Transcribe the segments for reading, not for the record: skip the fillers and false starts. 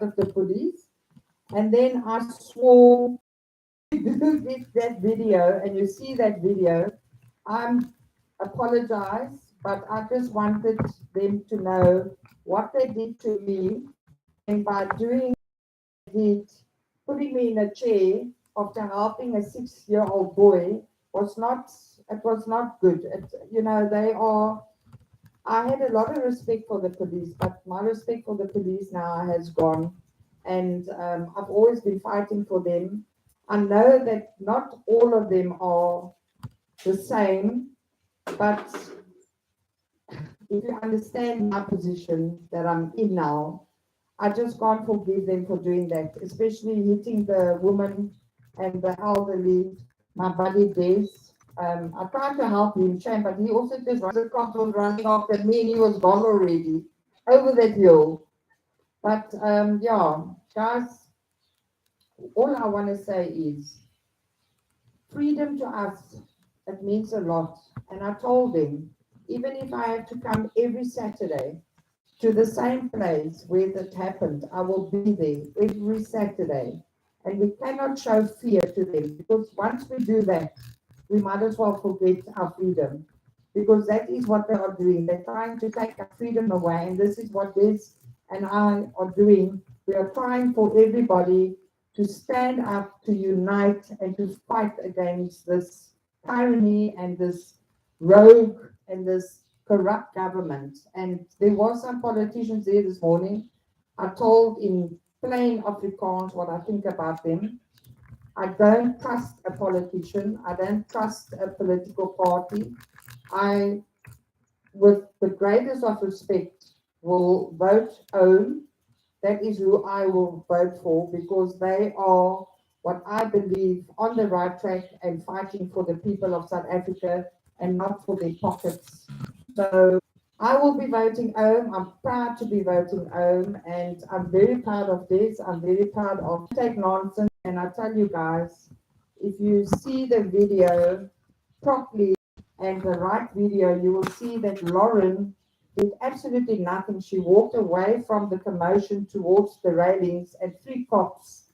of the police. And then I swore to get that video, and you see that video. I'm apologize, but I just wanted them to know what they did to me, and by doing it, putting me in a chair after helping a 6-year-old boy was not. It was not good. They are. I had a lot of respect for the police, but my respect for the police now has gone. And I've always been fighting for them. I know that not all of them are the same, but if you understand my position that I'm in now, I just can't forgive them for doing that, especially hitting the woman and the elderly. My buddy Des, I tried to help him, shame, but he also just the cop was running after me and he was gone already over that hill. But yeah, guys, all I want to say is freedom to us, it means a lot. And I told him, even if I have to come every Saturday to the same place where that happened, I will be there every Saturday. And we cannot show fear to them, because once we do that, we might as well forget our freedom, because that is what they are doing. They're trying to take our freedom away, and this is what this and I are doing. We are trying for everybody to stand up, to unite, and to fight against this tyranny and this rogue and this corrupt government. And there was some politicians there this morning. I told in plain Afrikaans what I think about them. I don't trust a politician. I don't trust a political party. I, with the greatest of respect, will vote Own. That is who I will vote for, because they are what I believe on the right track and fighting for the people of South Africa and not for their pockets. So I will be voting Own. I'm proud to be voting Own, and I'm very proud of this. I'm very proud of Take Nonsense. And I tell you guys, if you see the video properly and the right video, you will see that Lauren did absolutely nothing. She walked away from the commotion towards the railings, and 3 cops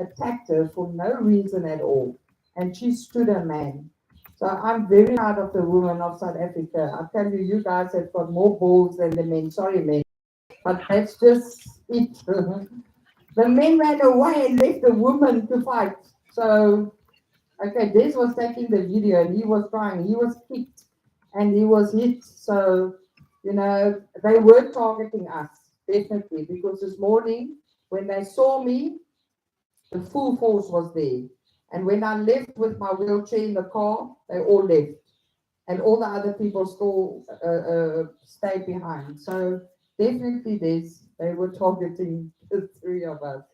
attacked her for no reason at all. And she stood her man. So I'm very proud of the women of South Africa. I tell you, you guys have got more balls than the men. Sorry, men. But that's just it. The men ran away and left the woman to fight. So, okay, Des was taking the video and he was crying. He was kicked and he was hit. So, they were targeting us, definitely, because this morning when they saw me, the full force was there. And when I left with my wheelchair in the car, they all left. And all the other people still stayed behind. So definitely they were targeting the 3 of us.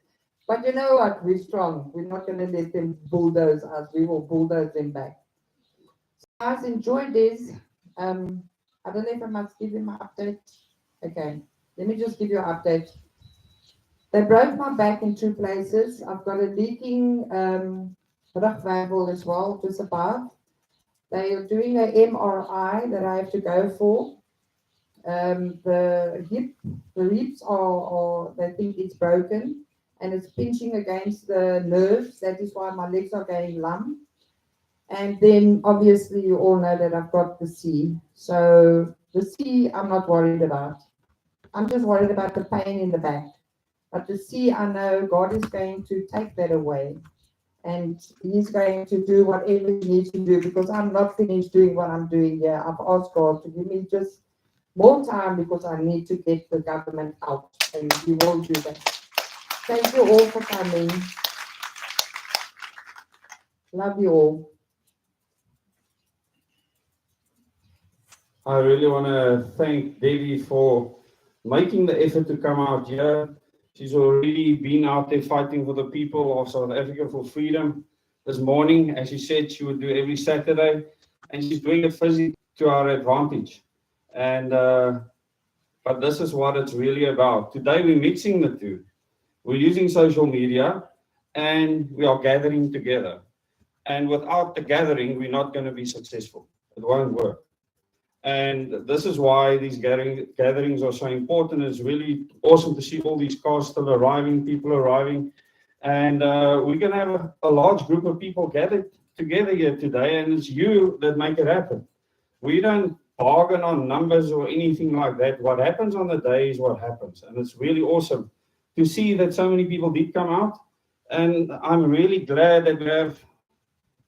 But you know what? We're strong. We're not going to let them bulldoze us. We will bulldoze them back. So guys, enjoy this. I don't know if I must give you my update. Okay, let me just give you an update. They broke my back in 2 places. I've got a leaking rugwervel as well, just above. They are doing an MRI that I have to go for. The ribs are, they think it's broken and it's pinching against the nerves. That is why my legs are going numb. And then obviously you all know that I've got the C. So the C I'm not worried about. I'm just worried about the pain in the back. But the C, I know God is going to take that away. And he's going to do whatever he needs to do, because I'm not finished doing what I'm doing here. I've asked God to give me just more time, because I need to get the government out, and he will do that. Thank you all for coming. Love you all. I really want to thank Debbie for making the effort to come out here. She's already been out there fighting for the people of South Africa for freedom this morning. As she said, she would do every Saturday, and she's doing it physically to our advantage. And but this is what it's really about. Today we're mixing the two. We're using social media, and we are gathering together. And without the gathering, we're not going to be successful. It won't work. And this is why these gatherings are so important. It's really awesome to see all these cars still arriving, people arriving. And we're going to have a large group of people gathered together here today, and it's you that make it happen. We don't bargain on numbers or anything like that. What happens on the day is what happens. And it's really awesome to see that so many people did come out. And I'm really glad that we have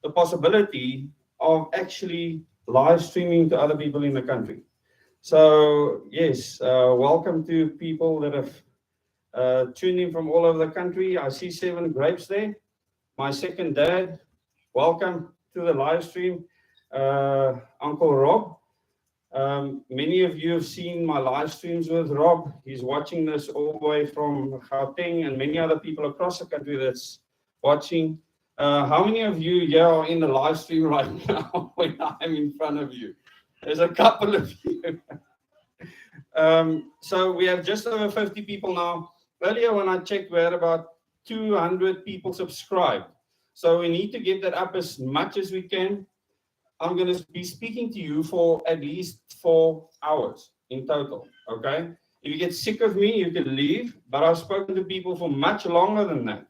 the possibility of actually live streaming to other people in the country. So, yes, welcome to people that have tuned in from all over the country. I see 7 grapes there. My second dad, welcome to the live stream. Uncle Rob. Many of you have seen my live streams with Rob. He's watching this all the way from Gauteng, and many other people across the country that's watching. How many of you here are in the live stream right now when I'm in front of you? There's a couple of you. So we have just over 50 people now. Earlier when I checked, we had about 200 people subscribed. So we need to get that up as much as we can. I'm going to be speaking to you for at least 4 hours in total, okay? If you get sick of me, you can leave, but I've spoken to people for much longer than that.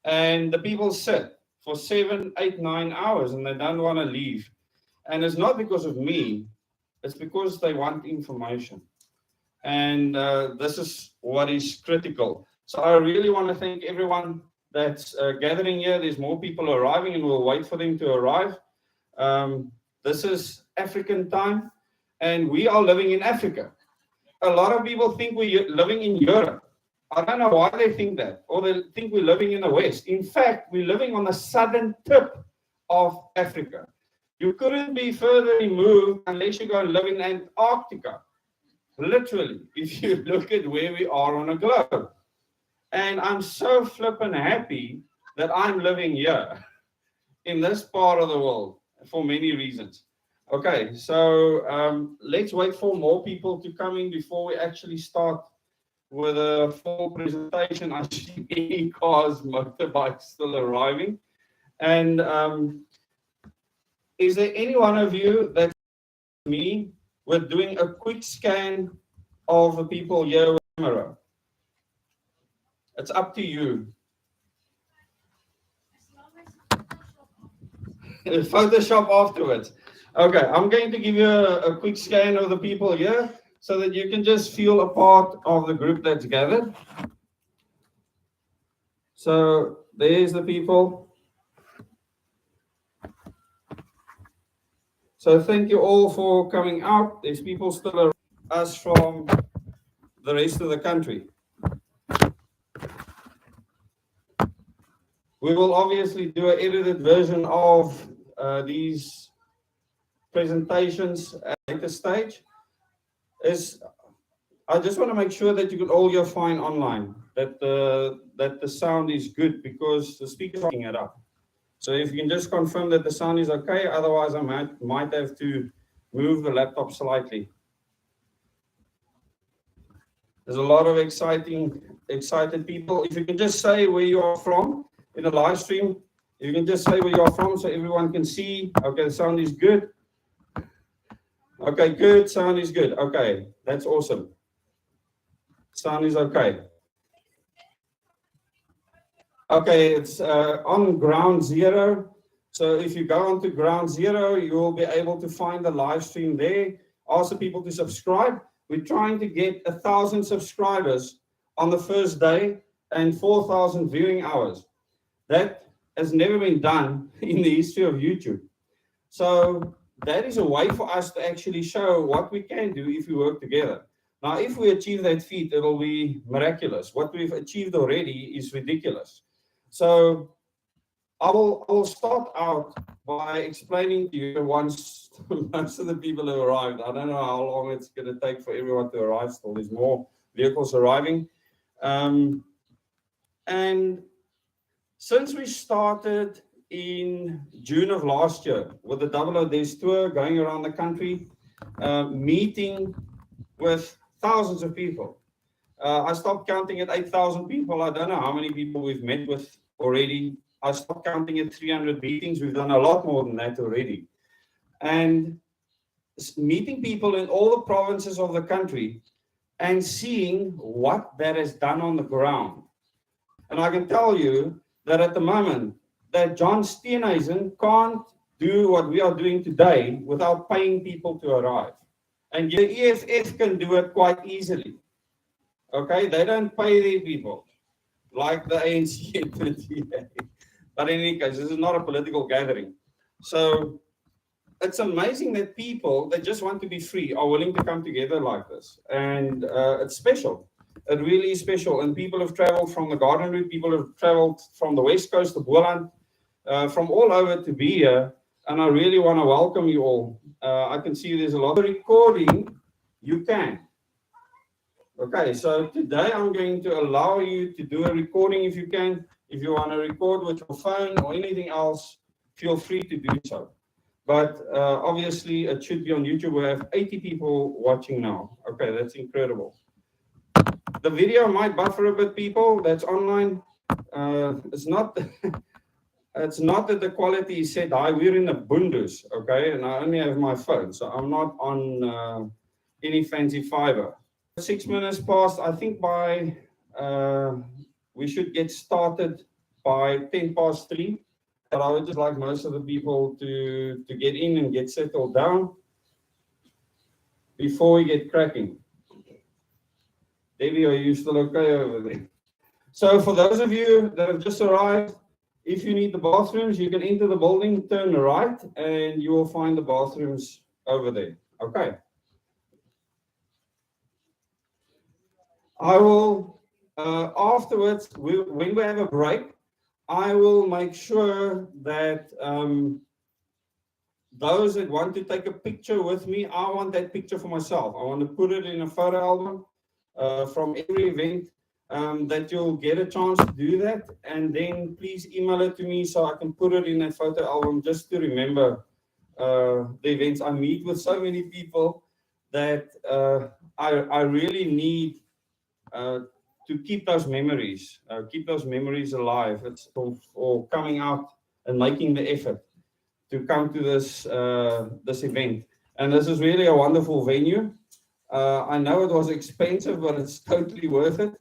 And the people sit for 7, 8, 9 hours, and they don't want to leave. And it's not because of me, it's because they want information. And this is what is critical. So I really want to thank everyone that's gathering here. There's more people arriving, and we'll wait for them to arrive. This is African time, and we are living in Africa. A lot of people think we're living in Europe. I don't know why they think that, or they think we're living in the West. In fact, we're living on the southern tip of Africa. You couldn't be further removed unless you go and live in Antarctica. Literally, if you look at where we are on a globe. And I'm so flippin' happy that I'm living here in this part of the world for many reasons. Okay, so let's wait for more people to come in before we actually start with a full presentation. I see many cars, motorbikes still arriving. And is there any one of you that's me with doing a quick scan of the people here with the camera? It's up to you. Photoshop afterwards. Okay, I'm going to give you a quick scan of the people here so that you can just feel a part of the group that's gathered. So there's the people. So thank you all for coming out. There's people still around us from the rest of the country. We will obviously do an edited version of these presentations at a later stage. I just want to make sure that you can all hear fine online, that the sound is good, because the speakers are picking it up. So if you can just confirm that the sound is okay, otherwise I might have to move the laptop slightly. There's a lot of excited people. If you can just say where you are from in the live stream, you can just say where you are from so everyone can see. Okay, the sound is good. Okay, good. Sound is good. Okay, that's awesome. Sound is okay. Okay, it's on ground zero. So if you go onto ground zero, you will be able to find the live stream there. Ask the people to subscribe. We're trying to get 1,000 subscribers on the first day and 4,000 viewing hours. That has never been done in the history of YouTube. So that is a way for us to actually show what we can do if we work together. Now, if we achieve that feat, it will be miraculous. What we've achieved already is ridiculous. So I will start out by explaining to you once most of the people have arrived. I don't know how long it's going to take for everyone to arrive still. There's more vehicles arriving. And since we started in June of last year with the Double O Days tour, going around the country, meeting with thousands of people. I stopped counting at 8,000 people. I don't know how many people we've met with already. I stopped counting at 300 meetings. We've done a lot more than that already. And meeting people in all the provinces of the country and seeing what that has done on the ground. And I can tell you that at the moment, that John Steenhuisen can't do what we are doing today without paying people to arrive. And the EFF can do it quite easily. Okay, they don't pay their people like the ANC and the DA. But in any case, this is not a political gathering. So it's amazing that people that just want to be free are willing to come together like this. And it's special. It really is special. And people have traveled from the Garden Route, people have traveled from the West Coast to Boland, from all over to be here. And I really want to welcome you all. I can see there's a lot of recording. You can. Okay, so today I'm going to allow you to do a recording if you can. If you want to record with your phone or anything else, feel free to do so. But obviously it should be on YouTube. We have 80 people watching now. Okay, that's incredible. The video might buffer a bit, people. That's online. It's not it's not that the quality is set high. We're in the Bundus, okay? And I only have my phone, so I'm not on any fancy fiber. 6 minutes past, I think by we should get started by 3:10. But I would just like most of the people to get in and get settled down before we get cracking. Debbie, are you still okay over there? So for those of you that have just arrived, if you need the bathrooms, you can enter the building, turn right, and you will find the bathrooms over there. Okay. I will, afterwards, when we have a break, I will make sure that those that want to take a picture with me, I want that picture for myself. I want to put it in a photo album from every event, that you'll get a chance to do that. And then please email it to me so I can put it in a photo album just to remember the events. I meet with so many people that I really need to keep those memories alive. It's for coming out and making the effort to come to this this event. And this is really a wonderful venue. I know it was expensive, but it's totally worth it.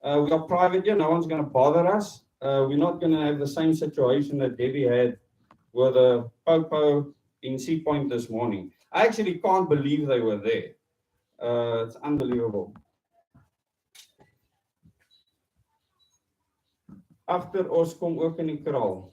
We are private here. No one's going to bother us. We're not going to have the same situation that Debbie had with the Popo in Sea Point this morning. I actually can't believe they were there. It's unbelievable. Agter ons kom ook in die kraal.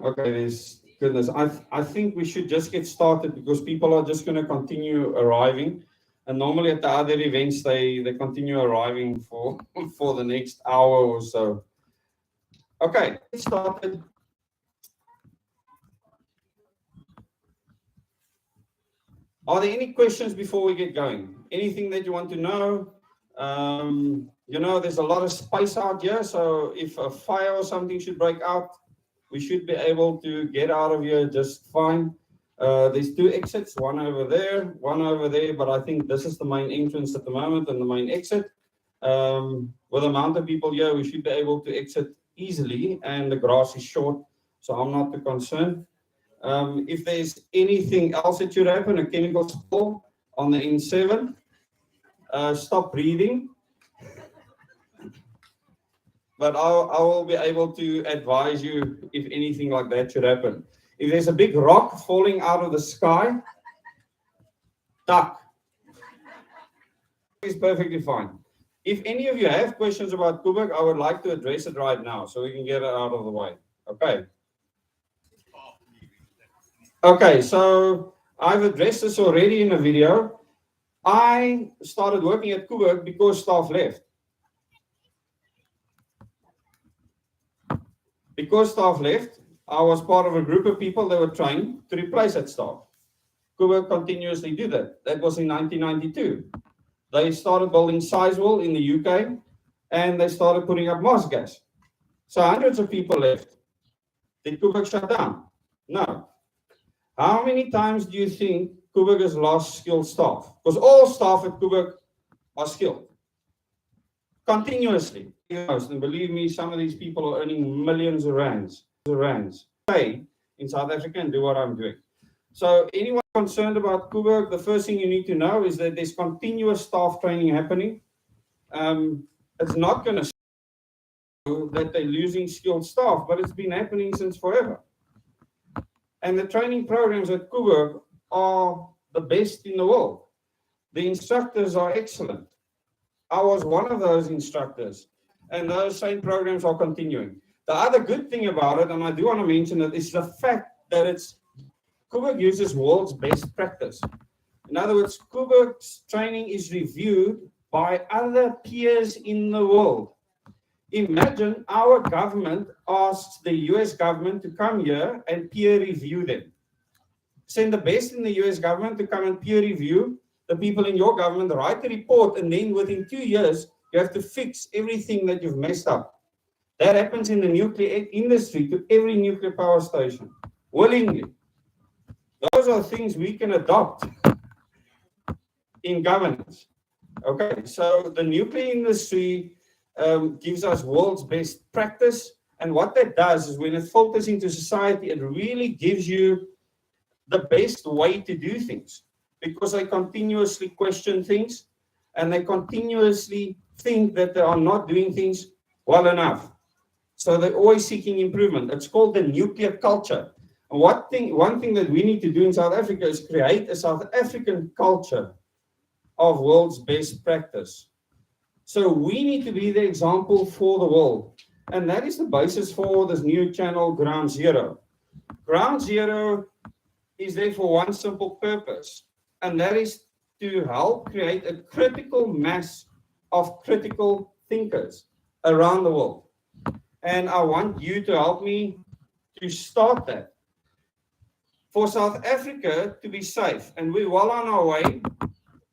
Okay, there's goodness. I think we should just get started because people are just going to continue arriving. And normally at the other events, they continue arriving for the next hour or so. Okay, get started. Are there any questions before we get going? Anything that you want to know? You know, there's a lot of space out here, so if a fire or something should break out, we should be able to get out of here just fine. There's two exits, one over there, but I think this is the main entrance at the moment and the main exit. With the amount of people here, we should be able to exit easily, and the grass is short, so I'm not too concerned. If there's anything else that should happen, a chemical spill on the N7, stop breathing. But I will be able to advise you if anything like that should happen. If there's a big rock falling out of the sky, duck. It's perfectly fine. If any of you have questions about Koeberg, I would like to address it right now so we can get it out of the way. Okay. Okay, so I've addressed this already in a video. I started working at Koeberg because staff left. Because staff left, I was part of a group of people that were trained to replace that staff. Koeberg continuously did that. That was in 1992. They started building Sizewell in the UK, and they started putting up moss gas. So hundreds of people left. Did Koeberg shut down? No. How many times do you think Koeberg has lost skilled staff? Because all staff at Koeberg are skilled. continuously. And believe me, some of these people are earning millions of rands. Stay in South Africa and do what I'm doing. So anyone concerned about Kuberg, the first thing you need to know is that there's continuous staff training happening. It's not going to show that they're losing skilled staff, but it's been happening since forever. And the training programs at Kuberg are the best in the world. The instructors are excellent. I was one of those instructors, and those same programs are continuing. The other good thing about it, and I do want to mention it, is the fact that Kuberg uses world's best practice. In other words, Kuberg's training is reviewed by other peers in the world. Imagine our government asks the US government to come here and peer review them. Send the best in the US government to come and peer review the people in your government, write a report, and then within 2 years, you have to fix everything that you've messed up. That happens in the nuclear industry to every nuclear power station, willingly. Those are things we can adopt in governance. Okay, so the nuclear industry gives us world's best practice, and what that does is when it filters into society, it really gives you the best way to do things, because they continuously question things and they continuously think that they are not doing things well enough. So they're always seeking improvement. It's called the nuclear culture. And one thing that we need to do in South Africa is create a South African culture of world's best practice. So we need to be the example for the world. And that is the basis for this new channel, Ground Zero. Ground Zero is there for one simple purpose, and that is to help create a critical mass of critical thinkers around the world. And I want you to help me to start that. For South Africa to be safe, and we're well on our way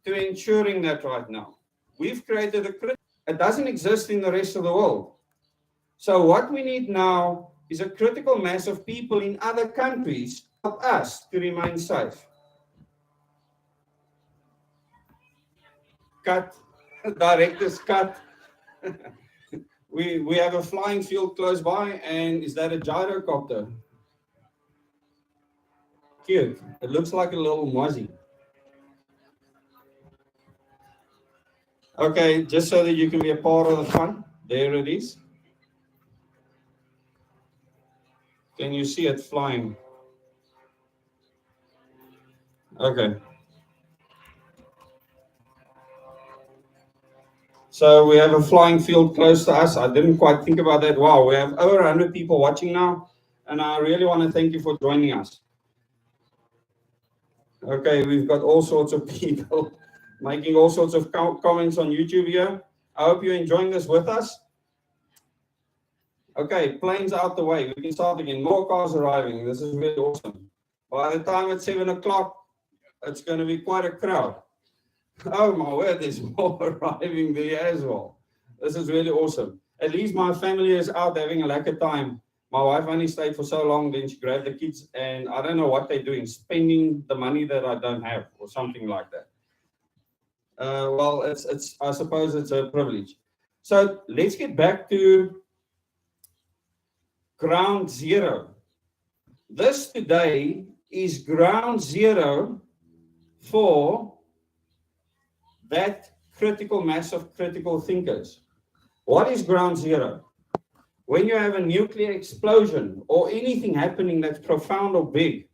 to ensuring that right now. We've created it doesn't exist in the rest of the world. So what we need now is a critical mass of people in other countries to help us to remain safe. Cut, director's cut. We have a flying field close by, and is that a gyrocopter? Cute. It looks like a little mozzie. Okay, just so that you can be a part of the fun, there it is. Can you see it flying? Okay. So we have a flying field close to us. I didn't quite think about that. Wow, we have over 100 people watching now, and I really want to thank you for joining us. Okay, we've got all sorts of people making all sorts of comments on YouTube here. I hope you're enjoying this with us. Okay, planes out the way. We can start again. More cars arriving. This is really awesome. By the time it's 7 o'clock, it's going to be quite a crowd. Oh my word, there's more arriving there as well. This is really awesome. At least my family is out having a lekker time. My wife only stayed for so long, then she grabbed the kids, and I don't know what they're doing, spending the money that I don't have or something like that. Well, I suppose it's a privilege. So let's get back to Ground Zero. This today is Ground Zero for that critical mass of critical thinkers. What is Ground Zero? When you have a nuclear explosion or anything happening that's profound or big,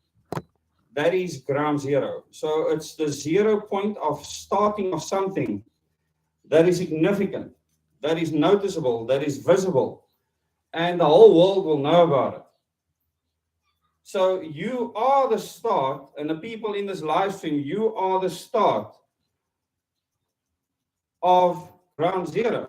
that is Ground Zero. So it's the 0 point of starting of something that is significant, that is noticeable, that is visible, and the whole world will know about it. So you are the start, and the people in this live stream, you are the start of Ground Zero.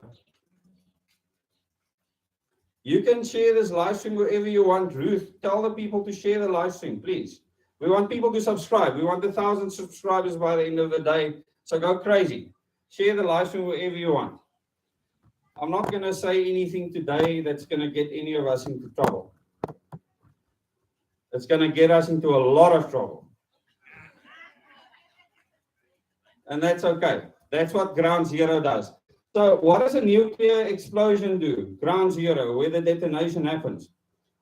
You can share this live stream wherever you want. Ruth, tell the people to share the live stream, please. We want people to subscribe. We want 1,000 subscribers by the end of the day. So go crazy. Share the live stream wherever you want. I'm not going to say anything today that's going to get any of us into trouble. It's going to get us into a lot of trouble. And that's okay. That's what Ground Zero does. So what does a nuclear explosion do? Ground zero, where the detonation happens.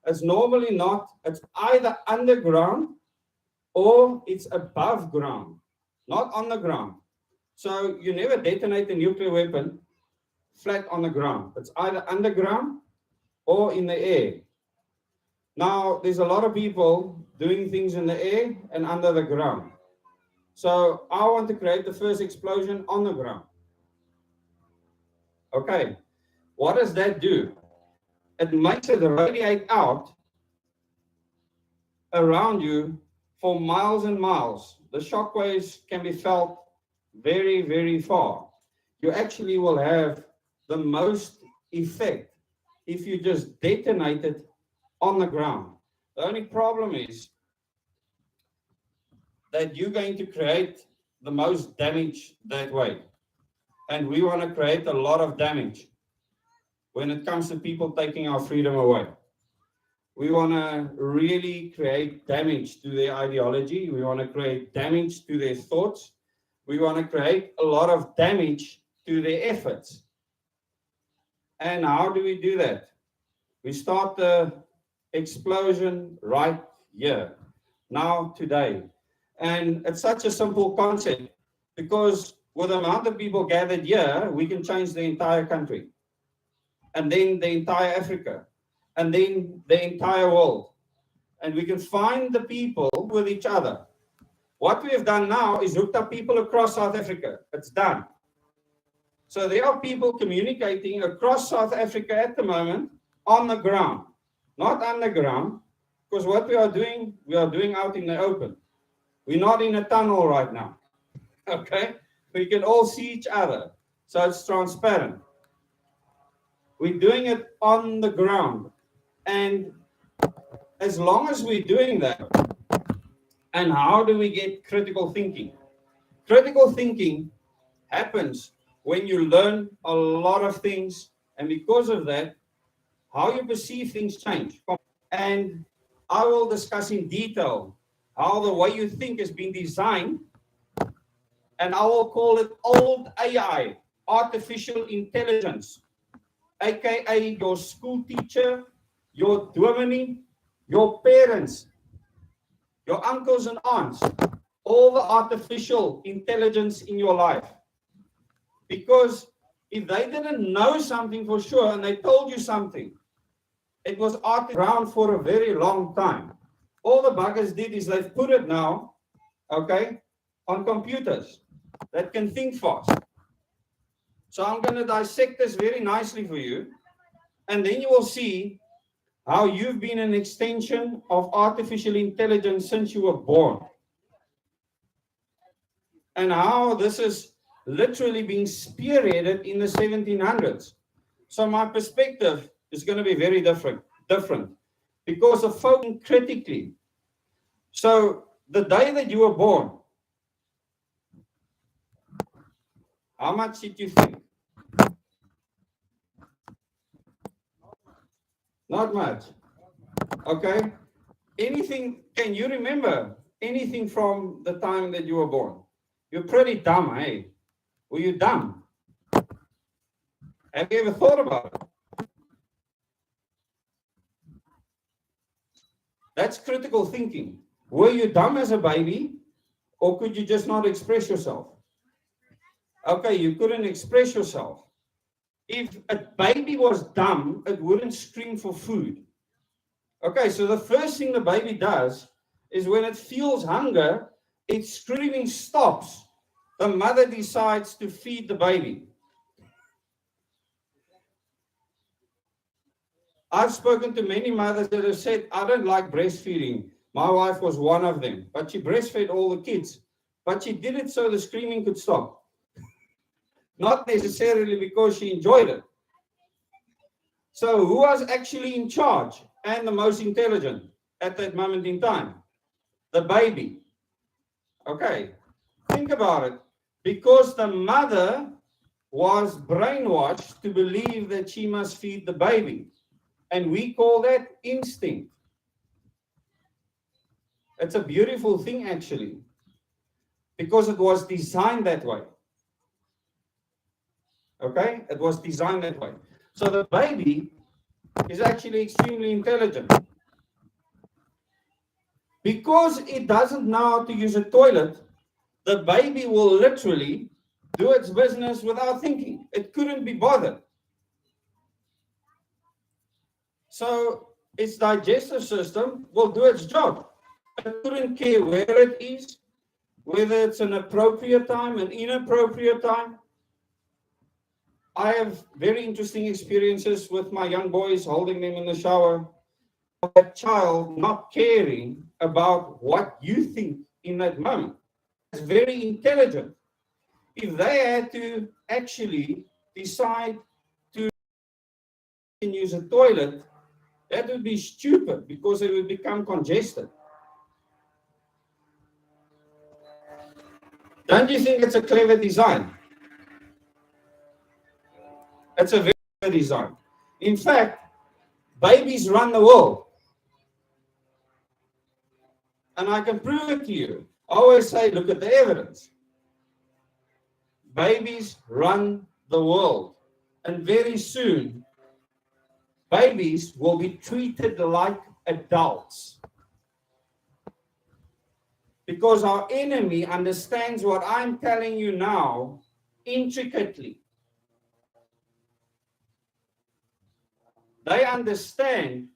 It's normally not, it's either underground or it's above ground, not on the ground. So you never detonate a nuclear weapon flat on the ground. It's either underground or in the air. Now, there's a lot of people doing things in the air and under the ground. So I want to create the first explosion on the ground. Okay, what does that do? It makes it radiate out around you for miles and miles. The shock waves can be felt very, very far. You actually will have the most effect if you just detonate it on the ground. The only problem is that you're going to create the most damage that way. And we want to create a lot of damage when it comes to people taking our freedom away. We want to really create damage to their ideology. We want to create damage to their thoughts. We want to create a lot of damage to their efforts. And how do we do that? We start the explosion right here, now, today. And it's such a simple concept because with the amount of people gathered here, we can change the entire country. And then the entire Africa. And then the entire world. And we can find the people with each other. What we have done now is hooked up people across South Africa. It's done. So there are people communicating across South Africa at the moment on the ground, not underground, because what we are doing out in the open. We're not in a tunnel right now. Okay? We can all see each other. So it's transparent. We're doing it on the ground. And as long as we're doing that, and how do we get critical thinking? Critical thinking happens when you learn a lot of things, and because of that, how you perceive things change. And I will discuss in detail how the way you think has been designed, and I will call it old AI, artificial intelligence, aka your school teacher, your dominee, your parents, your uncles and aunts, all the artificial intelligence in your life. Because if they didn't know something for sure and they told you something, it was around for a very long time. All the buggers did is they've put it now, okay, on computers that can think fast. So I'm going to dissect this very nicely for you, and then you will see how you've been an extension of artificial intelligence since you were born. And how this is literally being spearheaded in the 1700s. So my perspective is going to be very different because of focusing critically. So the day that you were born, how much did you think? Not much. Okay. Anything, can you remember anything from the time that you were born? You're pretty dumb, eh? Were you dumb? Have you ever thought about it? That's critical thinking. Were you dumb as a baby, or could you just not express yourself? Okay, you couldn't express yourself. If a baby was dumb, it wouldn't scream for food. Okay, so the first thing the baby does is when it feels hunger, its screaming stops. The mother decides to feed the baby. I've spoken to many mothers that have said, I don't like breastfeeding. My wife was one of them, but she breastfed all the kids. But she did it so the screaming could stop. Not necessarily because she enjoyed it. So who was actually in charge and the most intelligent at that moment in time? The baby. Okay, think about it. Because the mother was brainwashed to believe that she must feed the baby. And we call that instinct. It's a beautiful thing, actually, because it was designed that way. Okay? It was designed that way. So the baby is actually extremely intelligent. Because it doesn't know how to use a toilet, the baby will literally do its business without thinking. It couldn't be bothered. So its digestive system will do its job. It couldn't care where it is, whether it's an appropriate time, an inappropriate time. I have very interesting experiences with my young boys, holding them in the shower. A child not caring about what you think in that moment. It's very intelligent. If they had to actually decide to use a toilet, that would be stupid because it would become congested. Don't you think it's a clever design? It's a very clever design. In fact, babies run the world. And I can prove it to you. I always say, look at the evidence. Babies run the world. And very soon, babies will be treated like adults. Because our enemy understands what I'm telling you now intricately. They understand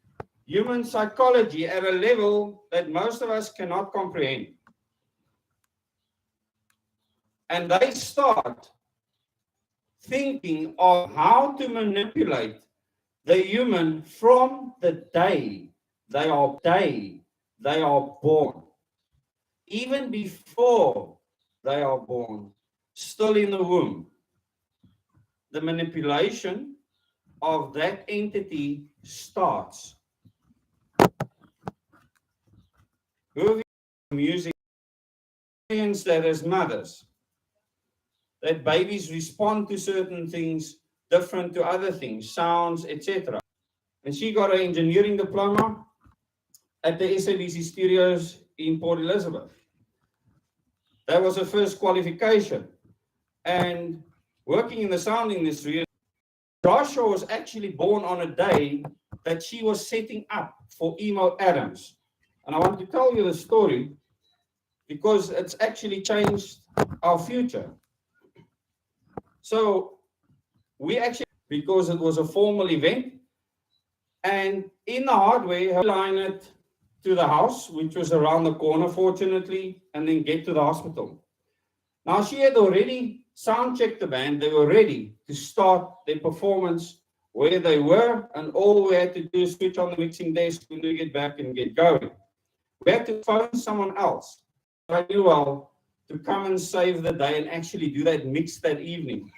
human psychology at a level that most of us cannot comprehend. And they start thinking of how to manipulate the human from the day they are born. Even before they are born, still in the womb. The manipulation of that entity starts. Who of you music experience that as mothers? That babies respond to certain things different to other things, sounds, etc. And she got an engineering diploma at the SABC Studios in Port Elizabeth. That was her first qualification. And working in the sound industry, Joshua was actually born on a day that she was setting up for Emo Adams. And I want to tell you the story because it's actually changed our future. So we actually, because it was a formal event, and in the hardware, line it to the house, which was around the corner, fortunately, and then get to the hospital. Now, she had already sound checked the band. They were ready to start their performance where they were, and all we had to do is switch on the mixing desk when we get back and get going. We had to phone someone else, I knew well, to come and save the day and actually do that mix that evening.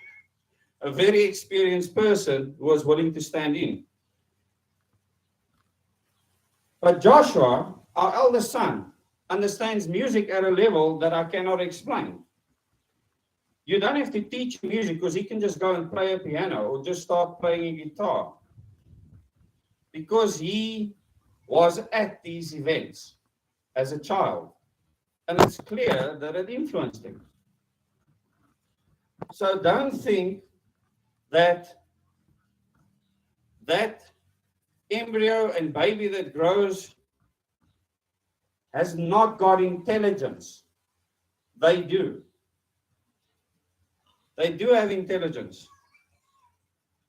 A very experienced person who was willing to stand in. But Joshua, our eldest son, understands music at a level that I cannot explain. You don't have to teach music because he can just go and play a piano or just start playing a guitar. Because he was at these events as a child. And it's clear that it influenced him. So don't think that that embryo and baby that grows has not got intelligence. They do. They do have intelligence.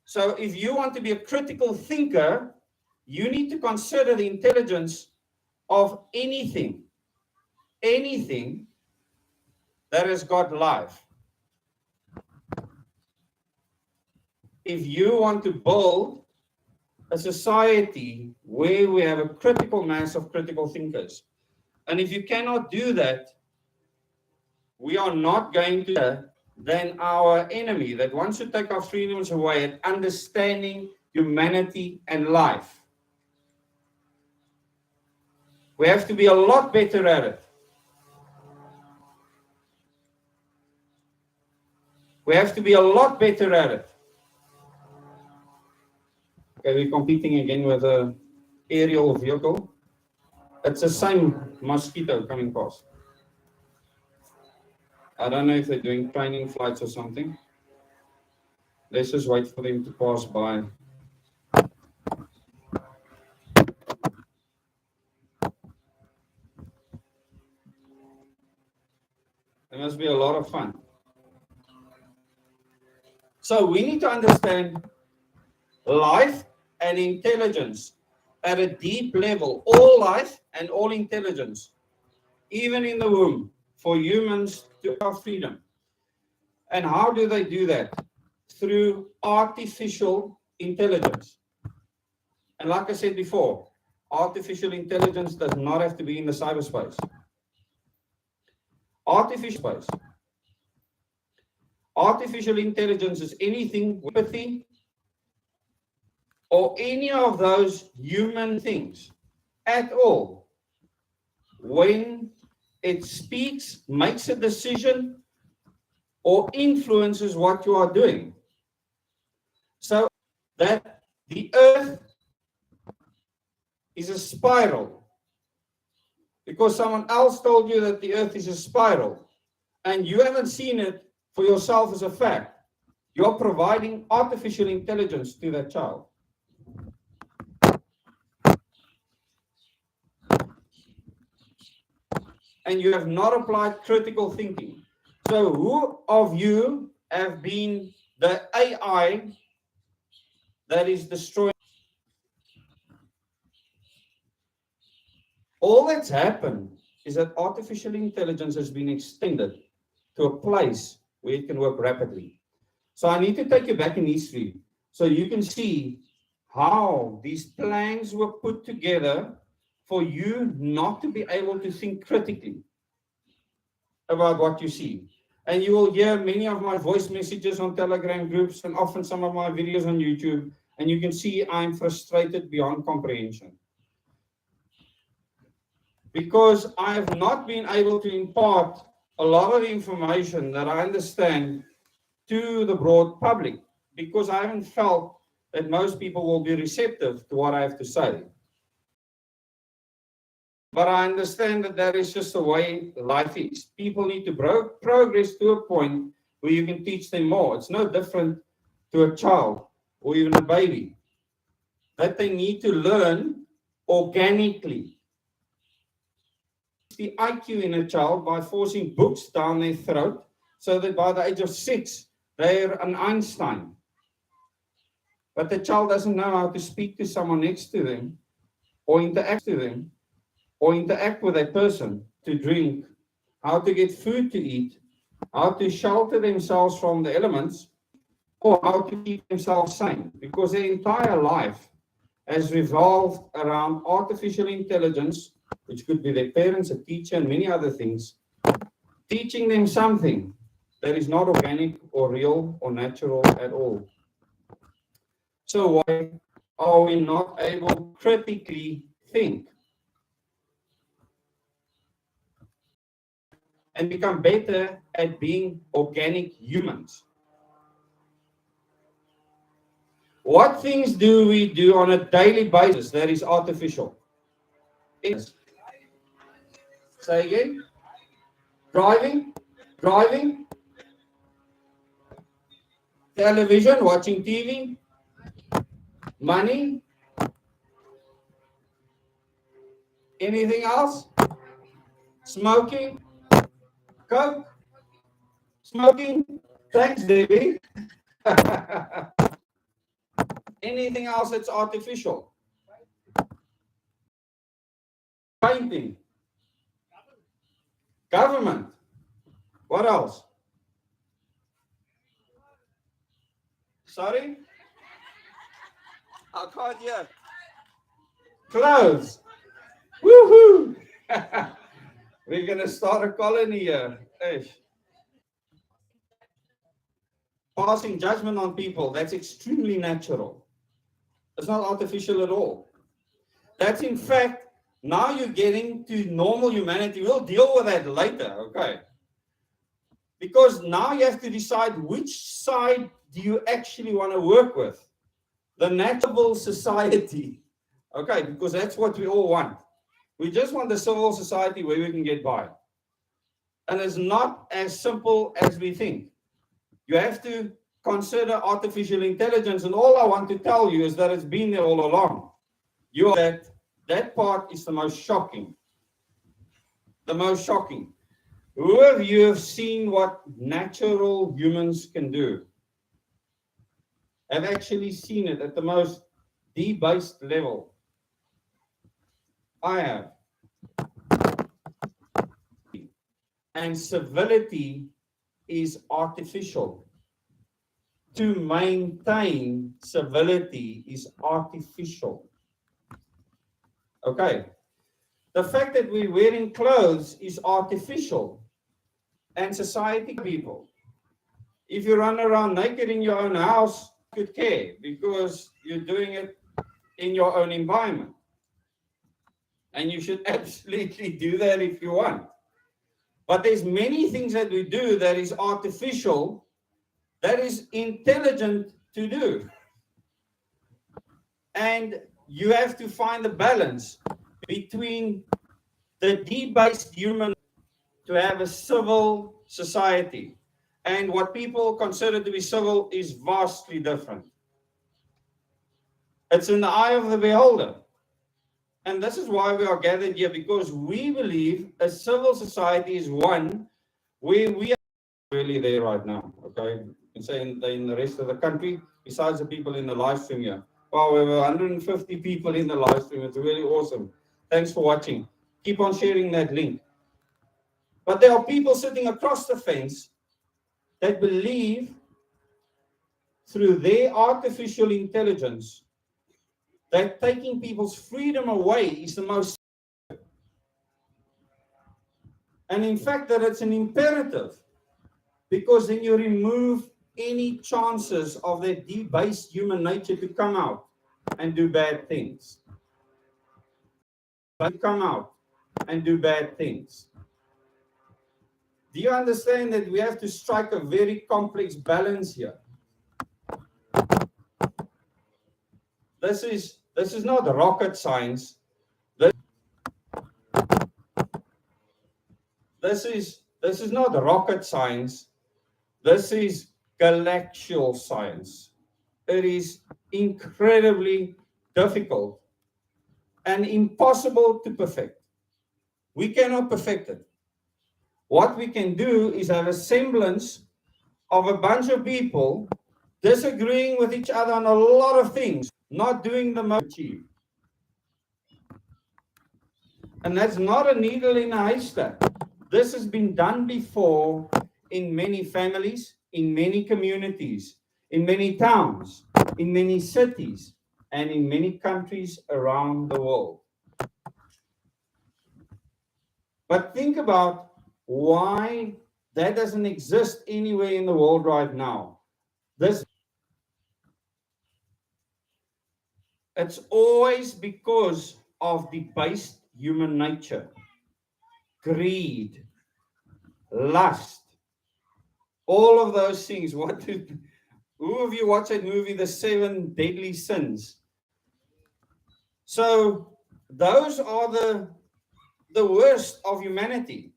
So if you want to be a critical thinker, you need to consider the intelligence of anything that has got life. If you want to build a society where we have a critical mass of critical thinkers, and if you cannot do that, we are not going to than our enemy that wants to take our freedoms away at understanding humanity and life. We have to be a lot better at it. We have to be a lot better at it. Okay, we're competing again with an aerial vehicle. It's the same mosquito coming past. I don't know if they're doing training flights or something. Let's just wait for them to pass by. It must be a lot of fun. So we need to understand life and intelligence at a deep level. All life and all intelligence, even in the womb, for humans to have freedom. And how do they do that? Through artificial intelligence. And like I said before, artificial intelligence does not have to be in the cyberspace. Artificial intelligence is anything with empathy or any of those human things at all. When it speaks, makes a decision, or influences what you are doing. So that the earth is a spiral. Because someone else told you that the earth is a spiral, and you haven't seen it for yourself as a fact, you're providing artificial intelligence to that child. And you have not applied critical thinking. So who of you have been the AI that is destroying? All that's happened is that artificial intelligence has been extended to a place where it can work rapidly. So I need to take you back in history so you can see how these plans were put together for you not to be able to think critically about what you see. And you will hear many of my voice messages on Telegram groups and often some of my videos on YouTube, and you can see I'm frustrated beyond comprehension. Because I have not been able to impart a lot of the information that I understand to the broad public, because I haven't felt that most people will be receptive to what I have to say. But I understand that that is just the way life is. People need to progress to a point where you can teach them more. It's no different to a child or even a baby, that they need to learn organically. The IQ in a child by forcing books down their throat so that by the age of 6, they're an Einstein. But the child doesn't know how to speak to someone next to them or interact with a person, to drink, how to get food to eat, how to shelter themselves from the elements, or how to keep themselves sane, because their entire life has revolved around artificial intelligence, which could be their parents, a teacher, and many other things, teaching them something that is not organic or real or natural at all. So why are we not able to critically think and become better at being organic humans? What things do we do on a daily basis that is artificial? Say again? Driving, television, watching TV, money, anything else? Smoking, coke, smoking. Thanks, Debbie. Anything else that's artificial? Painting. Government. What else? Sorry? I can't hear. Clothes. Woohoo! We're going to start a colony here. Passing judgment on people, that's extremely natural. It's not artificial at all. That's in fact, now you're getting to normal humanity. We'll deal with that later, okay? Because now you have to decide which side do you actually want to work with. The natural society, okay? Because that's what we all want. We just want the civil society where we can get by. And it's not as simple as we think. You have to consider artificial intelligence, and all I want to tell you is that it's been there all along. That part is the most shocking. The most shocking. Who of you have seen what natural humans can do? Have actually seen it at the most debased level. I have. And civility is artificial. To maintain civility is artificial. Okay. The fact that we're wearing clothes is artificial. And society people. If you run around naked in your own house, you could care because you're doing it in your own environment. And you should absolutely do that if you want. But there's many things that we do that is artificial, that is intelligent to do. And you have to find the balance between the debased human to have a civil society. And what people consider to be civil is vastly different. It's in the eye of the beholder. And this is why we are gathered here, because we believe a civil society is one where we are really there right now. Okay, you can say in the rest of the country, besides the people in the live stream here. Wow, we have 150 people in the live stream. It's really awesome. Thanks for watching. Keep on sharing that link. But there are people sitting across the fence that believe through their artificial intelligence that taking people's freedom away is the most, and in fact that it's an imperative, because then you remove any chances of that debased human nature to come out and do bad things. But come out and do bad things. Do you understand that we have to strike a very complex balance here? This is not rocket science. This is not rocket science. This is galactual science. It is incredibly difficult and impossible to perfect. We cannot perfect it. What we can do is have a semblance of a bunch of people disagreeing with each other on a lot of things, not doing the most achieve. And that's not a needle in a haystack. This has been done before in many families, in many communities, in many towns, in many cities, and in many countries around the world. But think about why that doesn't exist anywhere in the world right now. It's always because of debased human nature, greed, lust, all of those things. Who of you watched that movie, The Seven Deadly Sins? So those are the worst of humanity.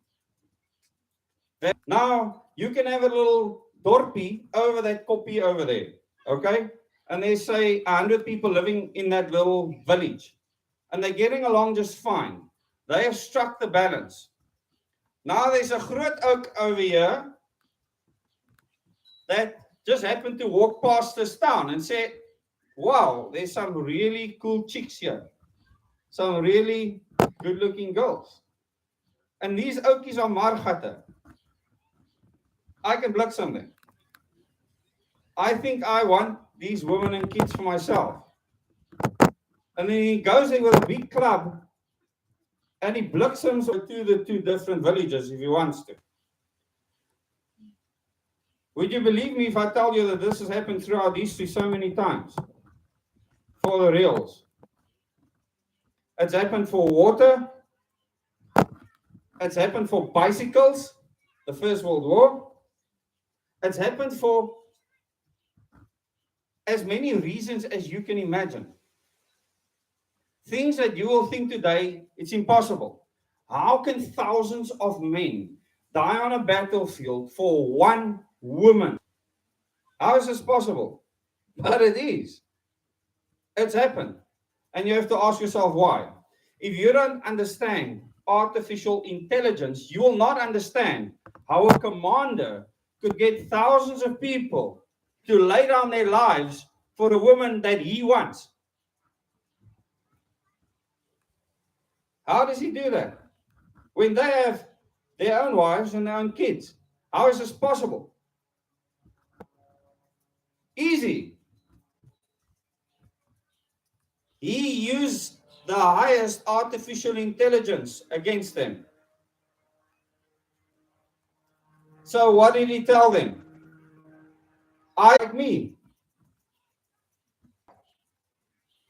Now you can have a little dorpie over that copy over there, okay? And they say 100 people living in that little village, and they're getting along just fine. They have struck the balance. Now there's a groot oak over here that just happened to walk past this town and say, wow, there's some really cool chicks here. Some really good looking girls. And these oukies are margatte. I can bliksem them. I think I want these women and kids for myself. And then he goes there with a big club and he bliksems to the two different villages if he wants to. Would you believe me if I tell you that this has happened throughout history so many times? For the reals. It's happened for water. It's happened for bicycles, the First World War. It's happened for as many reasons as you can imagine. Things that you will think today, it's impossible. How can thousands of men die on a battlefield for one woman? How is this possible? But it is. It's happened. And you have to ask yourself why. If you don't understand artificial intelligence, you will not understand how a commander could get thousands of people to lay down their lives for a woman that he wants. How does he do that? When they have their own wives and their own kids. How is this possible? Easy. He used the highest artificial intelligence against them. So what did he tell them? I like me.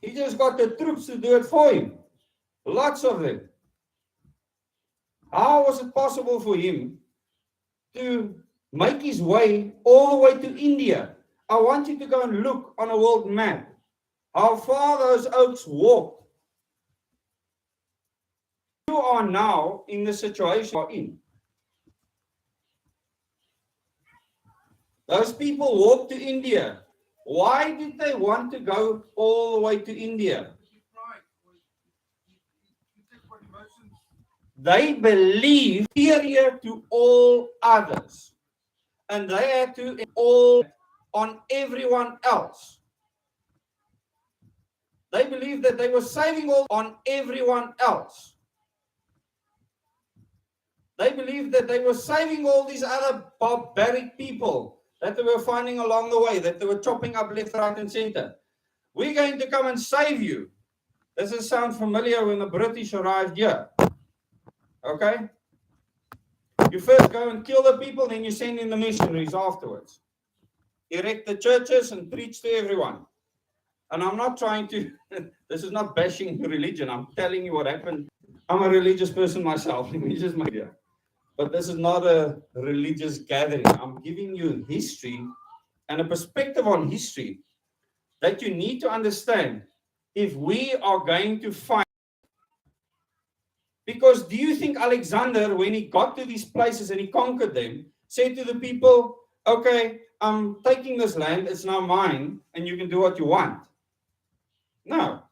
He just got the troops to do it for him. Lots of them. How was it possible for him to make his way all the way to India? I want you to go and look on a world map how far those oaks walked. You are now in the situation you're in. Those people walked to India. Why did they want to go all the way to India? They believe superior to all others. And they had to all on everyone else. They believed that they were saving all on everyone else. They believed that they were saving all these other barbaric people that they were finding along the way, that they were chopping up left, right, and center. We're going to come and save you. Does it sound familiar when the British arrived here? Okay? You first go and kill the people, then you send in the missionaries afterwards. Erect the churches and preach to everyone. And I'm not trying to, this is not bashing religion. I'm telling you what happened. I'm a religious person myself. Let me just make it. But this is not a religious gathering. I'm giving you history and a perspective on history that you need to understand if we are going to fight. Because do you think Alexander, when he got to these places and he conquered them, said to the people, okay, I'm taking this land, it's now mine, and you can do what you want? No.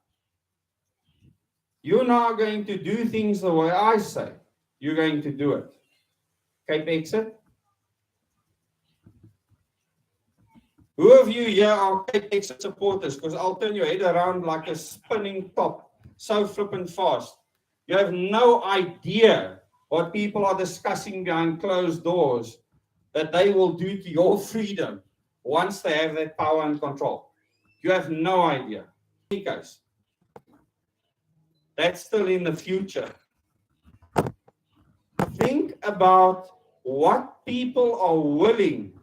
You're now going to do things the way I say. You're going to do it. Cape Exit? Who of you here are Cape Exit supporters? Because I'll turn your head around like a spinning top, so flippant fast. You have no idea what people are discussing behind closed doors that they will do to your freedom once they have that power and control. You have no idea. Because that's still in the future. Think about what people are willing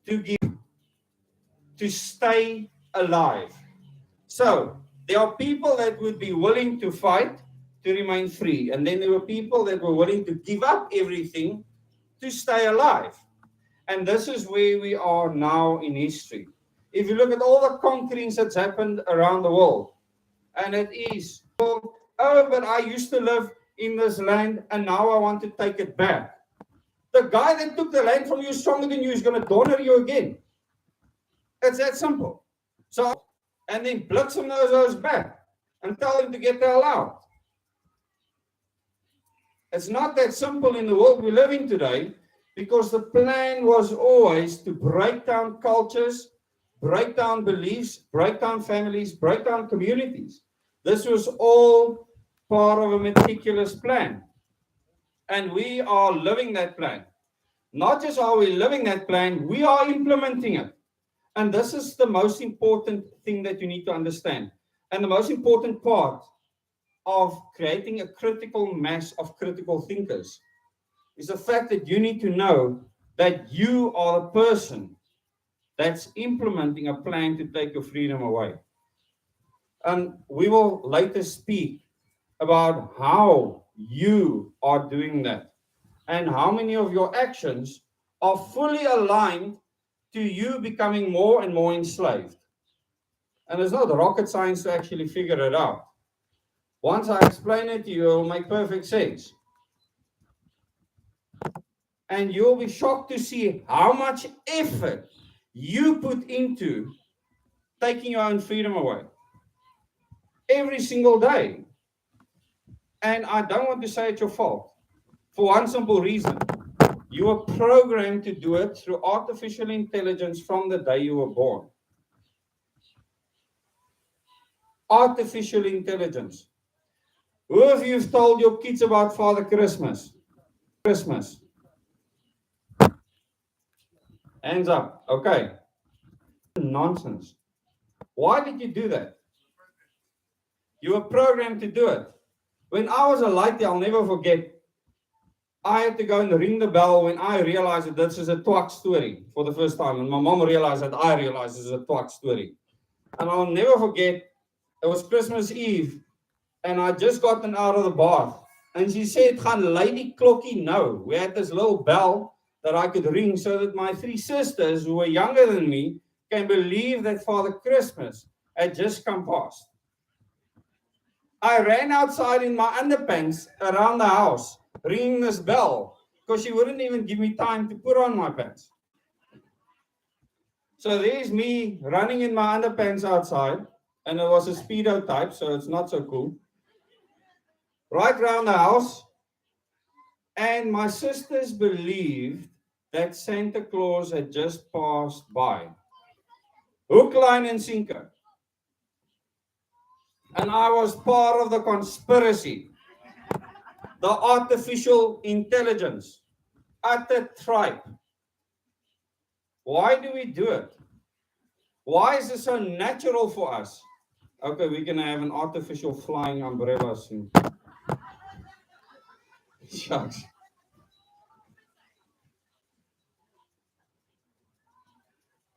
to give to stay alive. So there are people that would be willing to fight to remain free. And then there were people that were willing to give up everything to stay alive. And this is where we are now in history. If you look at all the conquerings that's happened around the world, and it is, oh, but I used to live in this land and now I want to take it back. The guy that took the land from you is stronger than you, is going to donor you again. It's that simple. So, and then blitz him those back and tell him to get the hell out. It's not that simple in the world we live in today, because the plan was always to break down cultures, break down beliefs, break down families, break down communities. This was all part of a meticulous plan. And we are living that plan. Not just are we living that plan, we are implementing it. And this is the most important thing that you need to understand. And the most important part of creating a critical mass of critical thinkers is the fact that you need to know that you are the person that's implementing a plan to take your freedom away. And we will later speak about how you are doing that and how many of your actions are fully aligned to you becoming more and more enslaved. And it's not rocket science to actually figure it out. Once I explain it to you, it will make perfect sense. and you'll be shocked to see how much effort you put into taking your own freedom away every single day. And I don't want to say it's your fault for one simple reason. You were programmed to do it through artificial intelligence from the day you were born. Artificial intelligence. Who of you have told your kids about Father Christmas? Christmas. Hands up. Okay. Nonsense. Why did you do that? You were programmed to do it. When I was a lady, I'll never forget, I had to go and ring the bell when I realized that this is a twak story for the first time. And my mom realized that I realized this is a twak story. And I'll never forget, it was Christmas Eve, and I just gotten out of the bath. And she said, "Gaan lady klokkie nou." We had this little bell that I could ring so that my three sisters, who were younger than me, can believe that Father Christmas had just come past. I ran outside in my underpants around the house, ringing this bell, because she wouldn't even give me time to put on my pants. So there's me running in my underpants outside, and it was a Speedo type, so it's not so cool. Right around the house, and my sisters believed that Santa Claus had just passed by. Hook, line, and sinker. And I was part of the conspiracy. The artificial intelligence. Utter tripe. Why do we do it? Why is it so natural for us? Okay, we're going to have an artificial flying umbrella soon. Shucks.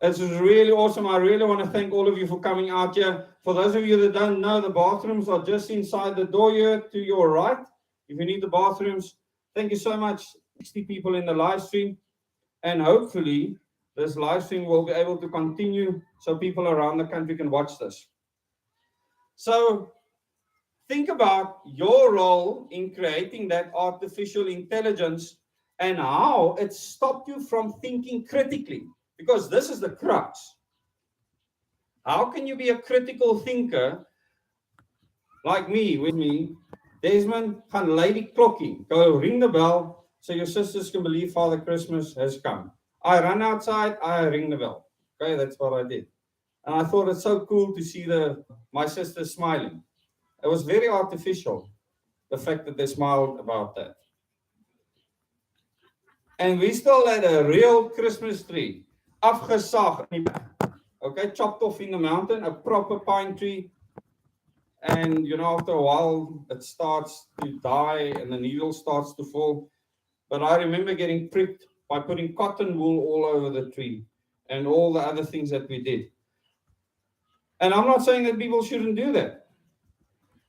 It's really awesome. I really want to thank all of you for coming out here. For those of you that don't know, the bathrooms are just inside the door here to your right. If you need the bathrooms, thank you so much. 60 people in the live stream. And hopefully, this live stream will be able to continue so people around the country can watch this. So, think about your role in creating that artificial intelligence and how it stopped you from thinking critically. Because this is the crux. How can you be a critical thinker like me, with me? Desmond, gaan lady klokkie. Go ring the bell so your sisters can believe Father Christmas has come. I run outside, I ring the bell. Okay, that's what I did. And I thought it's so cool to see my sisters smiling. It was very artificial, the fact that they smiled about that. And we still had a real Christmas tree. Afgesaag in die berg. Okay, chopped off in the mountain, a proper pine tree. And after a while it starts to die and the needle starts to fall. But I remember getting pricked by putting cotton wool all over the tree and all the other things that we did. And I'm not saying that people shouldn't do that.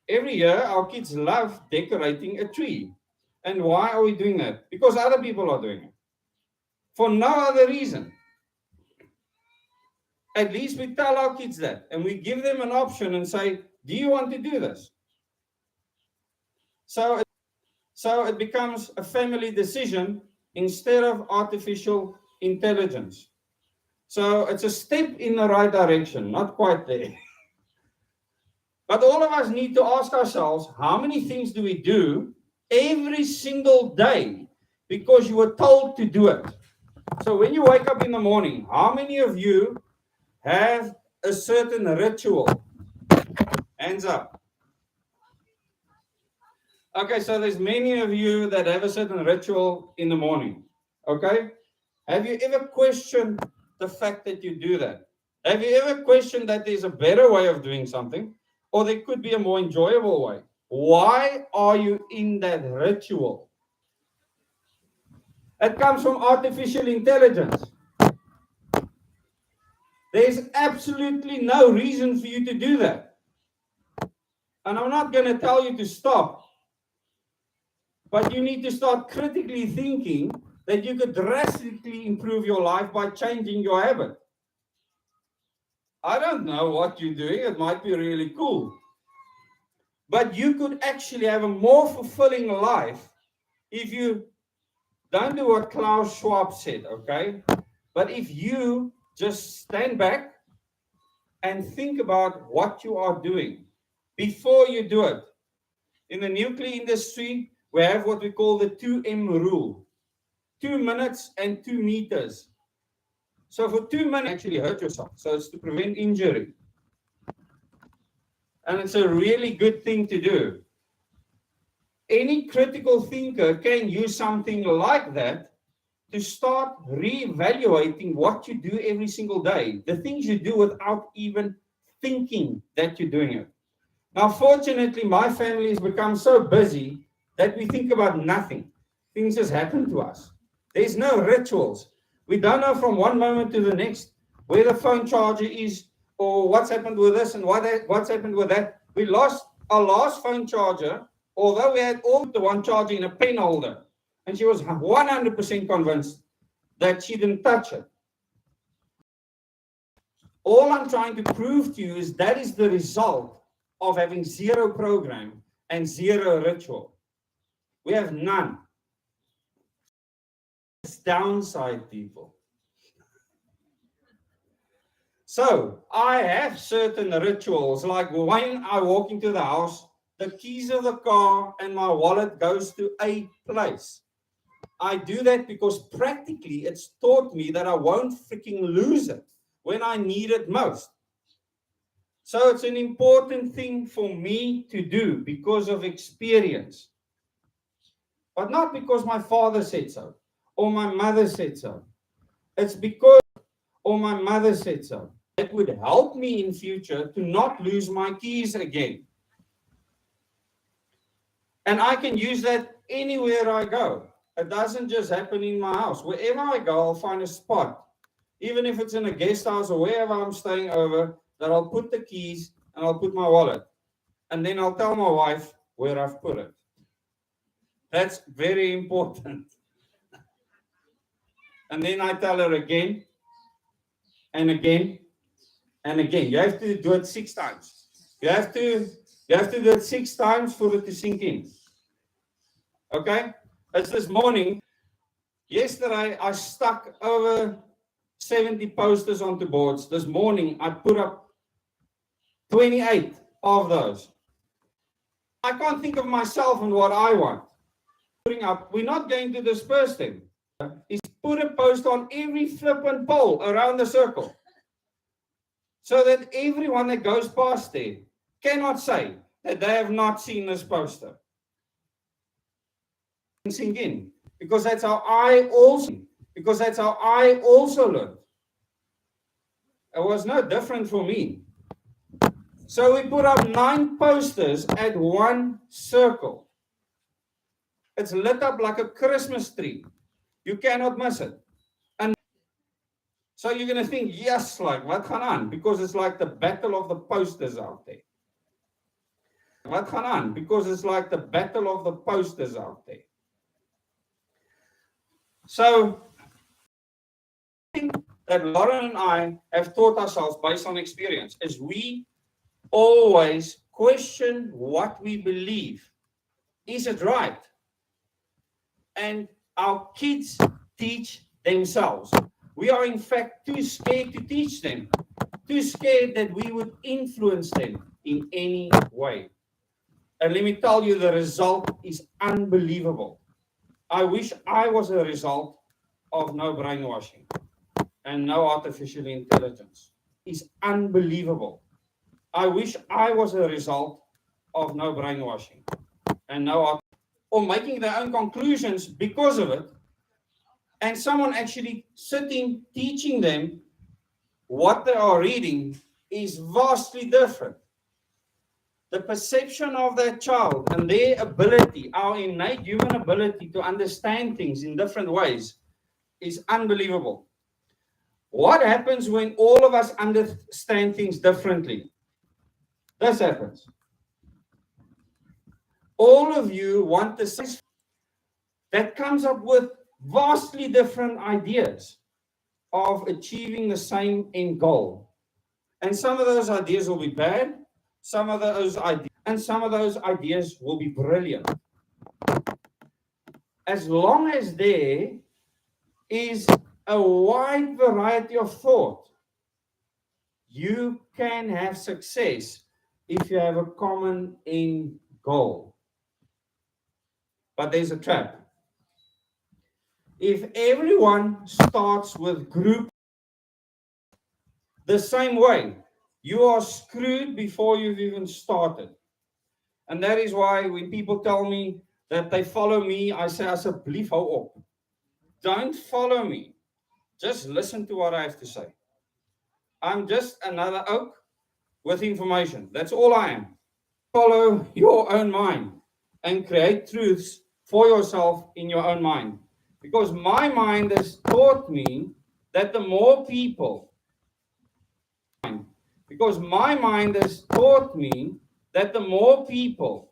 Every year our kids love decorating a tree. And why are we doing that? Because other people are doing it. For no other reason. At least we tell our kids that, and we give them an option and say, do you want to do this? So it becomes a family decision instead of artificial intelligence. So it's a step in the right direction, not quite there. But all of us need to ask ourselves, how many things do we do every single day because you were told to do it? So when you wake up in the morning, how many of you have a certain ritual? Hands up. Okay, so there's many of you that have a certain ritual in the morning. Okay? Have you ever questioned the fact that you do that? Have you ever questioned that there's a better way of doing something? Or there could be a more enjoyable way? Why are you in that ritual? It comes from artificial intelligence. There's absolutely no reason for you to do that. And I'm not going to tell you to stop. But you need to start critically thinking that you could drastically improve your life by changing your habit. I don't know what you're doing. It might be really cool. But you could actually have a more fulfilling life if you Don't do what Klaus Schwab said, okay? But if you just stand back and think about what you are doing before you do it. In the nuclear industry, we have what we call the 2M rule. 2 minutes and 2 meters. So for 2 minutes, you actually hurt yourself. So it's to prevent injury. And it's a really good thing to do. Any critical thinker can use something like that to start reevaluating what you do every single day. The things you do without even thinking that you're doing it. Now, fortunately, my family has become so busy that we think about nothing. Things just happen to us. There's no rituals. We don't know from one moment to the next where the phone charger is or what's happened with this and what's happened with that. We lost our last phone charger, although we had all the one charger in a pen holder. And she was 100% convinced that she didn't touch it. All I'm trying to prove to you is that is the result of having zero program and zero ritual. We have none. It's downside, people. So I have certain rituals, like when I walk into the house, the keys of the car and my wallet goes to a place. I do that because practically it's taught me that I won't freaking lose it when I need it most. So it's an important thing for me to do because of experience. But not because my father said so or my mother said so. It's because my mother said so. It would help me in future to not lose my keys again. And I can use that anywhere I go. It doesn't just happen in my house. Wherever I go, I'll find a spot, even if it's in a guest house or wherever I'm staying over, that I'll put the keys and I'll put my wallet. And then I'll tell my wife where I've put it. That's very important. And then I tell her again and again and again. You have to do it 6 times. You have to do it 6 times for it to sink in. Okay? It's this morning. Yesterday, I stuck over 70 posters onto boards. This morning, I put up 28 of those. I can't think of myself and what I want. Putting up, we're not going to disperse them. Is put a post on every flippant pole around the circle, so that everyone that goes past there cannot say that they have not seen this poster. Sink in, because that's how I also learned. It was no different for me. So we put up 9 posters at one circle. It's lit up like a Christmas tree. You cannot miss it. And so you're going to think, yes, like, wat gaan aan? Because it's like the battle of the posters out there. Wat gaan aan? Because it's like the battle of the posters out there. So, I think that Lauren and I have taught ourselves based on experience is we always question what we believe. Is it right? And our kids teach themselves. We are in fact too scared to teach them, too scared that we would influence them in any way. And let me tell you, the result is unbelievable. I wish I was a result of no brainwashing and no artificial intelligence. It's unbelievable. I wish I was a result of no brainwashing and no or making their own conclusions because of it, and someone actually sitting teaching them what they are reading is vastly different. The perception of that child and their ability, our innate human ability to understand things in different ways, is unbelievable. What happens when all of us understand things differently? This happens. All of you want the same, that comes up with vastly different ideas of achieving the same end goal. And some of those ideas will be bad, some of those ideas will be brilliant. as long as there is a wide variety of thought, you can have success if you have a common end goal. But there's a trap. If everyone starts with group the same way, you are screwed before you've even started. And that is why when people tell me that they follow me, I say, asseblief hou op. Don't follow me. Just listen to what I have to say. I'm just another oak with information. That's all I am. Follow your own mind and create truths for yourself in your own mind. Because my mind has taught me that the more people, because my mind has taught me that the more people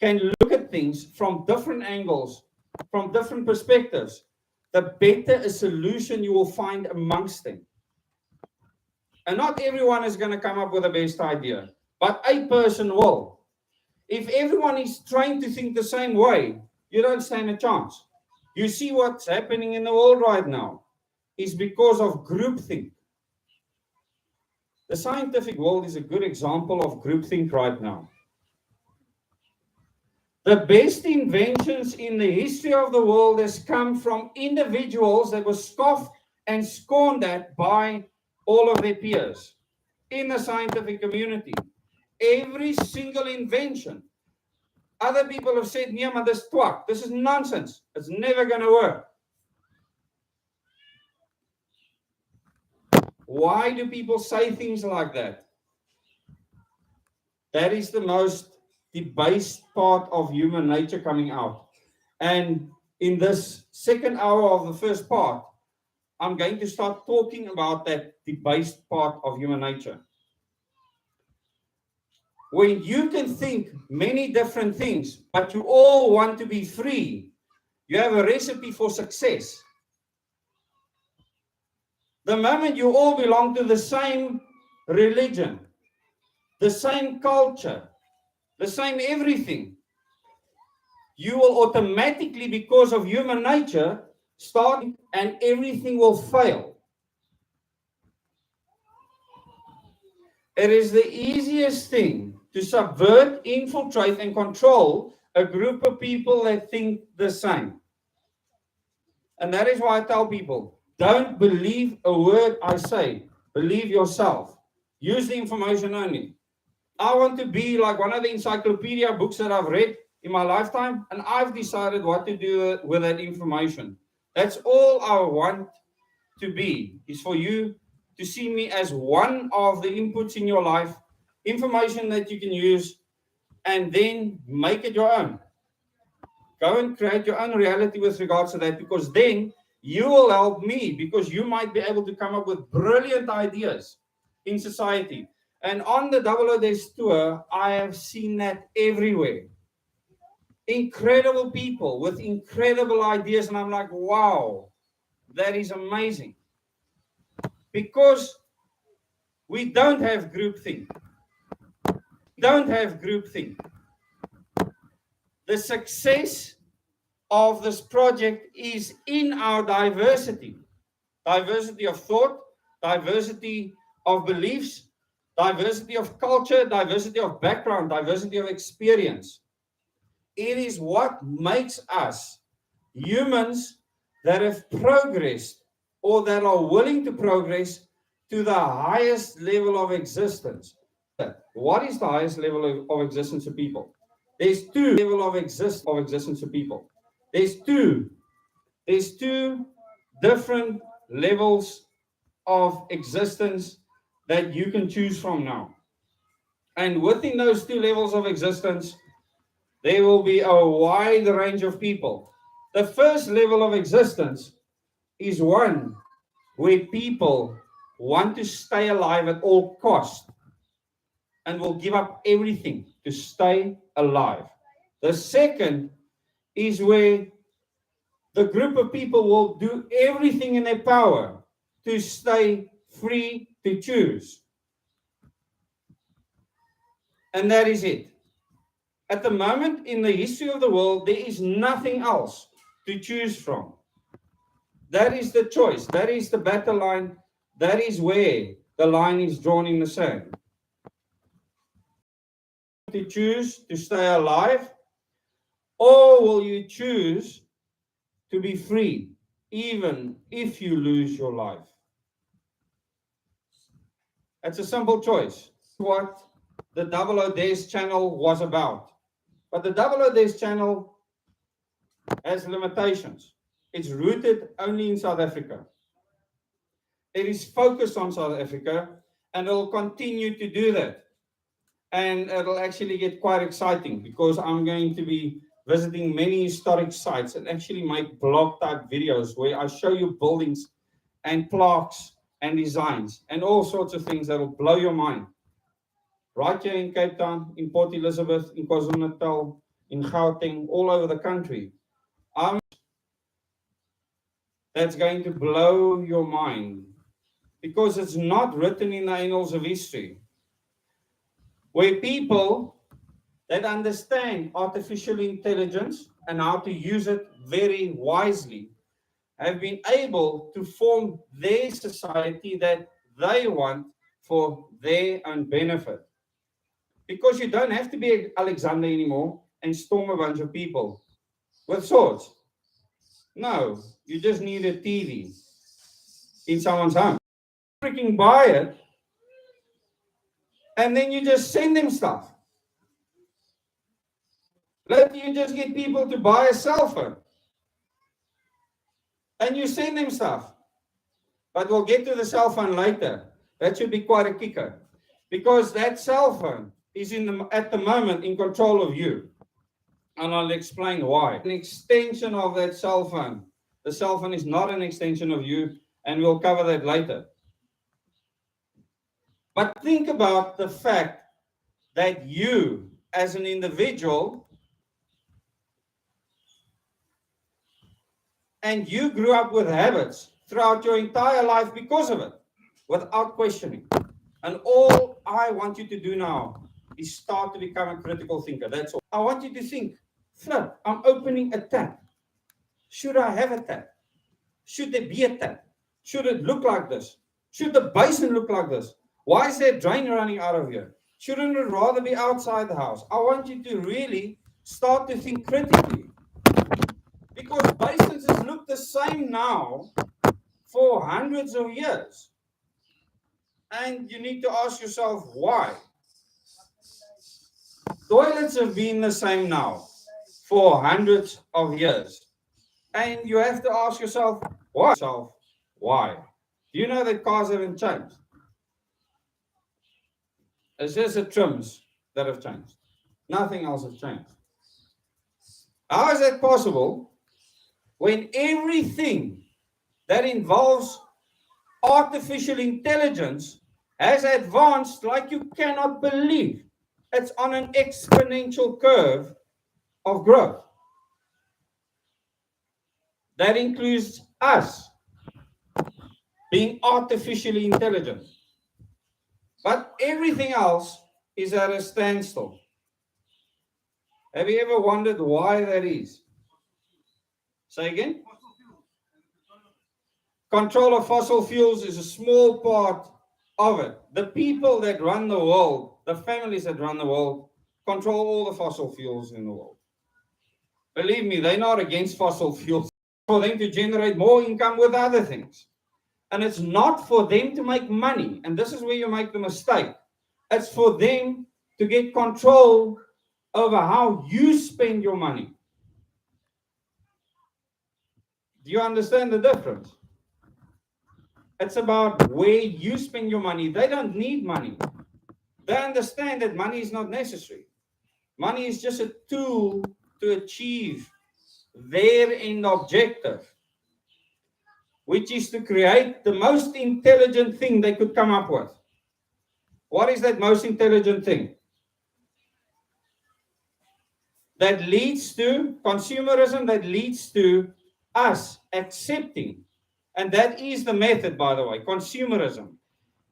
can look at things from different angles, from different perspectives, the better a solution you will find amongst them. And not everyone is going to come up with the best idea, but a person will. If everyone is trying to think the same way, you don't stand a chance. You see what's happening in the world right now is because of groupthink. The scientific world is a good example of groupthink right now. The best inventions in the history of the world has come from individuals that were scoffed and scorned at by all of their peers in the scientific community. Every single invention. Other people have said, nee, maar dis twak. This is nonsense. It's never going to work. Why do people say things like that? That is the most debased part of human nature coming out. And in this second hour of the first part, I'm going to start talking about that debased part of human nature. When you can think many different things, but you all want to be free, you have a recipe for success. The moment you all belong to the same religion, the same culture, the same everything, you will automatically, because of human nature, start and everything will fail. It is the easiest thing to subvert, infiltrate, and control a group of people that think the same. And that is why I tell people, don't believe a word I say. Believe yourself. Use the information only. I want to be like one of the encyclopedia books that I've read in my lifetime, and I've decided what to do with that information. That's all I want to be, is for you to see me as one of the inputs in your life, information that you can use, and then make it your own. Go and create your own reality with regards to that, because then you will help me, because you might be able to come up with brilliant ideas in society. And on the Double Days tour, I have seen that everywhere. Incredible people with incredible ideas, and I'm like, wow, that is amazing. Because we don't have groupthink. Don't have groupthink. The success of this project is in our diversity. Diversity of thought, diversity of beliefs, diversity of culture, diversity of background, diversity of experience. It is what makes us humans that have progressed or that are willing to progress to the highest level of existence. What is the highest level of existence of people? There's two levels of existence of people. There's two different levels of existence that you can choose from now. And within those two levels of existence, there will be a wide range of people. The first level of existence is one where people want to stay alive at all costs and will give up everything to stay alive. The second is where the group of people will do everything in their power to stay free to choose. And that is it. At the moment in the history of the world, there is nothing else to choose from. That is the choice. That is the battle line. That is where the line is drawn in the sand. To choose to stay alive, or will you choose to be free, even if you lose your life? It's a simple choice. What the debased channel was about. But the debased channel has limitations. It's rooted only in South Africa. It is focused on South Africa, and it will continue to do that. And it'll actually get quite exciting because I'm going to be visiting many historic sites and actually make blog type videos where I show you buildings and plaques and designs and all sorts of things that will blow your mind. Right here in Cape Town, in Port Elizabeth, in KwaZulu-Natal, in Gauteng, all over the country. That's going to blow your mind because it's not written in the annals of history. Where people that understand artificial intelligence and how to use it very wisely have been able to form their society that they want for their own benefit. Because you don't have to be Alexander anymore and storm a bunch of people with swords. No, you just need a TV in someone's home. Freaking buy it, and then you just send them stuff. Let you just get people to buy a cell phone, and you send them stuff. But we'll get to the cell phone later. That should be quite a kicker, because that cell phone is at the moment in control of you. And I'll explain why. An extension of that cell phone. The cell phone is not an extension of you, and we'll cover that later. But think about the fact that you, as an individual, and you grew up with habits throughout your entire life because of it, without questioning. And all I want you to do now is start to become a critical thinker. That's all. I want you to think, flip, I'm opening a tap. Should I have a tap? Should there be a tap? Should it look like this? Should the basin look like this? Why is there a drain running out of here? Shouldn't it rather be outside the house? I want you to really start to think critically. Because basins has looked the same now for hundreds of years. And you need to ask yourself why. Toilets have been the same now for hundreds of years. And you have to ask yourself, why? Do you know that cars haven't changed? It's just the trims that have changed. Nothing else has changed. How is that possible when everything that involves artificial intelligence has advanced like you cannot believe? It's on an exponential curve of growth. That includes us being artificially intelligent. But everything else is at a standstill. Have you ever wondered why that is? Say again? Control of fossil fuels is a small part of it. The people that run the world, the families that run the world, control all the fossil fuels in the world. Believe me, they're not against fossil fuels. For them to generate more income with other things. And it's not for them to make money. And this is where you make the mistake. It's for them to get control over how you spend your money. Do you understand the difference? It's about where you spend your money. They don't need money. They understand that money is not necessary. Money is just a tool to achieve their end objective, which is to create the most intelligent thing they could come up with. What is that most intelligent thing? That leads to consumerism, that leads to us accepting. And that is the method, by the way. Consumerism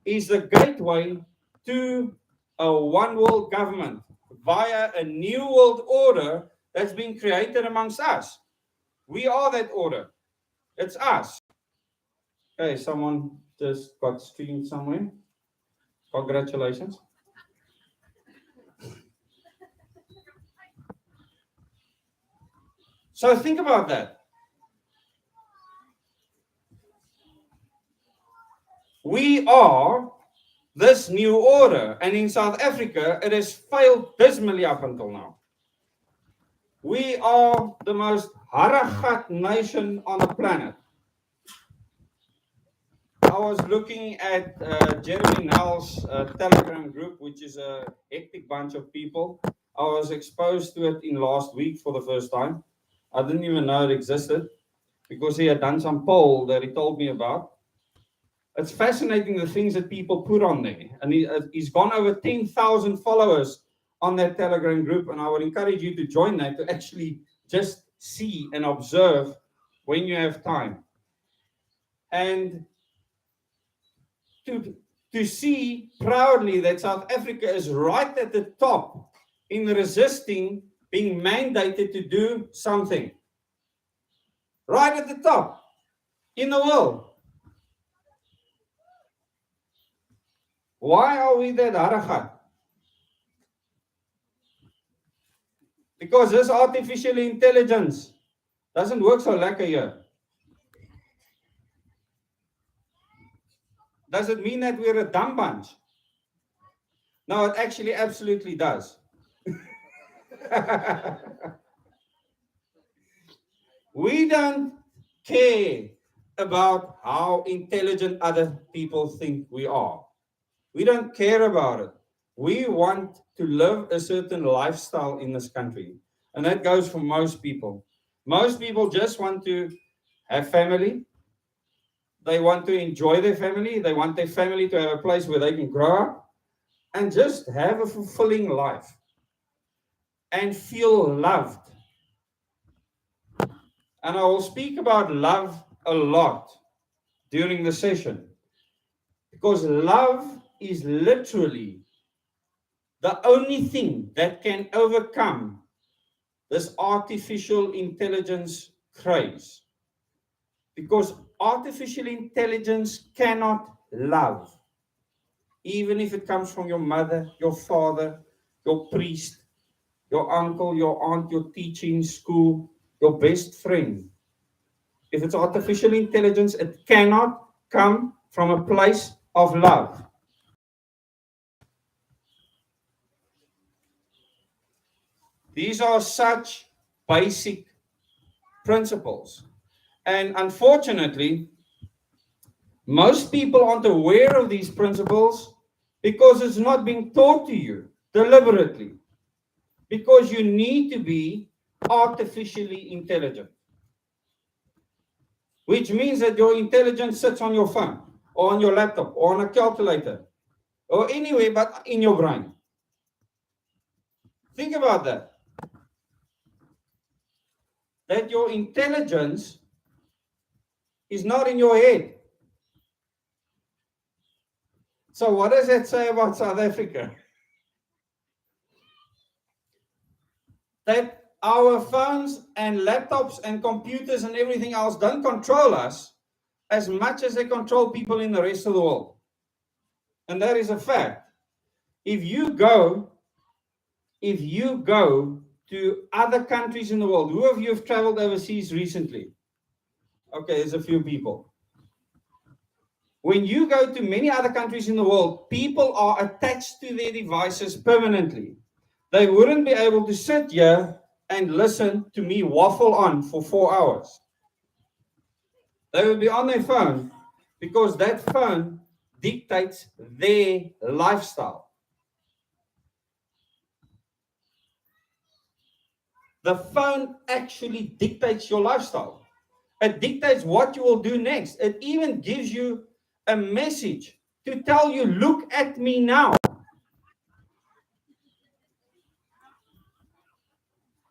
is the gateway to a one world government, via a new world order that's been created amongst us. We are that order. It's us. Okay, someone just got streamed somewhere. Congratulations. So think about that. We are this new order, and in South Africa, it has failed dismally up until now. We are the most harakat nation on the planet. I was looking at Jeremy Nell's Telegram group, which is a hectic bunch of people. I was exposed to it in last week for the first time. I didn't even know it existed because he had done some poll that he told me about. It's fascinating the things that people put on there. And he's gone over 10,000 followers on that Telegram group. And I would encourage you to join that to actually just see and observe when you have time. And to see proudly that South Africa is right at the top in resisting being mandated to do something. Right at the top in the world. Why are we that harakat? Because this artificial intelligence doesn't work so lekker here. Does it mean that we're a dumb bunch? No, it actually absolutely does. We don't care about how intelligent other people think we are. We don't care about it. We want to live a certain lifestyle in this country. And that goes for most people. Most people just want to have family. They want to enjoy their family. They want their family to have a place where they can grow up and just have a fulfilling life and feel loved. And I will speak about love a lot during the session because love is literally the only thing that can overcome this artificial intelligence craze. Because artificial intelligence cannot love. Even if it comes from your mother, your father, your priest, your uncle, your aunt, your teacher in school, your best friend. If it's artificial intelligence, it cannot come from a place of love. These are such basic principles. And unfortunately, most people aren't aware of these principles because it's not being taught to you deliberately. Because you need to be artificially intelligent. Which means that your intelligence sits on your phone, or on your laptop, or on a calculator, or anywhere but in your brain. Think about that. That your intelligence is not in your head. So what does that say about South Africa? That our phones and laptops and computers and everything else don't control us as much as they control people in the rest of the world. And that is a fact. If you go to other countries in the world, who of you have traveled overseas recently? Okay, there's a few people. When you go to many other countries in the world, people are attached to their devices permanently. They wouldn't be able to sit here and listen to me waffle on for 4 hours. They would be on their phone because that phone dictates their lifestyle. The phone actually dictates your lifestyle. It dictates what you will do next. It even gives you a message to tell you, look at me now.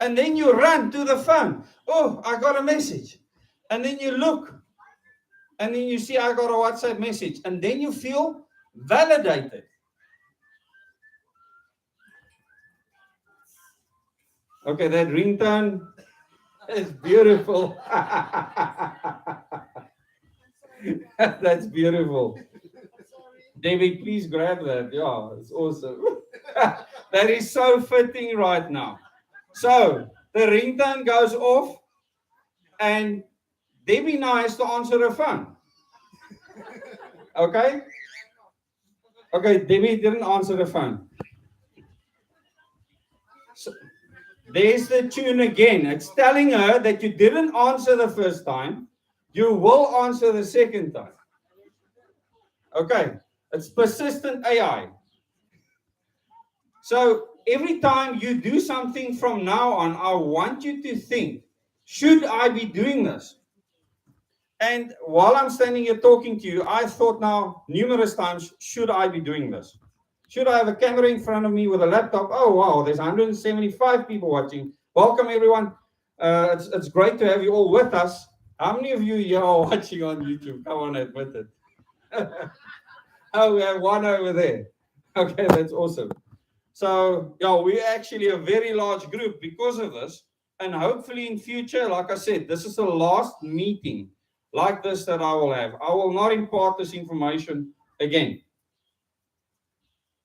And then you run to the phone. Oh, I got a message. And then you look. And then you see, I got a WhatsApp message. And then you feel validated. Okay, that ringtone is beautiful. That's beautiful. Debbie, please grab that. Yeah, it's awesome. That is so fitting right now. So the ringtone goes off, and Debbie now has to answer the phone. Okay? Okay, Debbie didn't answer the phone. So, there's the tune again. It's telling her that you didn't answer the first time. You will answer the second time. Okay? It's persistent AI. So every time you do something from now on, I want you to think, should I be doing this? And while I'm standing here talking to you, I thought now numerous times, should I be doing this? Should I have a camera in front of me with a laptop? Oh, wow, there's 175 people watching. Welcome, everyone. It's great to have you all with us. How many of you here are watching on YouTube? Come on, admit it. Oh, we have one over there. Okay, that's awesome. So, yeah, we're actually a very large group because of this. And hopefully in future, like I said, this is the last meeting like this that I will have. I will not impart this information again.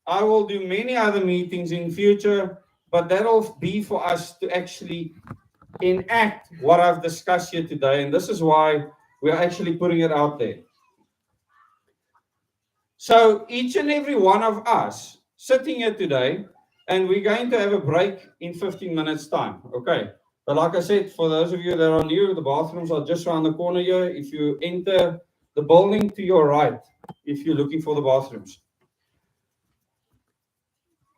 I will do many other meetings in future, but that'll be for us to actually enact what I've discussed here today. And this is why we're actually putting it out there. So each and every one of us sitting here today, and we're going to have a break in 15 minutes time. Okay. But like I said, for those of you that are new, the bathrooms are just around the corner here. If you enter the building to your right, if you're looking for the bathrooms.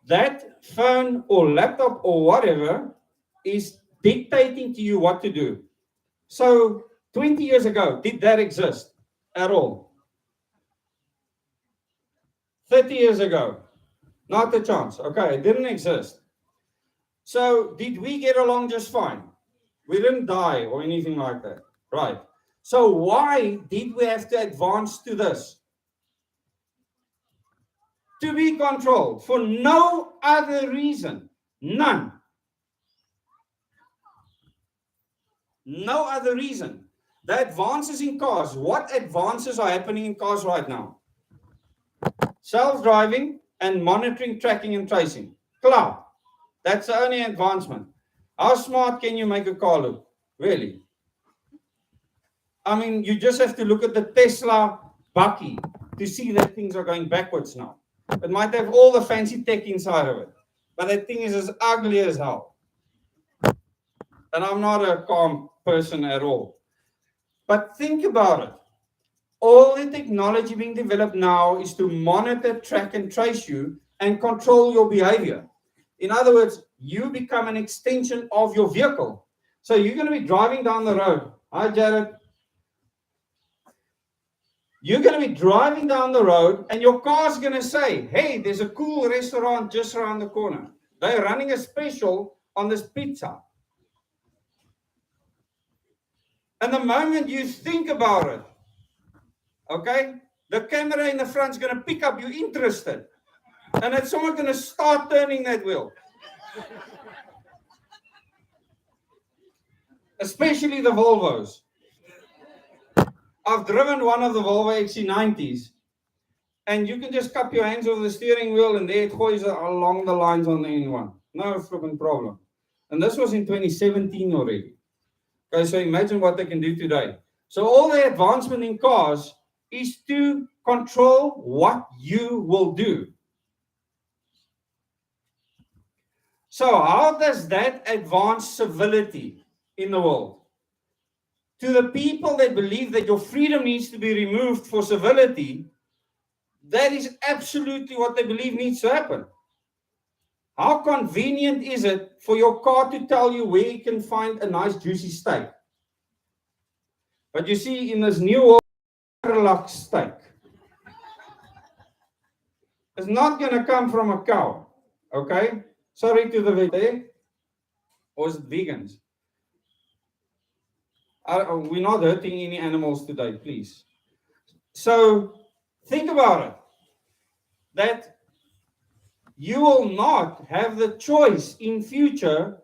That phone or laptop or whatever is dictating to you what to do. So 20 years ago, did that exist at all? 30 years ago, not a chance. Okay, it didn't exist. So did we get along just fine? We didn't die or anything like that, right? So why did we have to advance to this? To be controlled for no other reason, none. No other reason. The advances in cars, what advances are happening in cars right now? Self-driving and monitoring, tracking and tracing. Cloud. That's the only advancement. How smart can you make a car look? Really? I mean, you just have to look at the Tesla Bucky to see that things are going backwards now. It might have all the fancy tech inside of it, but that thing is as ugly as hell. And I'm not a calm person at all. But think about it. All the technology being developed now is to monitor, track, and trace you and control your behavior. In other words, you become an extension of your vehicle. So you're going to be driving down the road. Hi, Jared. You're going to be driving down the road and your car's going to say, hey, there's a cool restaurant just around the corner. They're running a special on this pizza. And the moment you think about it, okay, the camera in the front is going to pick up, you're interested. And then someone's going to start turning that wheel. Especially the Volvos. I've driven one of the Volvo XC90s. And you can just cup your hands over the steering wheel and there it goes along the lines on the N1. No flipping problem. And this was in 2017 already. Okay, so imagine what they can do today. So all the advancement in cars is to control what you will do. So how does that advance civility in the world? To the people that believe that your freedom needs to be removed for civility, that is absolutely what they believe needs to happen. How convenient is it for your car to tell you where you can find a nice juicy steak? But you see, in this new world, relaxed steak. It's not going to come from a cow, okay? Sorry to the vegetarian, or is it vegans? We're not hurting any animals today, please. So think about it, that you will not have the choice in future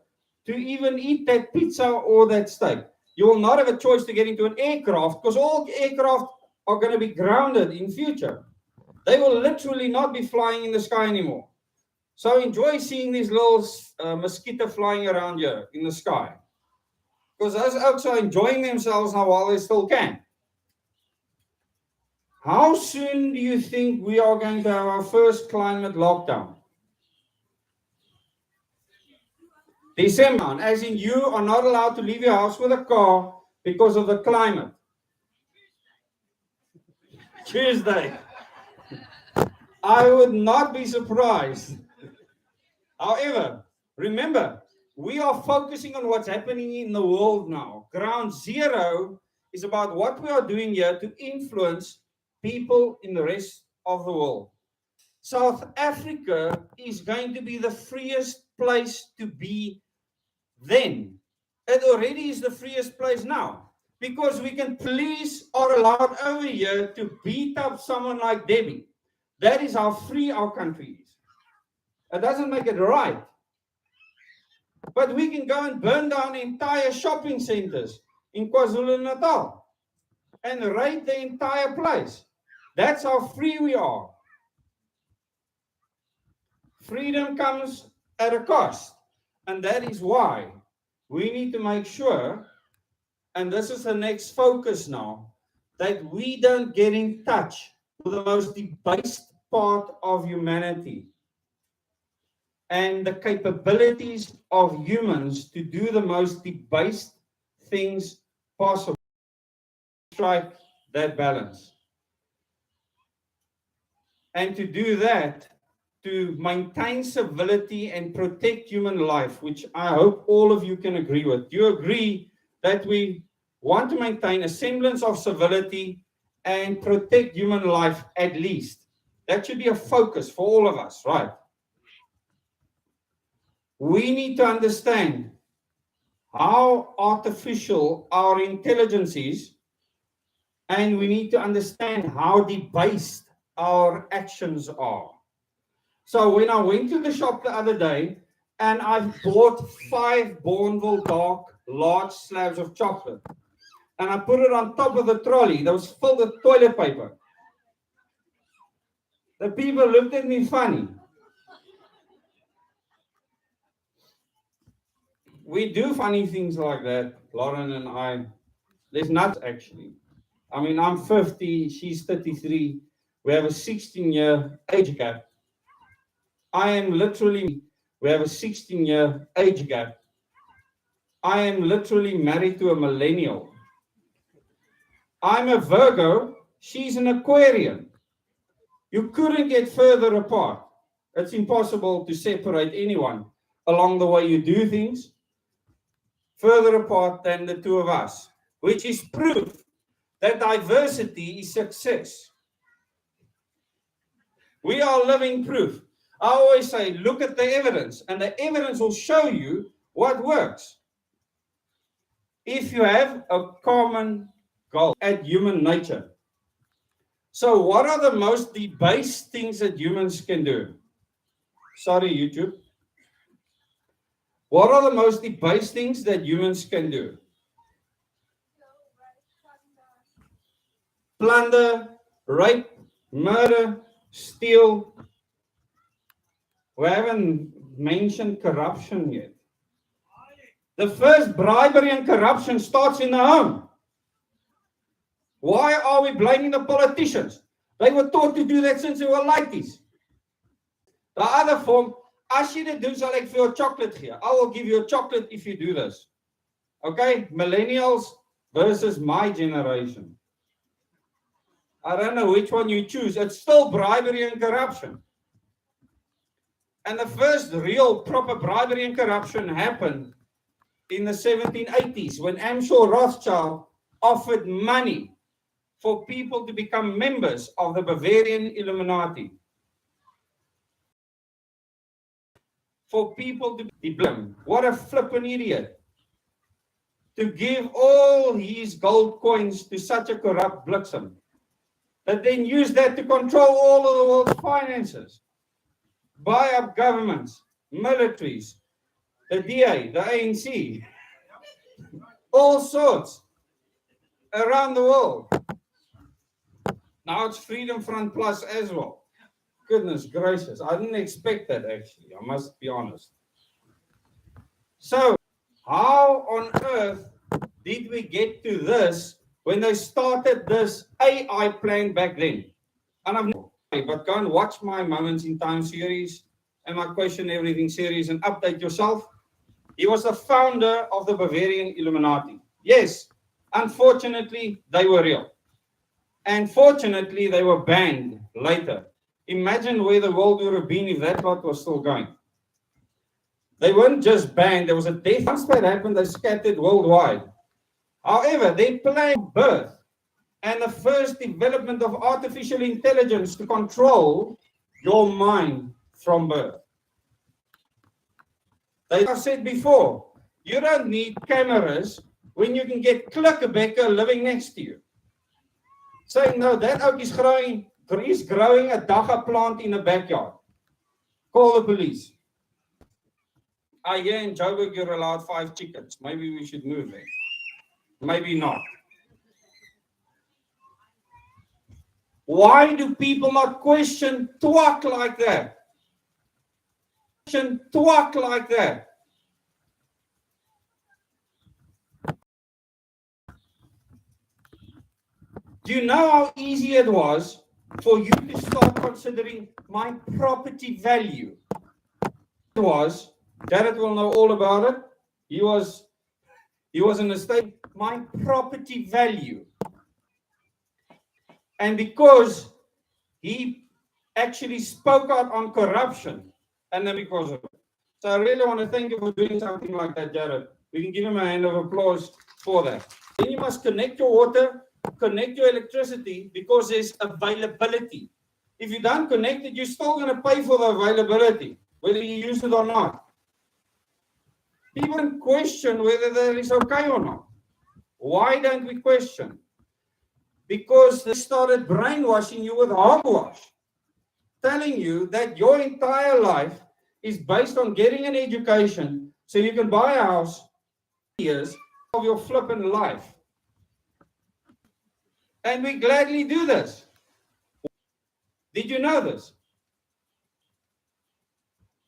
to even eat that pizza or that steak. You will not have a choice to get into an aircraft because all aircraft are going to be grounded in future. They will literally not be flying in the sky anymore. So enjoy seeing these little mosquitoes flying around here in the sky. Because those oaks are enjoying themselves now while they still can. How soon do you think we are going to have our first climate lockdown? December, as in you are not allowed to leave your house with a car because of the climate. Tuesday. I would not be surprised. However, remember, we are focusing on what's happening in the world now. Ground zero is about what we are doing here to influence people in the rest of the world. South Africa is going to be the freest place to be then. It already is the freest place now. Because we can police are allowed over here to beat up someone like Debbie. That is how free our country is. It doesn't make it right. But we can go and burn down entire shopping centers in KwaZulu-Natal and raid the entire place. That's how free we are. Freedom comes at a cost. And that is why we need to make sure, and this is the next focus now, that we don't get in touch with the most debased part of humanity and the capabilities of humans to do the most debased things possible. Strike that balance. And to do that, to maintain civility and protect human life, which I hope all of you can agree with. Do you agree that we want to maintain a semblance of civility and protect human life at least? That should be a focus for all of us, right? We need to understand how artificial our intelligence is, and we need to understand how debased our actions are. So when I went to the shop the other day and I bought 5 Bourneville Dark large slabs of chocolate and I put it on top of the trolley that was filled with toilet paper, the people looked at me funny. We do funny things like that, Lauren and I. There's not actually. I mean, I'm 50, she's 33. We have a 16-year age gap. We have a 16-year age gap. I am literally married to a millennial. I'm a Virgo, she's an Aquarian. You couldn't get further apart. It's impossible to separate anyone along the way you do things further apart than the two of us, which is proof that diversity is success. We are living proof. I always say, look at the evidence, and the evidence will show you what works. If you have a common goal at human nature. So what are the most debased things that humans can do? Sorry, YouTube. What are the most debased things that humans can do? Plunder, rape, murder, steal. We haven't mentioned corruption yet. The first bribery and corruption starts in the home. Why are we blaming the politicians? They were taught to do that since they were laities. The other form, as jy dit doen, sal ek vir jou chocolate gee. I will give you a chocolate if you do this. Okay? Millennials versus my generation. I don't know which one you choose. It's still bribery and corruption. And the first real proper bribery and corruption happened in the 1780s when Amschel Rothschild offered money for people to become members of the Bavarian Illuminati. For people to be blamed. What a flippin' idiot. To give all his gold coins to such a corrupt bliksem that then use that to control all of the world's finances. Buy up governments, militaries, the DA, the ANC, all sorts around the world. Now it's Freedom Front Plus as well. Goodness gracious, I didn't expect that actually, I must be honest. So, how on earth did we get to this when they started this AI plan back then? And I've never, but go and watch my Moments in Time series and my Question Everything series and update yourself. He was the founder of the Bavarian Illuminati. Yes, unfortunately, they were real. And fortunately, they were banned later. Imagine where the world would have been if that lot was still going. They weren't just banned, there was a death. Once that happened, they scattered worldwide. However, they planned birth and the first development of artificial intelligence to control your mind from birth. They have said before, you don't need cameras when you can get Klikkebekker living next to you. Saying, no, that oak is growing a daga plant in a backyard. Call the police. Here in Joburg, you're allowed 5 chickens. Maybe we should move there. Maybe not. Why do people not question twak like that? Question twak like that. Do you know how easy it was for you to start considering my property value? It was, Jared will know all about it. He was in a state, my property value. And because he actually spoke out on corruption, and then because of it. So I really want to thank you for doing something like that, Jared. We can give him a hand of applause for that. Then you must connect your water, connect your electricity, because there's availability. If you don't connect it, you're still going to pay for the availability, whether you use it or not. People don't question whether that is okay or not. Why don't we question? Because they started brainwashing you with hogwash, telling you that your entire life is based on getting an education so you can buy a house years of your flippant life. And we gladly do this. Did you know this?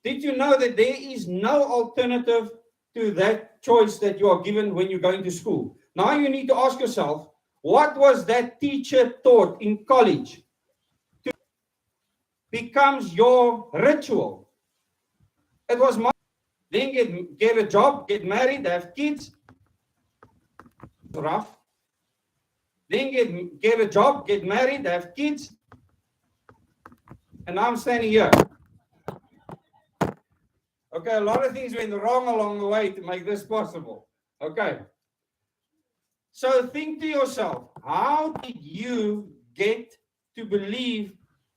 Did you know that there is no alternative to that choice that you are given when you're going to school? Now you need to ask yourself, what was that teacher taught in college? Becomes your ritual. It was my then get a job, get married, have kids. Rough. Then get a job, get married, have kids. And now I'm standing here. Okay, a lot of things went wrong along the way to make this possible. Okay. So think to yourself, how did you get to believe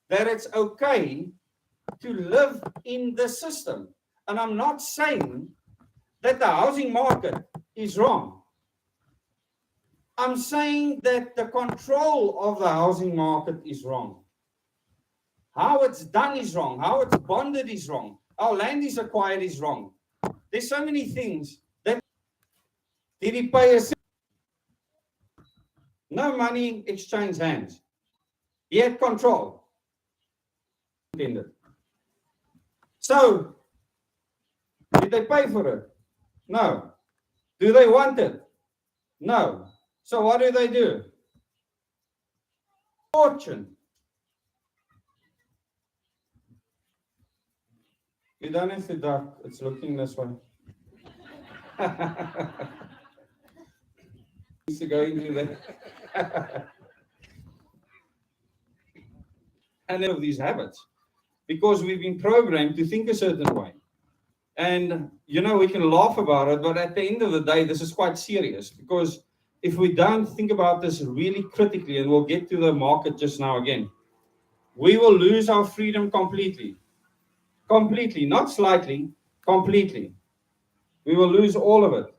that it's okay to live in the system? And I'm not saying that the housing market is wrong. I'm saying that the control of the housing market is wrong. How it's done is wrong. How it's bonded is wrong. How land is acquired is wrong. There's so many things that did he pay us? No money exchanged hands. He had control. So, did they pay for it? No. Do they want it? No. So what do? Fortune. You don't have to duck. It's looking this way. Needs to go into that. And of these habits, because we've been programmed to think a certain way. And, you know, we can laugh about it, but at the end of the day, this is quite serious, because if we don't think about this really critically, and we'll get to the market just now again, we will lose our freedom completely. Completely, not slightly, completely. We will lose all of it.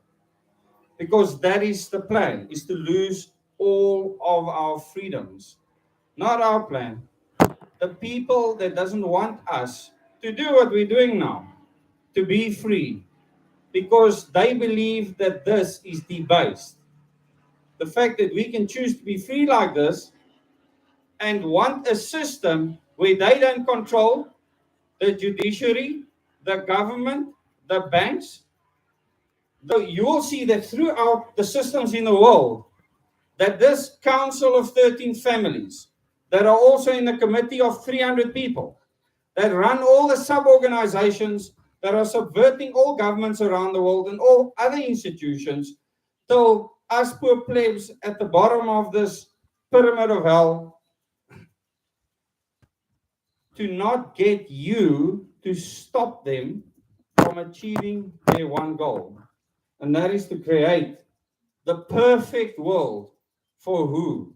Because that is the plan, is to lose all of our freedoms. Not our plan. The people that doesn't want us to do what we're doing now, to be free, because they believe that this is debased. The fact that we can choose to be free like this and want a system where they don't control the judiciary, the government, the banks. Though you will see that throughout the systems in the world, that this council of 13 families that are also in a committee of 300 people that run all the sub-organizations that are subverting all governments around the world and all other institutions, till us poor plebs at the bottom of this pyramid of hell, to not get you to stop them from achieving their one goal. And that is to create the perfect world. For who?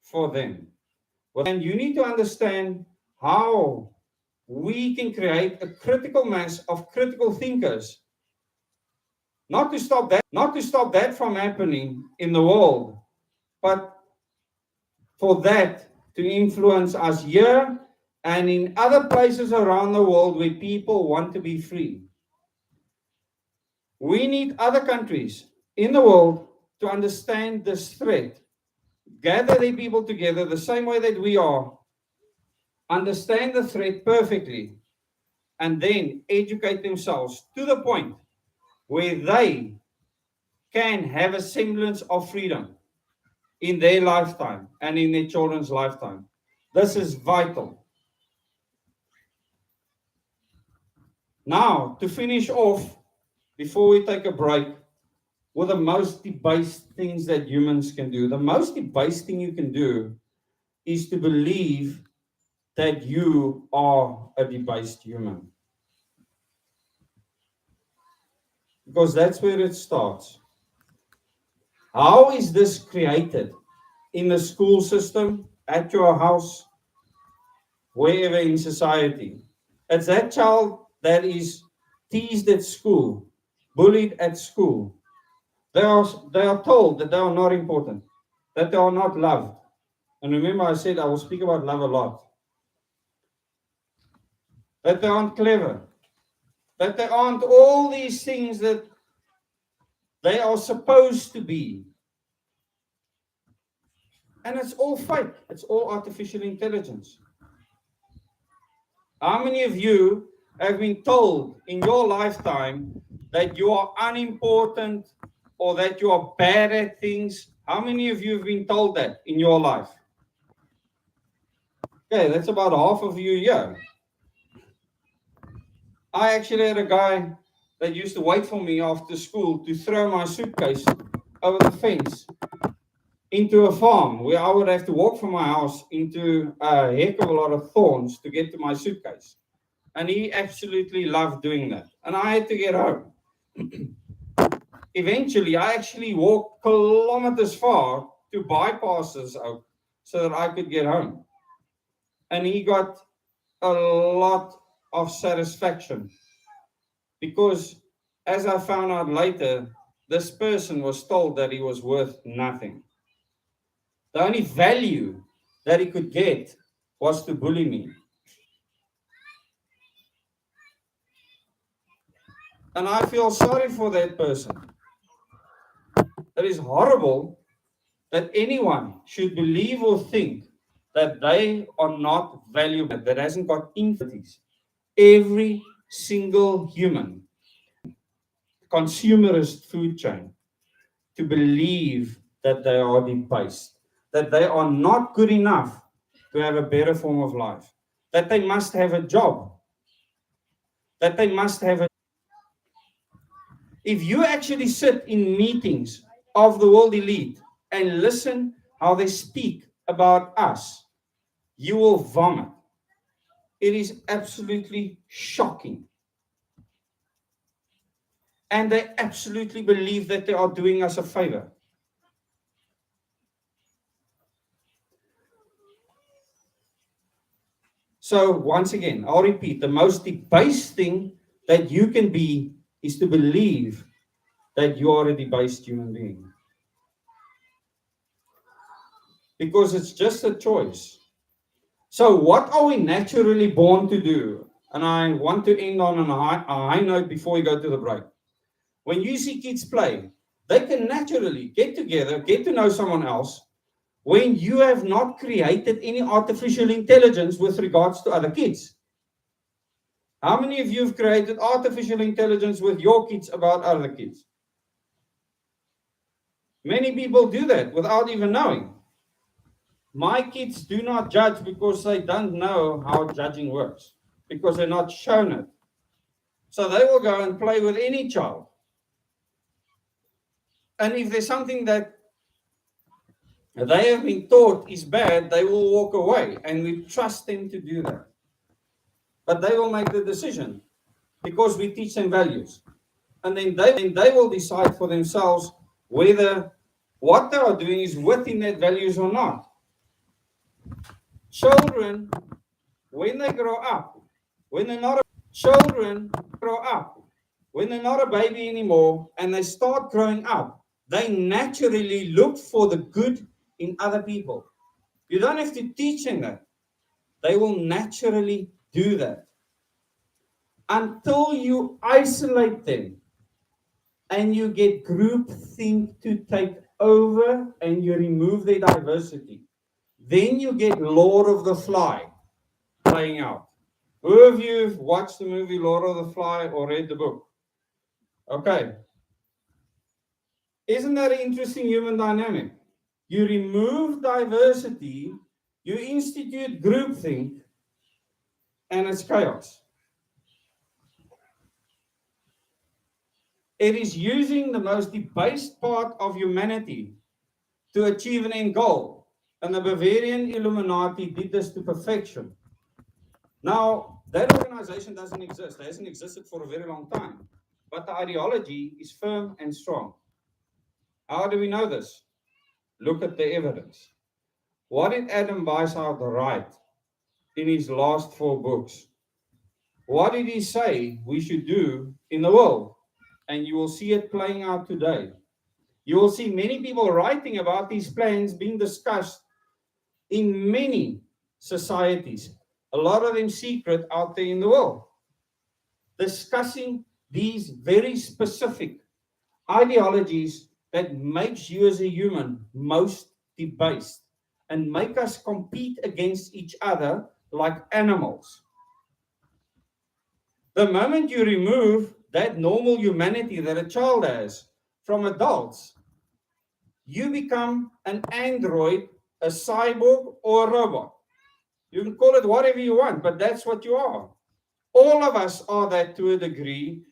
For them. And you need to understand how we can create a critical mass of critical thinkers, not to stop that from happening in the world, but for that to influence us here and in other places around the world where people want to be free. We need other countries in the world to understand this threat, gather their people together the same way that we are, understand the threat perfectly, and then educate themselves to the point where they can have a semblance of freedom in their lifetime and in their children's lifetime. This is vital. Now, to finish off, before we take a break, with the most debased things that humans can do. The most debased thing you can do is to believe that you are a debased human. Because that's where it starts. How is this created? In the school system, at your house, wherever in society. It's that child that is teased at school, bullied at school. They are told that they are not important, that they are not loved. And remember, I said I will speak about love a lot. That they aren't clever, that they aren't all these things that they are supposed to be. And it's all fake. It's all artificial intelligence. How many of you have been told in your lifetime that you are unimportant or that you are bad at things? How many of you have been told that in your life? Okay, that's about half of you here. I actually had a guy that used to wait for me after school to throw my suitcase over the fence into a farm where I would have to walk from my house into a heck of a lot of thorns to get to my suitcase. And he absolutely loved doing that. And I had to get home. Eventually, I actually walked kilometers far to bypass this out so that I could get home. And he got a lot of satisfaction because, as I found out later, this person was told that he was worth nothing. The only value that he could get was to bully me. And I feel sorry for that person. It is horrible that anyone should believe or think that they are not valuable, that hasn't got infinities. Every single human, consumerist food chain, to believe that they are debased, that they are not good enough to have a better form of life, that they must have a job, that they must have a... If you actually sit in meetings of the world elite and listen how they speak about us, you will vomit. It is absolutely shocking. And they absolutely believe that they are doing us a favor. So once again, I'll repeat, the most debased thing that you can be is to believe that you are a debased human being. Because it's just a choice. So what are we naturally born to do? And I want to end on a high note before we go to the break. when you see kids play, they can naturally get together, get to know someone else, when you have not created any artificial intelligence with regards to other kids. How many of you have created artificial intelligence with your kids about other kids? Many people do that without even knowing. My kids do not judge because they don't know how judging works, because they're not shown it. So they will go and play with any child. And if there's something that they have been taught is bad, they will walk away, and we trust them to do that. But they will make the decision because we teach them values. And then they will decide for themselves whether what they are doing is within that values or not. Children, when they grow up, when they're not a baby anymore and they start growing up, they naturally look for the good in other people. You don't have to teach them that. They will naturally do that. Until you isolate them and you get groupthink to take over and you remove their diversity, then you get Lord of the Fly playing out. Who of you have watched the movie Lord of the Fly or read the book? Okay. Isn't that an interesting human dynamic? You remove diversity, you institute groupthink, and it's chaos. It is using the most debased part of humanity to achieve an end goal. And the Bavarian Illuminati did this to perfection. Now, that organization doesn't exist. It hasn't existed for a very long time. But the ideology is firm and strong. How do we know this? Look at the evidence. What did Adam Weishaupt write in his last 4 books? What did he say we should do in the world? And you will see it playing out today. You will see many people writing about these plans being discussed in many societies, a lot of them secret out there in the world, discussing these very specific ideologies that makes you as a human most debased and make us compete against each other like animals. The moment you remove that normal humanity that a child has from adults, you become an android, a cyborg, or a robot. You can call it whatever you want, but that's what you are. All of us are that to a degree.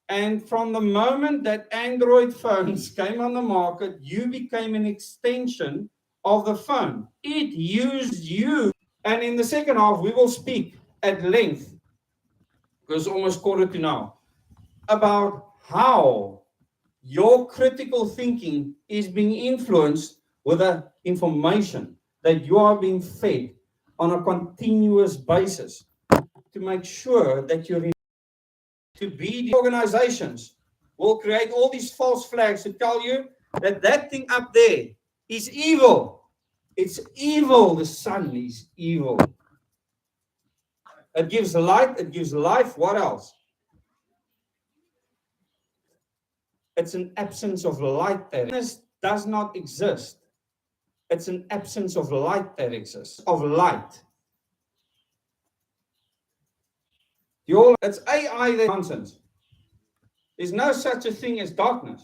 And from the moment that Android phones came on the market, you became an extension of the phone. It used you. And in the second half, we will speak at length, because it's almost 1:45, about how your critical thinking is being influenced with the information that you are being fed on a continuous basis to make sure that you're to be the organizations will create all these false flags to tell you that that thing up there is evil. It's evil. The sun is evil. It gives light. It gives life. What else? It's an absence of light there. Darkness does not exist. It's an absence of light that exists. Of light. It's AI that nonsense. There's no such a thing as darkness.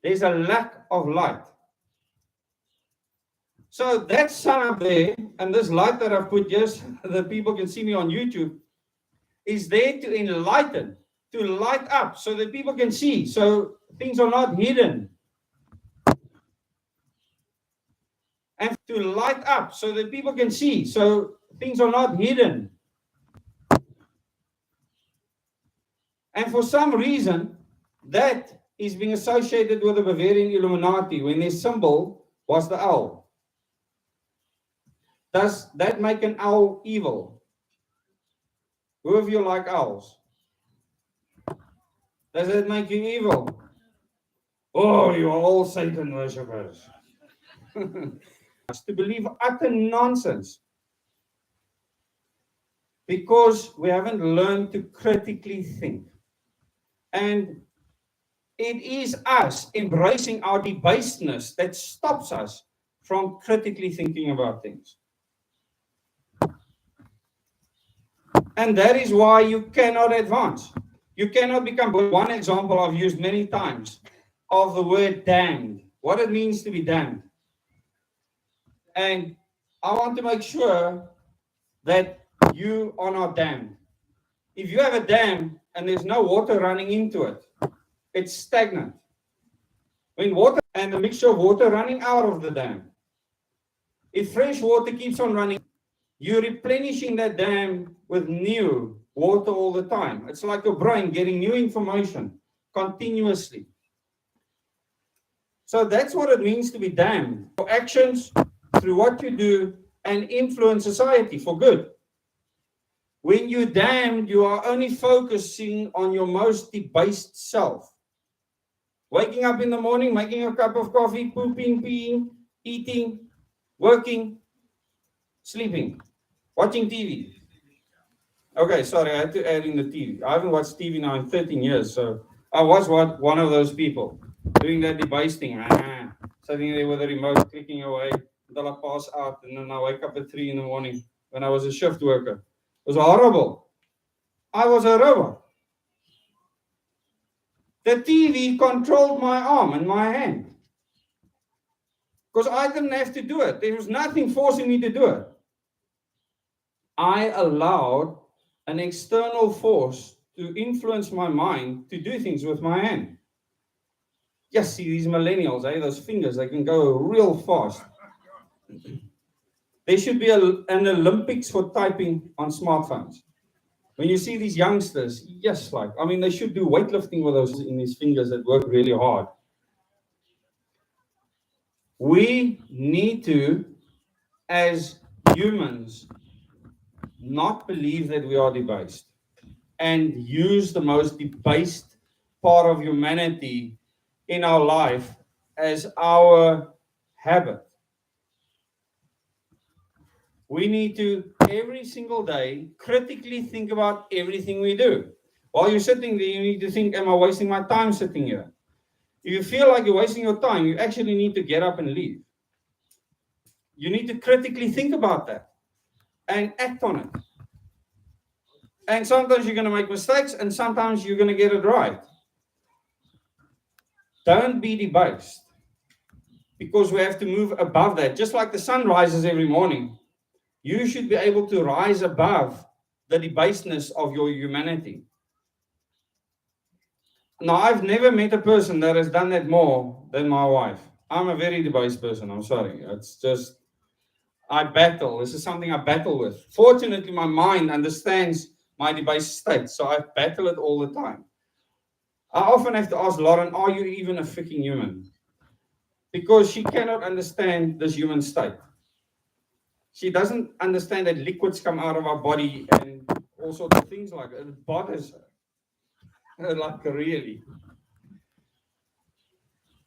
There's a lack of light. So that sun up there, and this light that I've put here, so that people can see me on YouTube, is there to enlighten, to light up, so that people can see, so things are not hidden. And to light up, so that people can see, so things are not hidden. And for some reason, that is being associated with the Bavarian Illuminati when their symbol was the owl. Does that make an owl evil? Who of you like owls? Does that make you evil? Oh, you are all Satan worshippers. To believe utter nonsense. Because we haven't learned to critically think. And It is us embracing our debasedness that stops us from critically thinking about things. And that is why you cannot advance. You cannot become one example I've used many times of the word damned, what it means to be damned. And I want to make sure that you are not damned. If you have a dam and there's no water running into it, it's stagnant. When water and a mixture of water running out of the dam, if fresh water keeps on running, you're replenishing that dam with new water all the time. It's like your brain getting new information continuously. So that's what it means to be damned. Your actions, through what you do, and influence society for good. When you're damned, you are only focusing on your most debased self. Waking up in the morning, making a cup of coffee, pooping, peeing, eating, working, sleeping, watching TV. Okay, sorry, I had to add in the TV. I haven't watched TV now in 13 years, so I was one of those people doing that debasting, sitting there with the remote, clicking away until I pass out, and then I wake up at 3 in the morning when I was a shift worker. It was horrible. I was a robot. The TV controlled my arm and my hand. Because I didn't have to do it. There was nothing forcing me to do it. I allowed an external force to influence my mind to do things with my hand. Just see these millennials, those fingers, they can go real fast. There should be an Olympics for typing on smartphones. When you see these youngsters, they should do weightlifting with those in these fingers that work really hard. We need to, as humans, not believe that we are debased and use the most debased part of humanity in our life as our habit. We need to, every single day, critically think about everything we do. While you're sitting there, you need to think, am I wasting my time sitting here? If you feel like you're wasting your time, you actually need to get up and leave. You need to critically think about that and act on it. And sometimes you're going to make mistakes, and sometimes you're going to get it right. Don't be debased, because we have to move above that. Just like the sun rises every morning, you should be able to rise above the debasedness of your humanity. Now, I've never met a person that has done that more than my wife. I'm a very debased person, I'm sorry. It's just, I battle. This is something I battle with. Fortunately, my mind understands my debased state, so I battle it all the time. I often have to ask Lauren, are you even a freaking human? Because she cannot understand this human state. She doesn't understand that liquids come out of our body and all sorts of things like that. It bothers her. Like, really.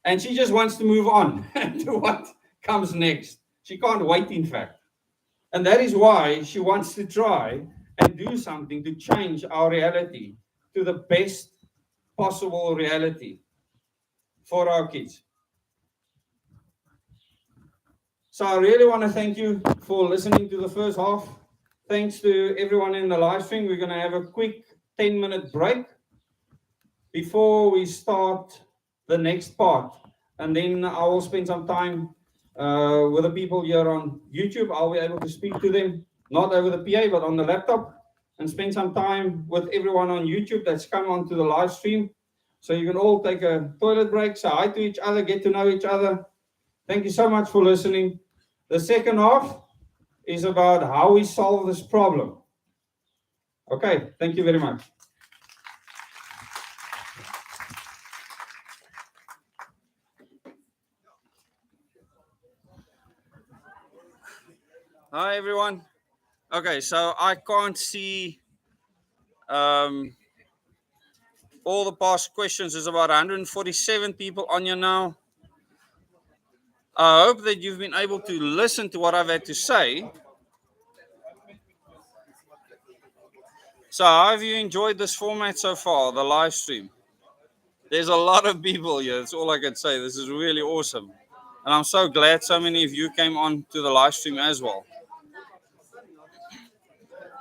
And she just wants to move on to what comes next. She can't wait, in fact. And that is why she wants to try and do something to change our reality to the best possible reality for our kids. So I really want to thank you for listening to the first half. Thanks to everyone in the live stream. We're going to have a quick 10-minute break before we start the next part. And then I will spend some time with the people here on YouTube. I'll be able to speak to them, not over the PA, but on the laptop, and spend some time with everyone on YouTube that's come onto the live stream. So you can all take a toilet break, say hi to each other, get to know each other. Thank you so much for listening. The second half is about how we solve this problem. Okay, thank you very much. Hi, everyone. Okay, so I can't see all the past questions. There's about 147 people on here now. I hope that you've been able to listen to what I've had to say. So how have you enjoyed this format so far, the live stream? There's a lot of people here. That's all I can say. This is really awesome. And I'm so glad so many of you came on to the live stream as well.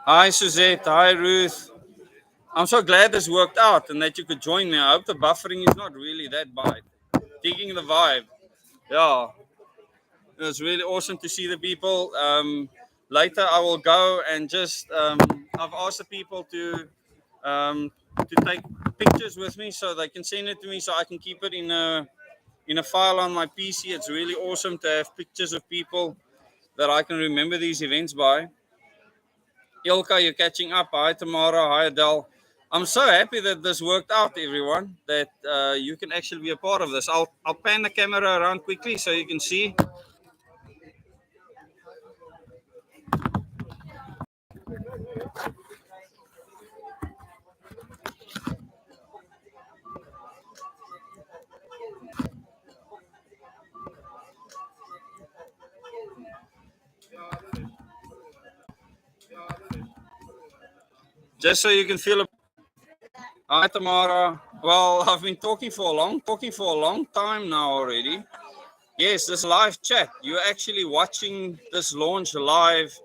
Hi, Suzette. Hi, Ruth. I'm so glad this worked out and that you could join me. I hope the buffering is not really that bad. Digging the vibe. Yeah. It was really awesome to see the people. Later, I will go and just, I've asked the people to take pictures with me so they can send it to me so I can keep it in a file on my PC. It's really awesome to have pictures of people that I can remember these events by. Ilka, you're catching up. Hi, Tamara. Hi, Adele. I'm so happy that this worked out, everyone, that you can actually be a part of this. I'll pan the camera around quickly so you can see. Just so you can feel. Hi, Tamara. Well, I've been talking for a long time now already. Yes, this live chat. You're actually watching this launch live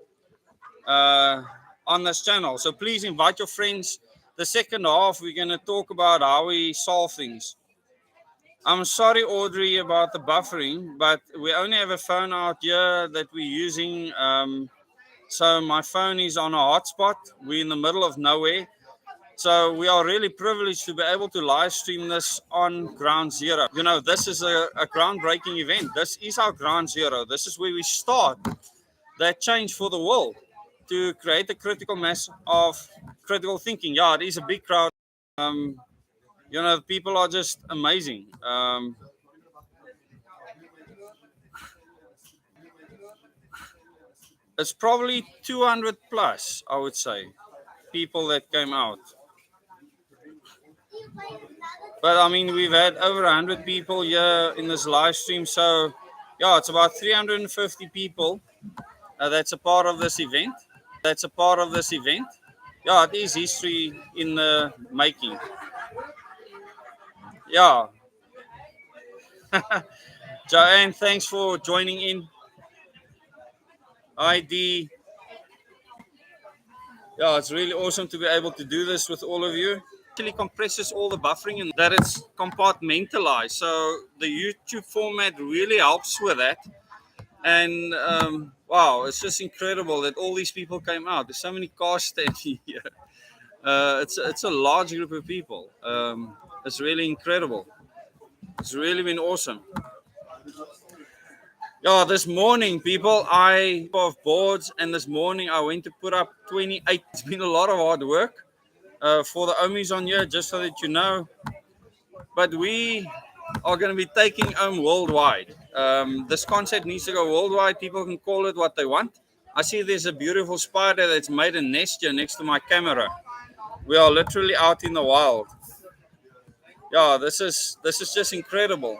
on this channel. So please invite your friends. The second half, we're going to talk about how we solve things. I'm sorry, Audrey, about the buffering, but we only have a phone out here that we're using. So my phone is on a hotspot. We're in the middle of nowhere. So we are really privileged to be able to live stream this on Ground Zero. You know, this is a groundbreaking event. This is our Ground Zero. This is where we start that change for the world to create a critical mass of critical thinking. Yeah, it is a big crowd. You know, people are just amazing. It's probably 200 plus, I would say, people that came out. But I mean, we've had over 100 people here in this live stream. So, yeah, it's about 350 people that's a part of this event. Yeah, it is history in the making. Yeah. Joanne, thanks for joining in. ID. Yeah, it's really awesome to be able to do this with all of you. Actually compresses all the buffering and that it's compartmentalized. So the YouTube format really helps with that. And wow, it's just incredible that all these people came out. There's so many cars standing here. It's a large group of people. It's really incredible. It's really been awesome. Yeah, this morning, people, I have boards, and this morning I went to put up 28. It's been a lot of hard work for the Omis on here, just so that you know. But we are going to be taking home worldwide. This concept needs to go worldwide. People can call it what they want. I see there's a beautiful spider that's made a nest here next to my camera. We are literally out in the wild. Yeah, this is just incredible.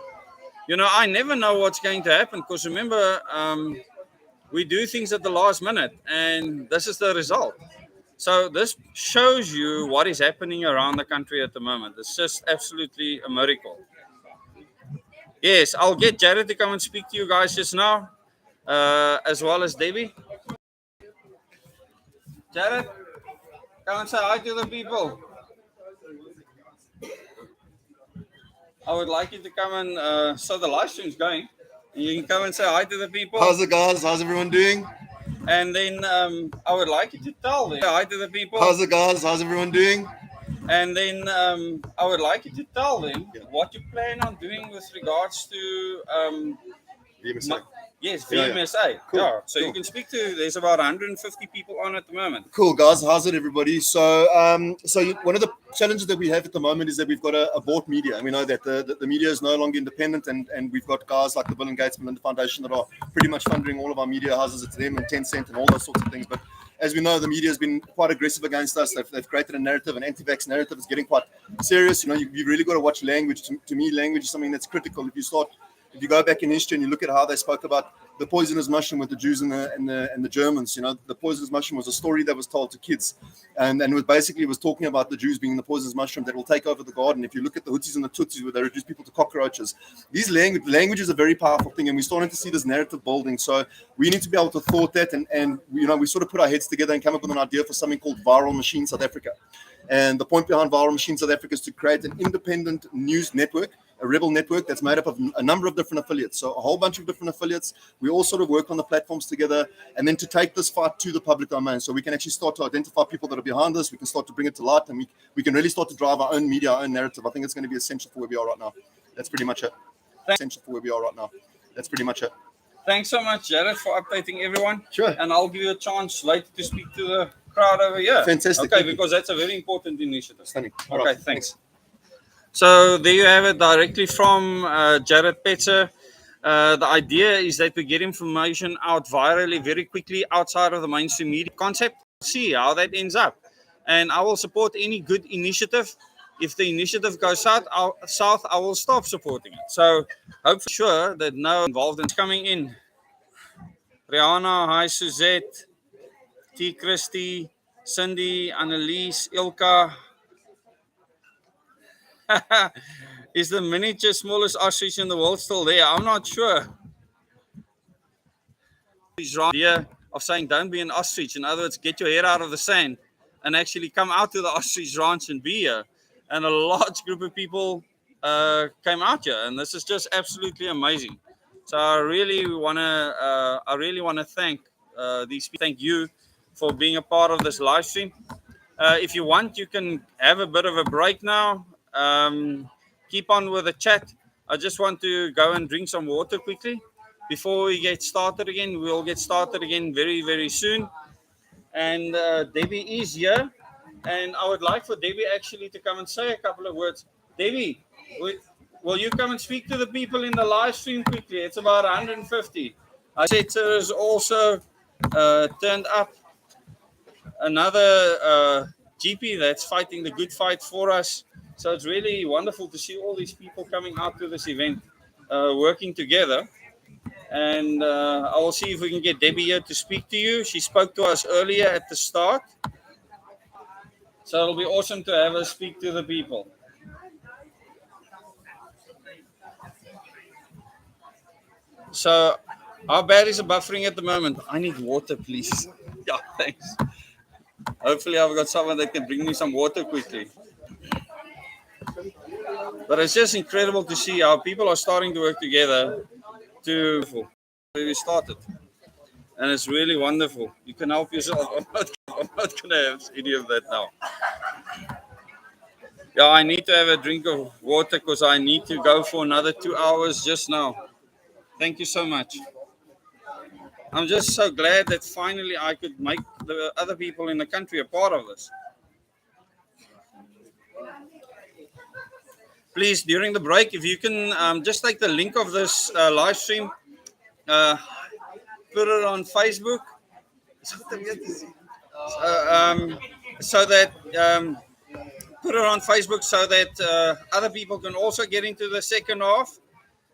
You know, I never know what's going to happen because remember, we do things at the last minute, and this is the result. So this shows you what is happening around the country at the moment. It's just absolutely a miracle. Yes, I'll get Jared to come and speak to you guys just now, as well as Debbie. Jared, come and say hi to the people. I would like you to come and, so the live stream's going, and you can come and say hi to the people. How's it, guys? How's everyone doing? And then I would like you to tell them hi to the people. How's it, guys? How's everyone doing? And then I would like you to tell them what you plan on doing with regards to VMSA. yes, VMSA. Yeah. Cool. Yeah. So you can speak to. There's about 150 people on at the moment. Cool, guys. How's it, everybody? So, one of the challenges that we have at the moment is that we've got a bought media, and we know that the media is no longer independent, and we've got guys like the Bill and Gates Melinda Foundation that are pretty much funding all of our media houses. It's them and Tencent and all those sorts of things. But as we know, the media has been quite aggressive against us. They've created a narrative, an anti-vax narrative. It's getting quite serious. You know, you've really got to watch language. To me, language is something that's critical. If you start if you go back in history and you look at how they spoke about the poisonous mushroom with the Jews and the Germans, you know, the poisonous mushroom was a story that was told to kids, and it was talking about the Jews being the poisonous mushroom that will take over the garden. If you look at the Hutsis and the Tutsis, where they reduce people to cockroaches, these language is a very powerful thing, and we're starting to see this narrative building. So we need to be able to thought that, and you know, we sort of put our heads together and come up with an idea for something called Viral Machine South Africa. And the point behind Viral Machine South Africa is to create an independent news network, a rebel network that's made up of a number of different affiliates. So a whole bunch of different affiliates. We all sort of work on the platforms together, and then to take this fight to the public domain. So we can actually start to identify people that are behind this. We can start to bring it to light, and we can really start to drive our own media, our own narrative. I think it's going to be essential for where we are right now. That's pretty much it. Essential for where we are right now. That's pretty much it. Thanks so much, Jared, for updating everyone. Sure. And I'll give you a chance later to speak to the crowd over here. Fantastic. Okay, because that's a very important initiative. Stunning. Okay, Right. thanks. So there you have it directly from Jared Petzer. The idea is that we get information out virally very quickly outside of the mainstream media concept. See how that ends up. And I will support any good initiative. If the initiative goes south, I will stop supporting it. So hopefully sure that no involved is coming in. Rihanna, hi Suzette, T. Christy, Cindy, Annalise, Ilka. Is the miniature smallest ostrich in the world still there? I'm not sure. Idea of saying don't be an ostrich. In other words, get your head out of the sand and actually come out to the ostrich ranch and be here. And a large group of people came out here, and this is just absolutely amazing. So I really want to thank these people. Thank you for being a part of this live stream. If you want, you can have a bit of a break now. Keep on with the chat. I just want to go and drink some water quickly before we get started again. We'll get started again very, very soon. And Debbie is here. And I would like for Debbie actually to come and say a couple of words. Debbie, will you come and speak to the people in the live stream quickly? It's about 150. I said there's also turned up another GP that's fighting the good fight for us. So it's really wonderful to see all these people coming out to this event, working together. And I will see if we can get Debbie here to speak to you. She spoke to us earlier at the start. So it'll be awesome to have her speak to the people. So how bad is the buffering at the moment? I need water, please. Yeah, thanks. Hopefully I've got someone that can bring me some water quickly. But it's just incredible to see how people are starting to work together to where we started. And it's really wonderful. You can help yourself. I'm not going to have any of that now. Yeah, I need to have a drink of water because I need to go for another 2 hours just now. Thank you so much. I'm just so glad that finally I could make the other people in the country a part of this. Please, during the break, if you can just take the link of this live stream, put it on Facebook, put it on Facebook so that other people can also get into the second half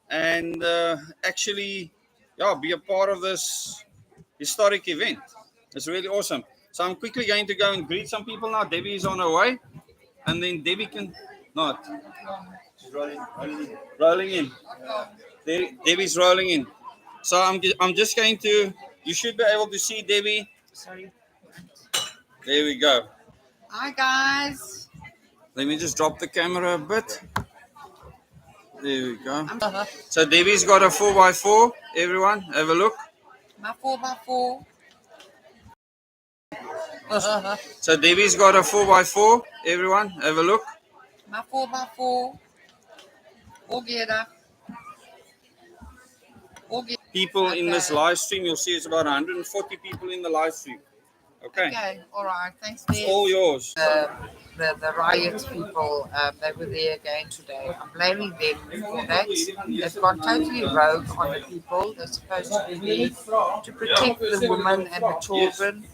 and actually, be a part of this historic event. It's really awesome. So I'm quickly going to go and greet some people now. Debbie is on her way, and then Debbie can not. She's rolling in. Debbie's rolling in. So I'm just going to. You should be able to see Debbie. Sorry. There we go. Hi guys. Let me just drop the camera a bit. There we go. So Debbie's got a 4x4. Everyone, have a look. My 4x4. So Debbie's got a 4x4. Everyone, have a look. My 4x4. All together. People in this live stream, you'll see it's about 140 people in the live stream. Okay. All right. Thanks, It's Dave. all yours. The riot people, they were there again today. I'm blaming them for that. They've gone totally rogue on the people. They're supposed to be there to protect the women and the children.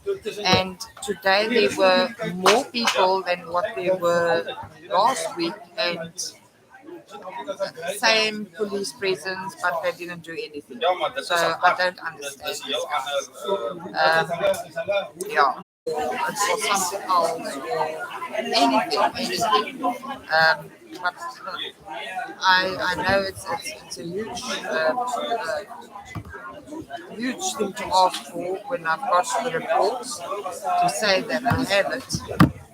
And today there were more people than what there were last week. And same police presence, but they didn't do anything. So I don't understand this, guys. Yeah, it's for something else or anything. But I know it's a huge thing to ask for when I've got the reports to say that I have it.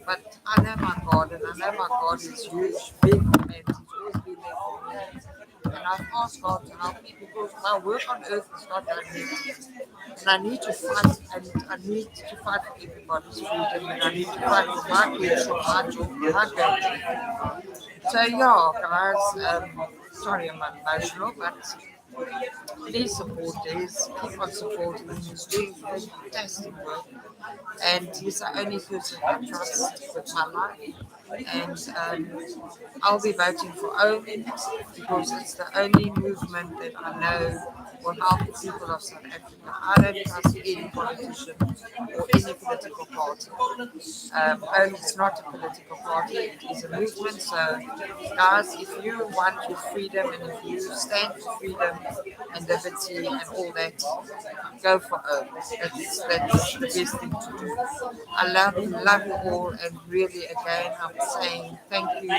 But I know my God, and I know my God is huge, big, and He's always been there for me. And I've asked God to help me because my work on earth is not done yet. And I need to fight, and I need to fight for everybody's freedom, and I need to fight for my kids, for my job, for my grandchildren. So yeah, guys, sorry I'm emotional, but please support this, keep on supporting him, he's doing fantastic work. And he's the only person I trust with my life. And I'll be voting for OWN because it's the only movement that I know will help the people of South Africa. I don't trust any politician or any political party. OWN is not a political party, it is a movement. So, guys, if you want your freedom and if you stand for freedom and liberty and all that, go for OWN. That's the best thing to do. I love you all, and really, again, I'm saying thank you,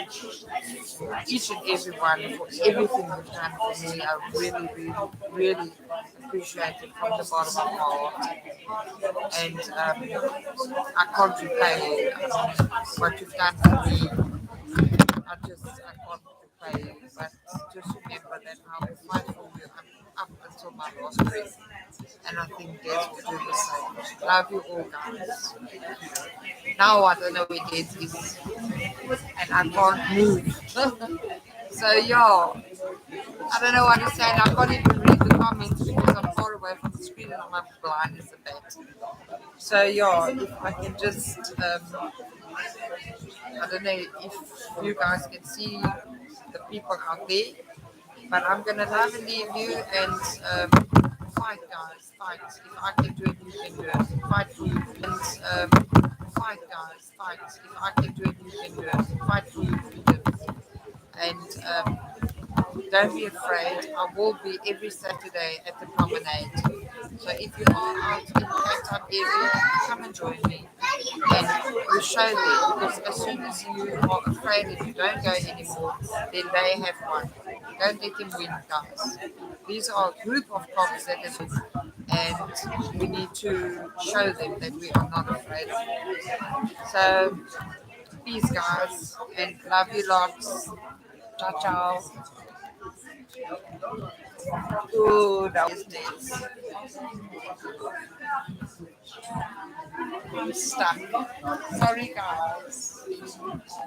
each and every one, for everything you've done for me. I really appreciate it from the bottom of my heart. And I can't repay what you've done for me. I can't repay you, but just remember that I will fight for you up until my last breath. And I think Des will do the same. Love you all, guys. Now I don't know where Des is, and I can't move. So yeah, I don't know what to say. And I can't even read the comments because I'm far away from the screen and I'm blind as a bat. So yeah, if I can just, I don't know if you guys can see the people out there, but I'm gonna love and leave you and fight, guys, fight. If I can do it, you can do it. Fight for your freedoms. Fight, guys, fight. If I can do it, you can do it. Fight for your freedoms. And don't be afraid. I will be every Saturday at the promenade. So if you are out in the Cape Town area, come and join me. And we'll show them, because as soon as you are afraid and you don't go anymore, then they have won. Don't let them win, guys. These are a group of cops that have won, and we need to show them that we are not afraid of them. So, peace, guys, and love you lots. Ciao, ciao. Ooh, that was nice. I'm stuck. Sorry, guys.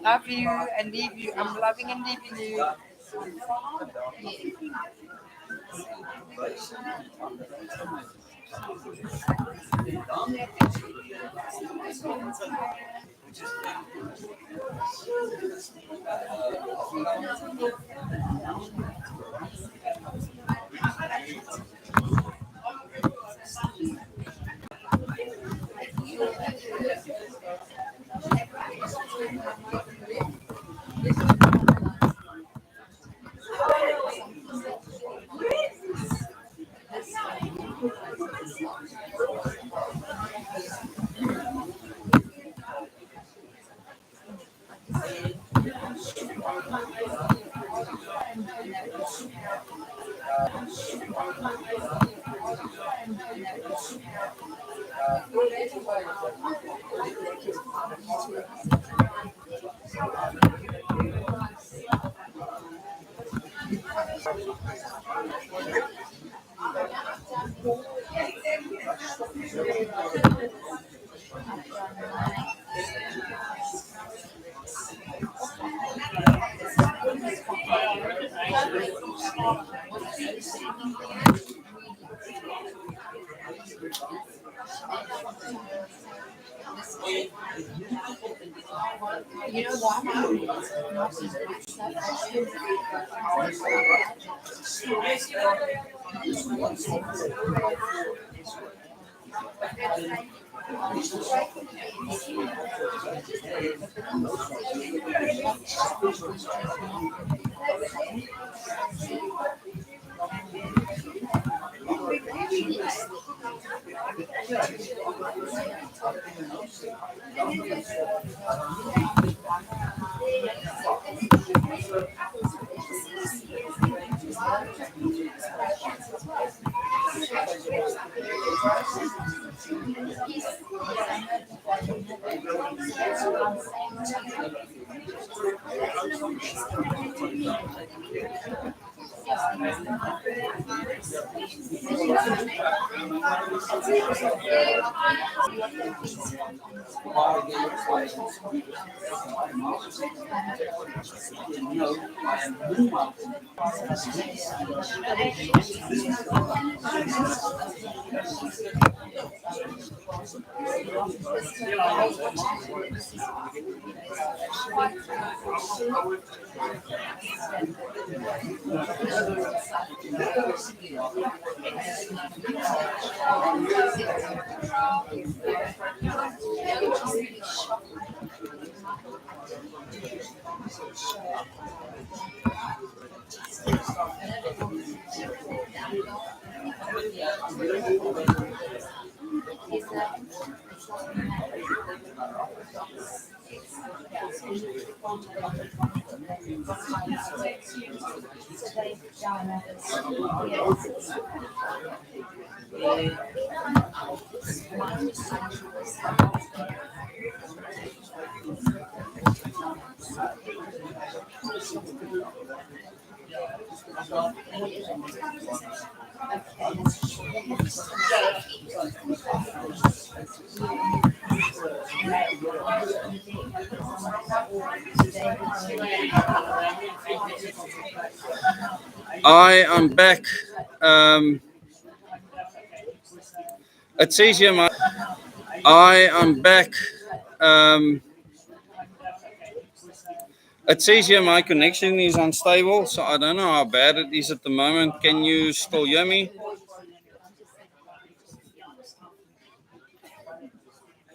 Love you and leave you. I'm loving and leaving you. I am back. It says here I am back. It says here my connection is unstable, so I don't know how bad it is at the moment. Can you still hear me?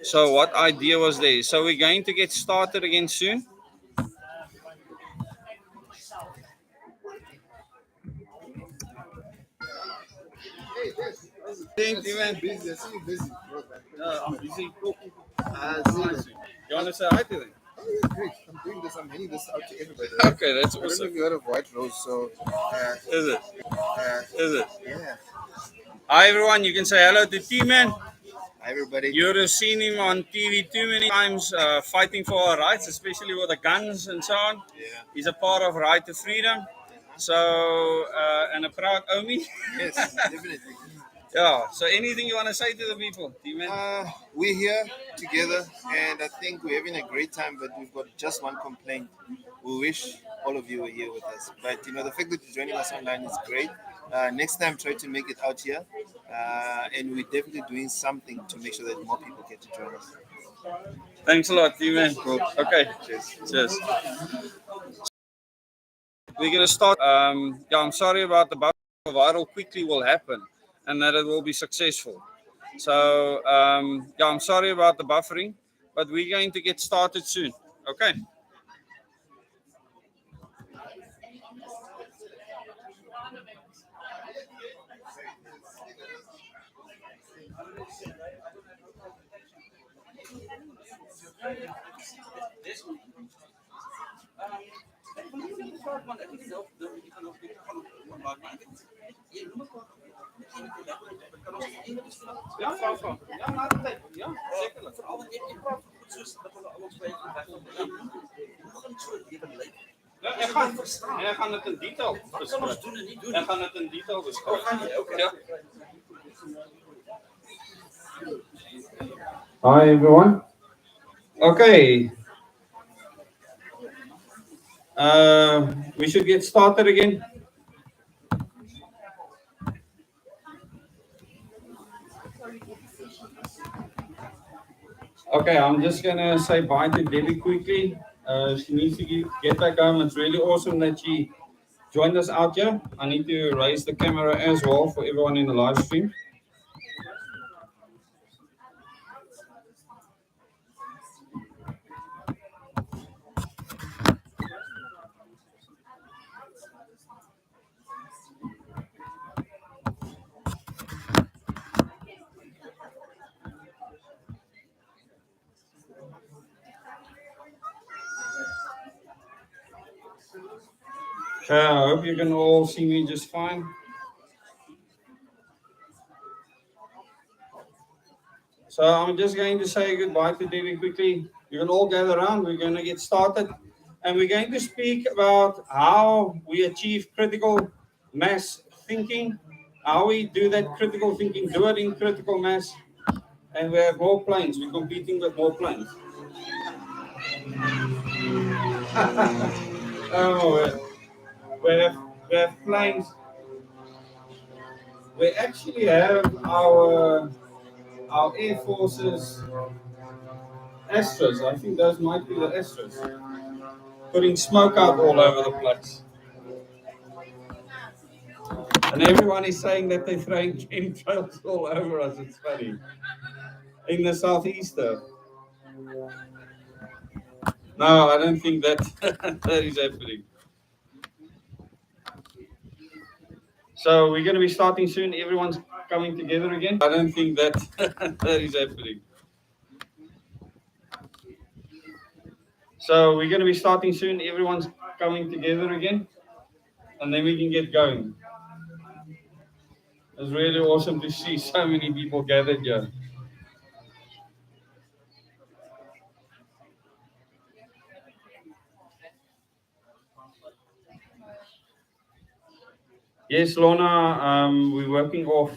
So what idea was there? So we're going to get started again soon. Thank you, man. Busy. I see you busy. I'm busy talking. You want to say hi to them? Oh, yeah, great. I'm doing this. I'm handing this out to everybody. Okay, that's I don't know awesome. if you heard of White Rose, so. Is it? Is it? Yeah. Hi, everyone. You can say hello to T-Man. Hi, everybody. You'd have seen him on TV too many times fighting for our rights, especially with the guns and so on. Yeah. He's a part of Right to Freedom. So, and a proud Omi. Yes, definitely. Yeah. So, anything you want to say to the people, T-Man? We're here together, and I think we're having a great time, but we've got just one complaint. We wish all of you were here with us. But, the fact that you're joining us online is great. Next time, try to make it out here. And we're definitely doing something to make sure that more people get to join us. Thanks a lot, T-Man. Cool. Okay. Cheers. We're going to start. I'm sorry about the buffer. Viral quickly will happen and that it will be successful. So, I'm sorry about the buffering, but we're going to get started soon. Okay. En gaan het in detail bespreken. En gaan het in detail bespreken. Okay. Hi everyone. Okay. We should get started again. Okay, I'm just gonna say bye to Debbie quickly. She needs to get back home. It's really awesome that she joined us out here. I need to raise the camera as well for everyone in the live stream. I hope you can all see me just fine. So I'm just going to say goodbye to Debbie quickly. You can all gather around. We're going to get started. And we're going to speak about how we achieve critical mass thinking, how we do that critical thinking, do it in critical mass. And we have more planes. We're competing with more planes. Oh, we have planes. We actually have our Air Force's Astros. I think those might be the Astros. Putting smoke out all over the place. And everyone is saying that they're throwing chemtrails all over us. It's funny. In the southeast, though. No, I don't think that that is happening. So we're going to be starting soon. Everyone's coming together again. I don't think that that is happening. So we're going to be starting soon. Everyone's coming together again. And then we can get going. It's really awesome to see so many people gathered here. Yes, Lorna, we're working off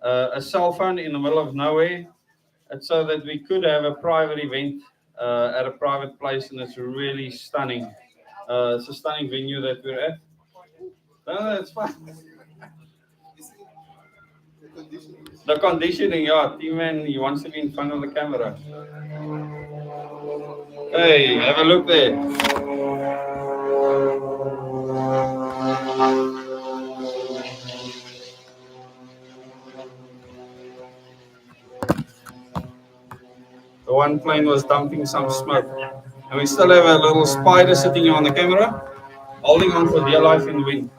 a cell phone in the middle of nowhere. It's so that we could have a private event at a private place, and it's really stunning. It's a stunning venue that we're at. No, that's fine. The conditioning, yeah. T-Man, he wants to be in front of the camera. Hey, have a look there. The one plane was dumping some smoke. And we still have a little spider sitting on the camera, holding on for dear life in the wind.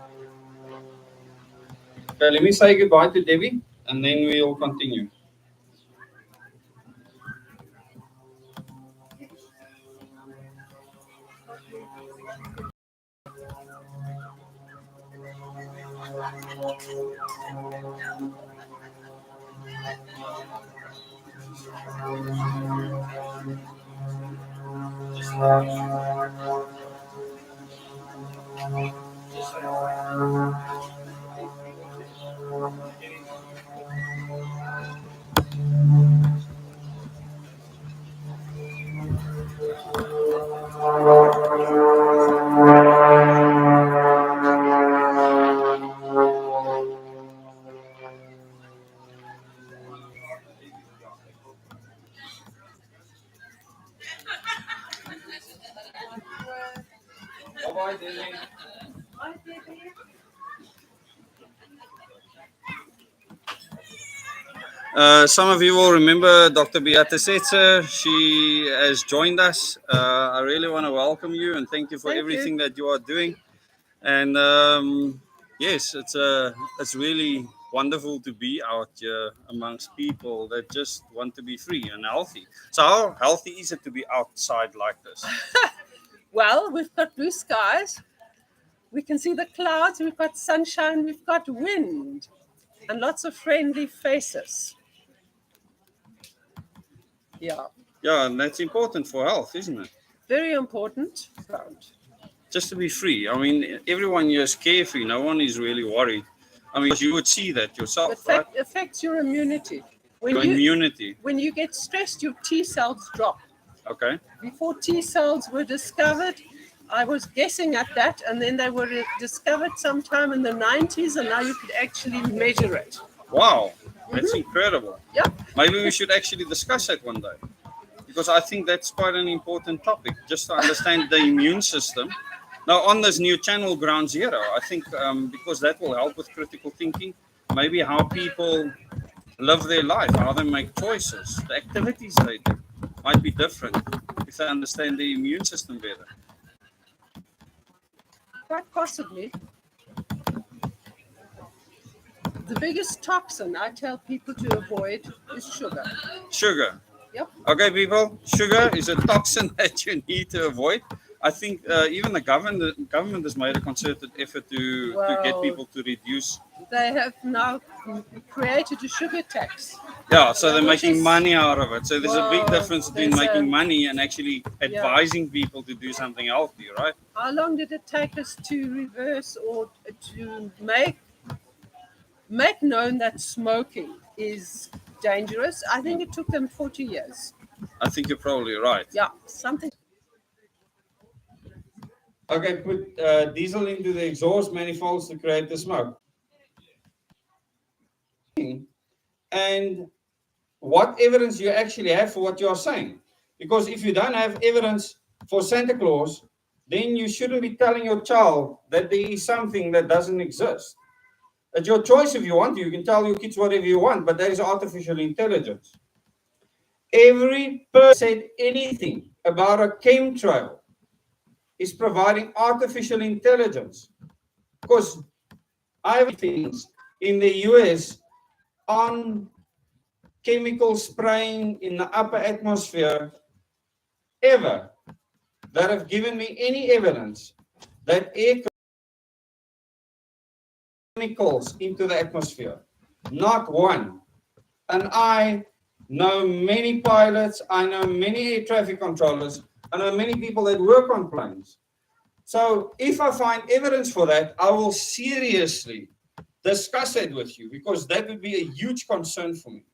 Okay, let me say goodbye to Debbie, and then we'll continue. Bye-bye, Debbie. Some of you will remember Dr. Beate Setzer. She has joined us. I really want to welcome you and thank you for everything that you are doing. And yes, it's really wonderful to be out here amongst people that just want to be free and healthy. So how healthy is it to be outside like this? Well, we've got blue skies. We can see the clouds. We've got sunshine. We've got wind and lots of friendly faces. Yeah. Yeah, and that's important for health, isn't it? Very important. Just to be free. I mean, everyone here is carefree. No one is really worried. I mean, you would see that yourself, right? It affects your immunity. Immunity. When you get stressed, your T cells drop. Okay. Before T cells were discovered, I was guessing at that, and then they were discovered sometime in the 90s, and now you could actually measure it. Wow, that's incredible. Yeah. Maybe we should actually discuss that one day, because I think that's quite an important topic, just to understand the immune system. Now, on this new channel, Ground Zero, I think because that will help with critical thinking, maybe how people live their life, how they make choices, the activities they do might be different if they understand the immune system better. Quite possibly. The biggest toxin I tell people to avoid is sugar. Sugar. Yep. Okay, people, sugar is a toxin that you need to avoid. I think even the government has made a concerted effort to get Well, people to reduce. They have now created a sugar tax. Yeah, so they're Which making is- money out of it. So there's a big Well, difference between there's making a- money and actually advising people to do something healthy, right? How long did it take us to reverse or to make known that smoking is dangerous? I think it took them 40 years. I think you're probably right. Yeah, something. Okay, put diesel into the exhaust manifolds to create the smoke. And what evidence you actually have for what you are saying. Because if you don't have evidence for Santa Claus, then you shouldn't be telling your child that there is something that doesn't exist. It's your choice if you want to. You can tell your kids whatever you want, but that is artificial intelligence. Every person said anything about a chemtrail is providing artificial intelligence. Because I have things in the US on chemical spraying in the upper atmosphere ever that have given me any evidence that air chemicals into the atmosphere. Not one. And I know many pilots, I know many air traffic controllers, I know many people that work on planes. So if I find evidence for that, I will seriously discuss it with you because that would be a huge concern for me.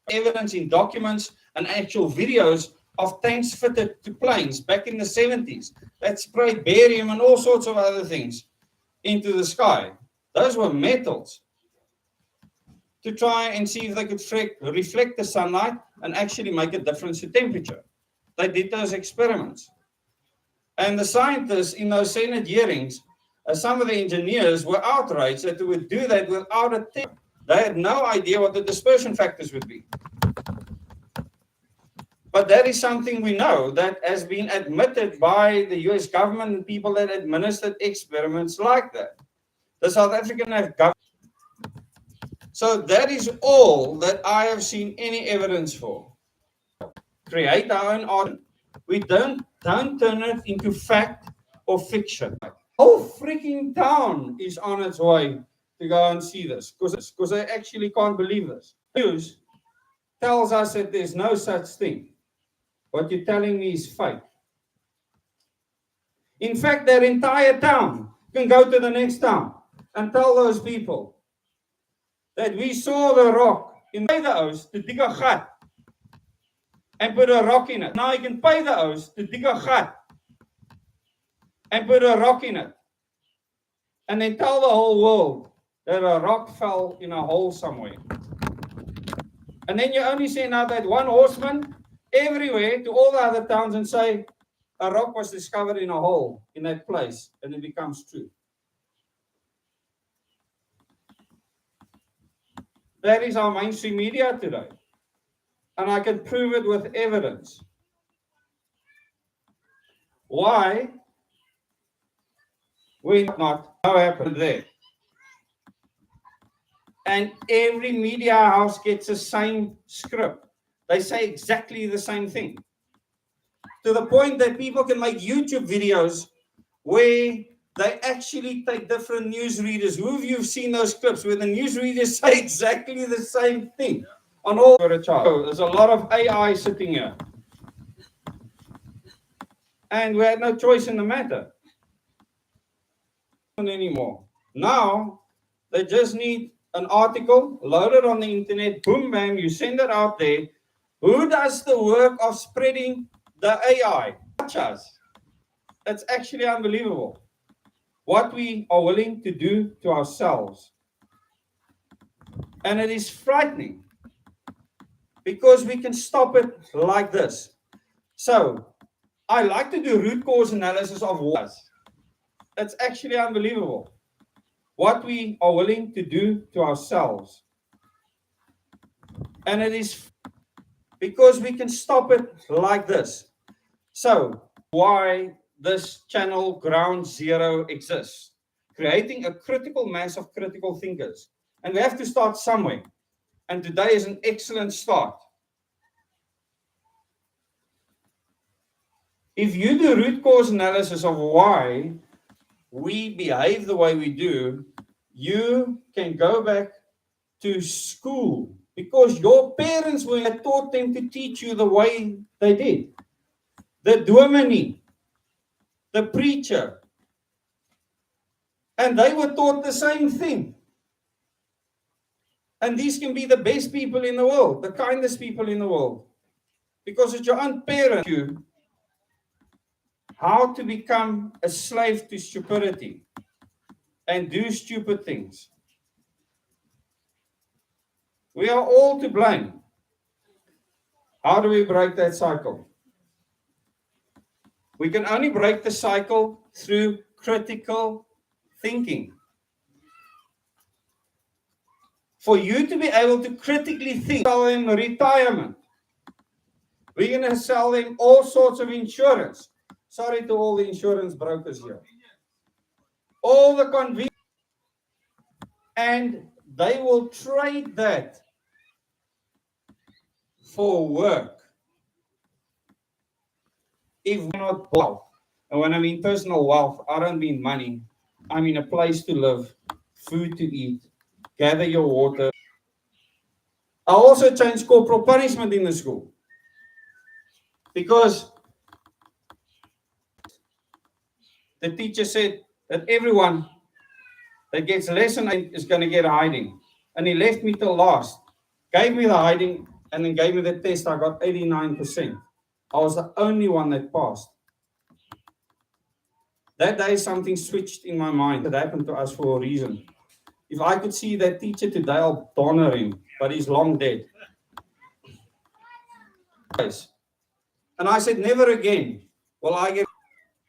Evidence in documents and actual videos of tanks fitted to planes back in the 70s that sprayed barium and all sorts of other things into the sky. Those were metals to try and see if they could reflect the sunlight and actually make a difference to temperature. They did those experiments. And the scientists in those Senate hearings, some of the engineers were outraged that they would do that without a test. They had no idea what the dispersion factors would be. But that is something we know that has been admitted by the US government and people that administered experiments like that. The South African have government. So that is all that I have seen any evidence for. Create our own art. We don't turn it into fact or fiction. The whole freaking town is on its way to go and see this because they actually can't believe this. News tells us that there's no such thing. What you're telling me is fake. In fact, their entire town can go to the next town and tell those people that we saw the rock in the house to dig a gat and put a rock in it. Now you can pay the house to dig a gat and put a rock in it. And then tell the whole world that a rock fell in a hole somewhere. And then you only send out that one horseman everywhere to all the other towns and say, a rock was discovered in a hole in that place, and it becomes true. That is our mainstream media today. And I can prove it with evidence. Why? We not know happened there. And every media house gets the same script. They say exactly the same thing. To the point that people can make YouTube videos where they actually take different newsreaders. Who of you have seen those clips where the newsreaders say exactly the same thing on all for a child? So there's a lot of AI sitting here. And we had no choice in the matter. Anymore. Now, they just need an article, load it on the internet, boom, bam, you send it out there. Who does the work of spreading the AI? Watch us. It's actually unbelievable what we are willing to do to ourselves. And it is frightening because we can stop it like this. So, I like to do root cause analysis of wars. It's actually unbelievable what we are willing to do to ourselves. And it is because we can stop it like this. So, why this channel Ground Zero exists, creating a critical mass of critical thinkers. And we have to start somewhere. And today is an excellent start. If you do root cause analysis of why we behave the way we do, you can go back to school because your parents were taught them to teach you the way they did. The dominee, the preacher, and they were taught the same thing. And these can be the best people in the world, the kindest people in the world, because it's your own parent you how to become a slave to stupidity and do stupid things. We are all to blame. How do we break that cycle? We can only break the cycle through critical thinking. For you to be able to critically think, sell them retirement. We're going to sell them all sorts of insurance. Sorry to all the insurance brokers here. All the convenience. And they will trade that for work. If we're not wealth, and when I mean personal wealth, I don't mean money. I mean a place to live, food to eat, gather your water. I also changed corporal punishment in the school. Because the teacher said that everyone that gets less than 8 is going to get a hiding. And he left me till last. Gave me the hiding and then gave me the test. I got 89%. I was the only one that passed. That day something switched in my mind. It happened to us for a reason. If I could see that teacher today, I'll honor him. But he's long dead. And I said, never again will I get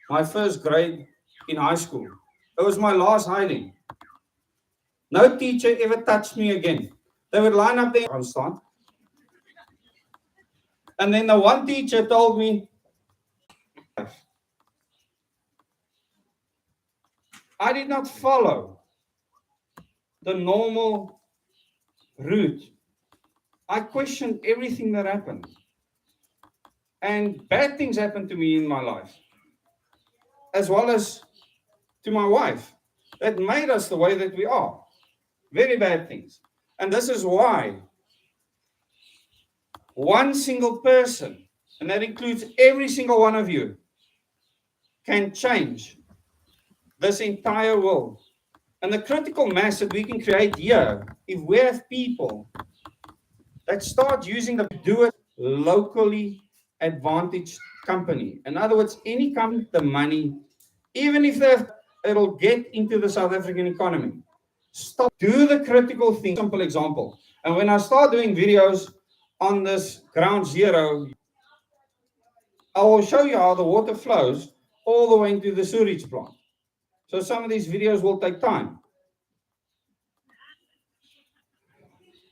my first grade in high school. It was my last hiding. No teacher ever touched me again. They would line up there on stand. And then the one teacher told me, I did not follow the normal route. I questioned everything that happened. And bad things happened to me in my life, as well as to my wife, that made us the way that we are. Very bad things. And this is why one single person, and that includes every single one of you, can change this entire world. And the critical mass that we can create here, if we have people that start using the do it locally advantaged company. In other words, any company, the money, even if it'll get into the South African economy. Stop, do the critical thing. Simple example. And when I start doing videos on this ground zero, I will show you how the water flows all the way into the sewage plant. So some of these videos will take time.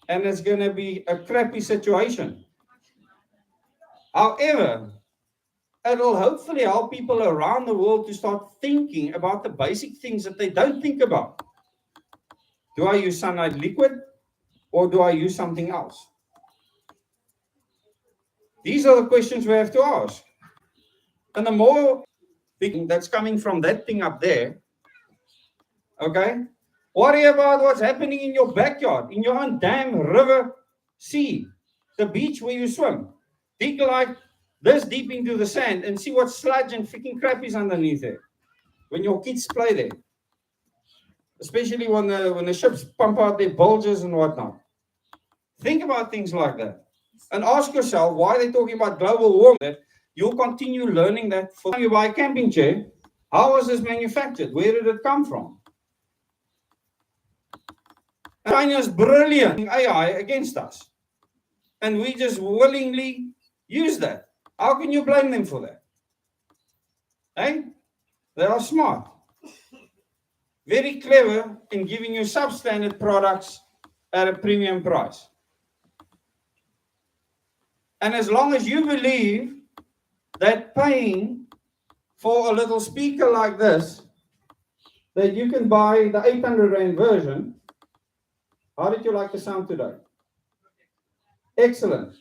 And it's going to be a crappy situation. However, it'll hopefully help people around the world to start thinking about the basic things that they don't think about. Do I use sunlight liquid or do I use something else? These are the questions we have to ask. And the more that's coming from that thing up there, okay, worry about what's happening in your backyard, in your own dam, river, sea, the beach where you swim. Dig like this deep into the sand and see what sludge and freaking crap is underneath there when your kids play there. Especially when the ships pump out their bulges and whatnot. Think about things like that. And ask yourself why they're talking about global warming. That you'll continue learning that. For you buy a camping chair, how was this manufactured? Where did it come from? China's brilliant AI against us. And we just willingly use that. How can you blame them for that? Hey? They are smart. Very clever in giving you substandard products at a premium price. And as long as you believe that paying for a little speaker like this, that you can buy the 800 Rand version, how did you like the sound today? Excellent.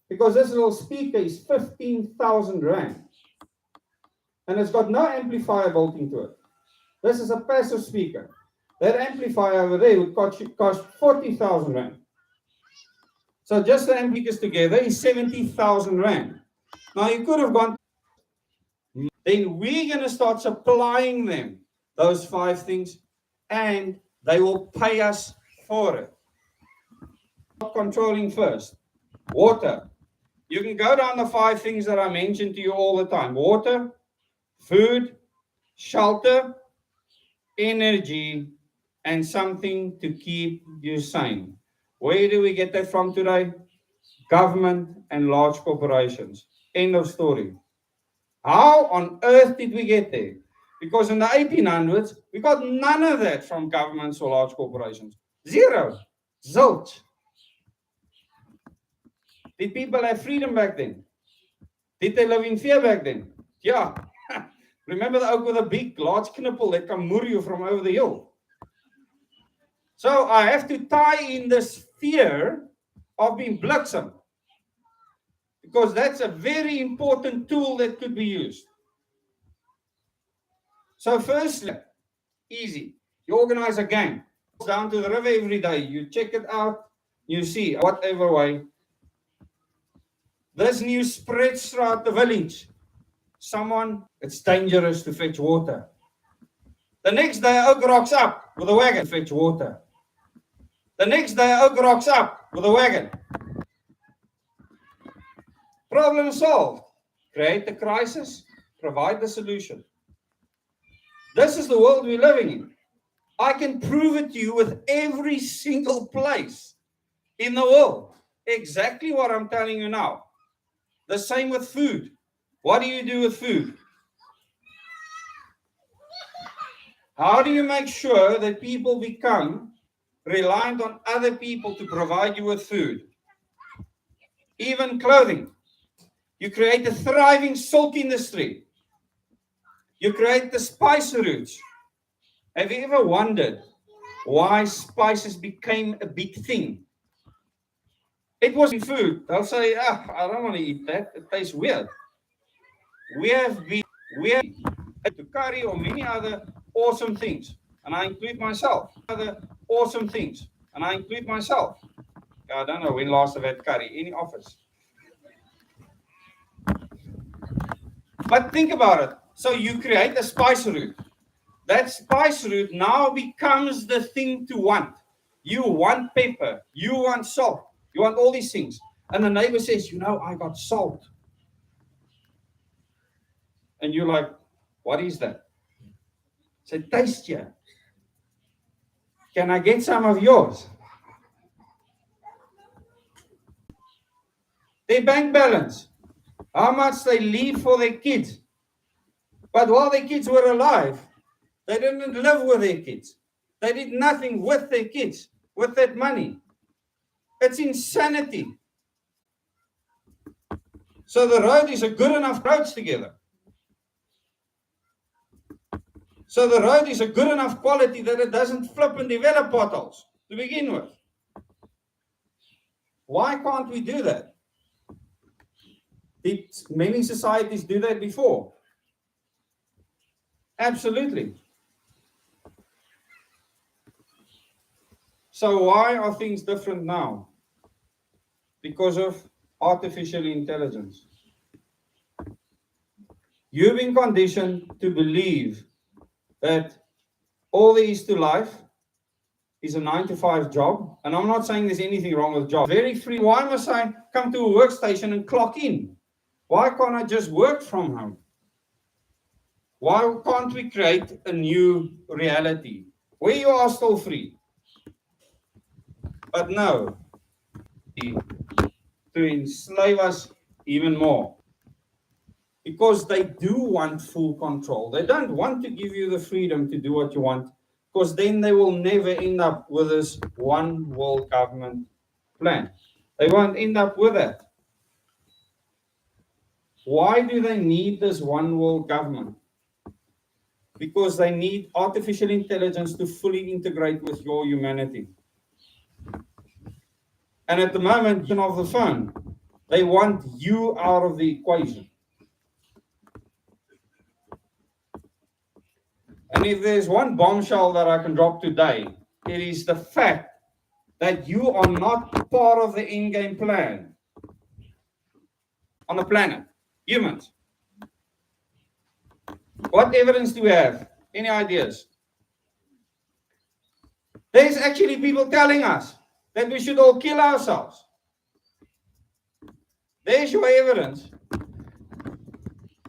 Because this little speaker is 15,000 Rand. and it's got no amplifier built into it. This is a passive speaker. That amplifier over there would cost 40,000 Rand. So just the amplifiers together is 70,000 Rand. Now you could have gone, then we're going to start supplying them those 5 things, and they will pay us for it. Controlling first. Water. You can go down the 5 things that I mentioned to you all the time. Water, food, shelter, energy, and something to keep you sane. Where do we get that from today? Government and large corporations. End of story. How on earth did we get there? Because in the 1800s, we got none of that from governments or large corporations. Zero. Zilch. Did people have freedom back then? Did they live in fear back then? Yeah. Remember the oak with a big, large knippel that can moor you from over the hill? So I have to tie in this fear of being bliksem, because that's a very important tool that could be used. So firstly, easy. You organize a gang. Down to the river every day. You check it out. You see, whatever way. This news spreads throughout the village. It's dangerous to fetch water. The next day, Oak rocks up with a wagon to fetch water. The next day, Oak rocks up with a wagon. Problem solved. Create the crisis, provide the solution. This is the world we're living in. I can prove it to you with every single place in the world. Exactly what I'm telling you now. The same with food. What do you do with food? How do you make sure that people become reliant on other people to provide you with food? Even clothing. You create a thriving salt industry. You create the spice routes. Have you ever wondered why spices became a big thing? It was in food. They'll say, I don't want to eat that. It tastes weird. We have to curry or many other awesome things. And I include myself. Other awesome things. And I include myself. I don't know when last I've had curry. Any office. But think about it. So you create a spice route. That spice route now becomes the thing to want. You want pepper. You want salt. You want all these things. And the neighbor says, I got salt. And you're like, what is that? Say, taste you. Can I get some of yours? Their bank balance. How much they leave for their kids. But while their kids were alive, they didn't live with their kids. They did nothing with their kids, with that money. It's insanity. So the road is a good enough roads together. So the road is a good enough quality that it doesn't flip and develop potholes to begin with. Why can't we do that? Did many societies do that before? Absolutely. So why are things different now? Because of artificial intelligence. You've been conditioned to believe that all there is to life is a 9-to-5 job. And I'm not saying there's anything wrong with jobs. Very free. Why must I come to a workstation and clock in? Why can't I just work from home? Why can't we create a new reality where you are still free? But no, to enslave us even more. Because they do want full control. They don't want to give you the freedom to do what you want, because then they will never end up with this one world government plan. They won't end up with that. Why do they need this one world government? Because they need artificial intelligence to fully integrate with your humanity. And at the moment of the phone, they want you out of the equation. And if there's one bombshell that I can drop today, it is the fact that you are not part of the in-game plan on the planet. Humans. What evidence do we have? Any ideas? There's actually people telling us that we should all kill ourselves. There's your evidence.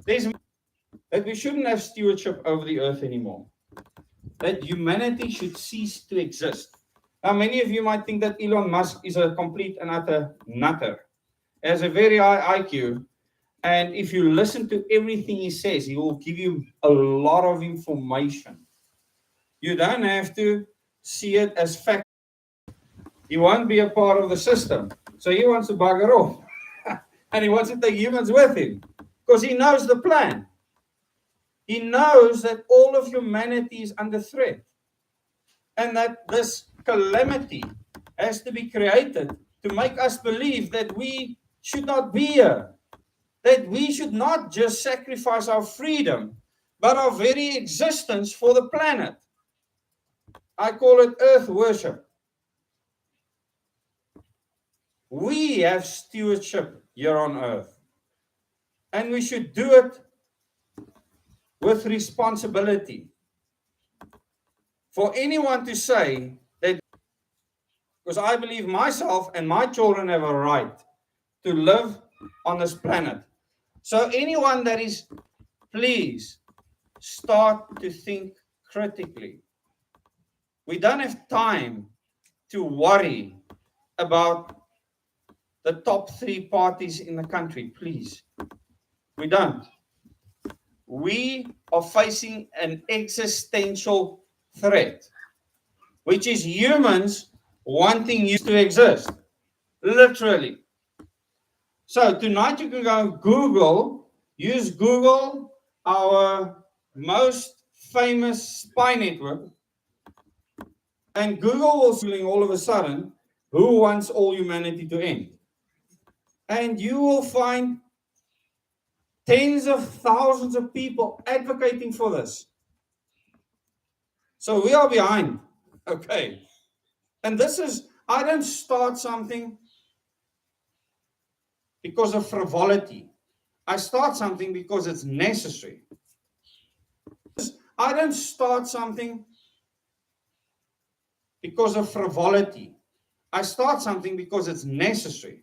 There's that we shouldn't have stewardship over the earth anymore. That humanity should cease to exist. Now, many of you might think that Elon Musk is a complete and utter nutter. He has a very high IQ, and if you listen to everything he says, he will give you a lot of information. You don't have to see it as fact. He won't be a part of the system, so he wants to bugger off. And he wants to take humans with him, because he knows the plan. He knows that all of humanity is under threat, and that this calamity has to be created to make us believe that we should not be here, that we should not just sacrifice our freedom, but our very existence for the planet. I call it earth worship. We have stewardship here on earth, and we should do it with responsibility. For anyone to say that, because I believe myself and my children have a right to live on this planet. So anyone that is, please start to think critically. We don't have time to worry about the top 3 parties in the country, please. We don't. We are facing an existential threat, which is humans wanting you to exist, literally. So tonight you can go Google, use Google, our most famous spy network, and Google will see all of a sudden who wants all humanity to end. And you will find tens of thousands of people advocating for this. So we are behind. Okay. And this is, I don't start something because of frivolity. I start something because it's necessary. I don't start something because of frivolity. I start something because it's necessary.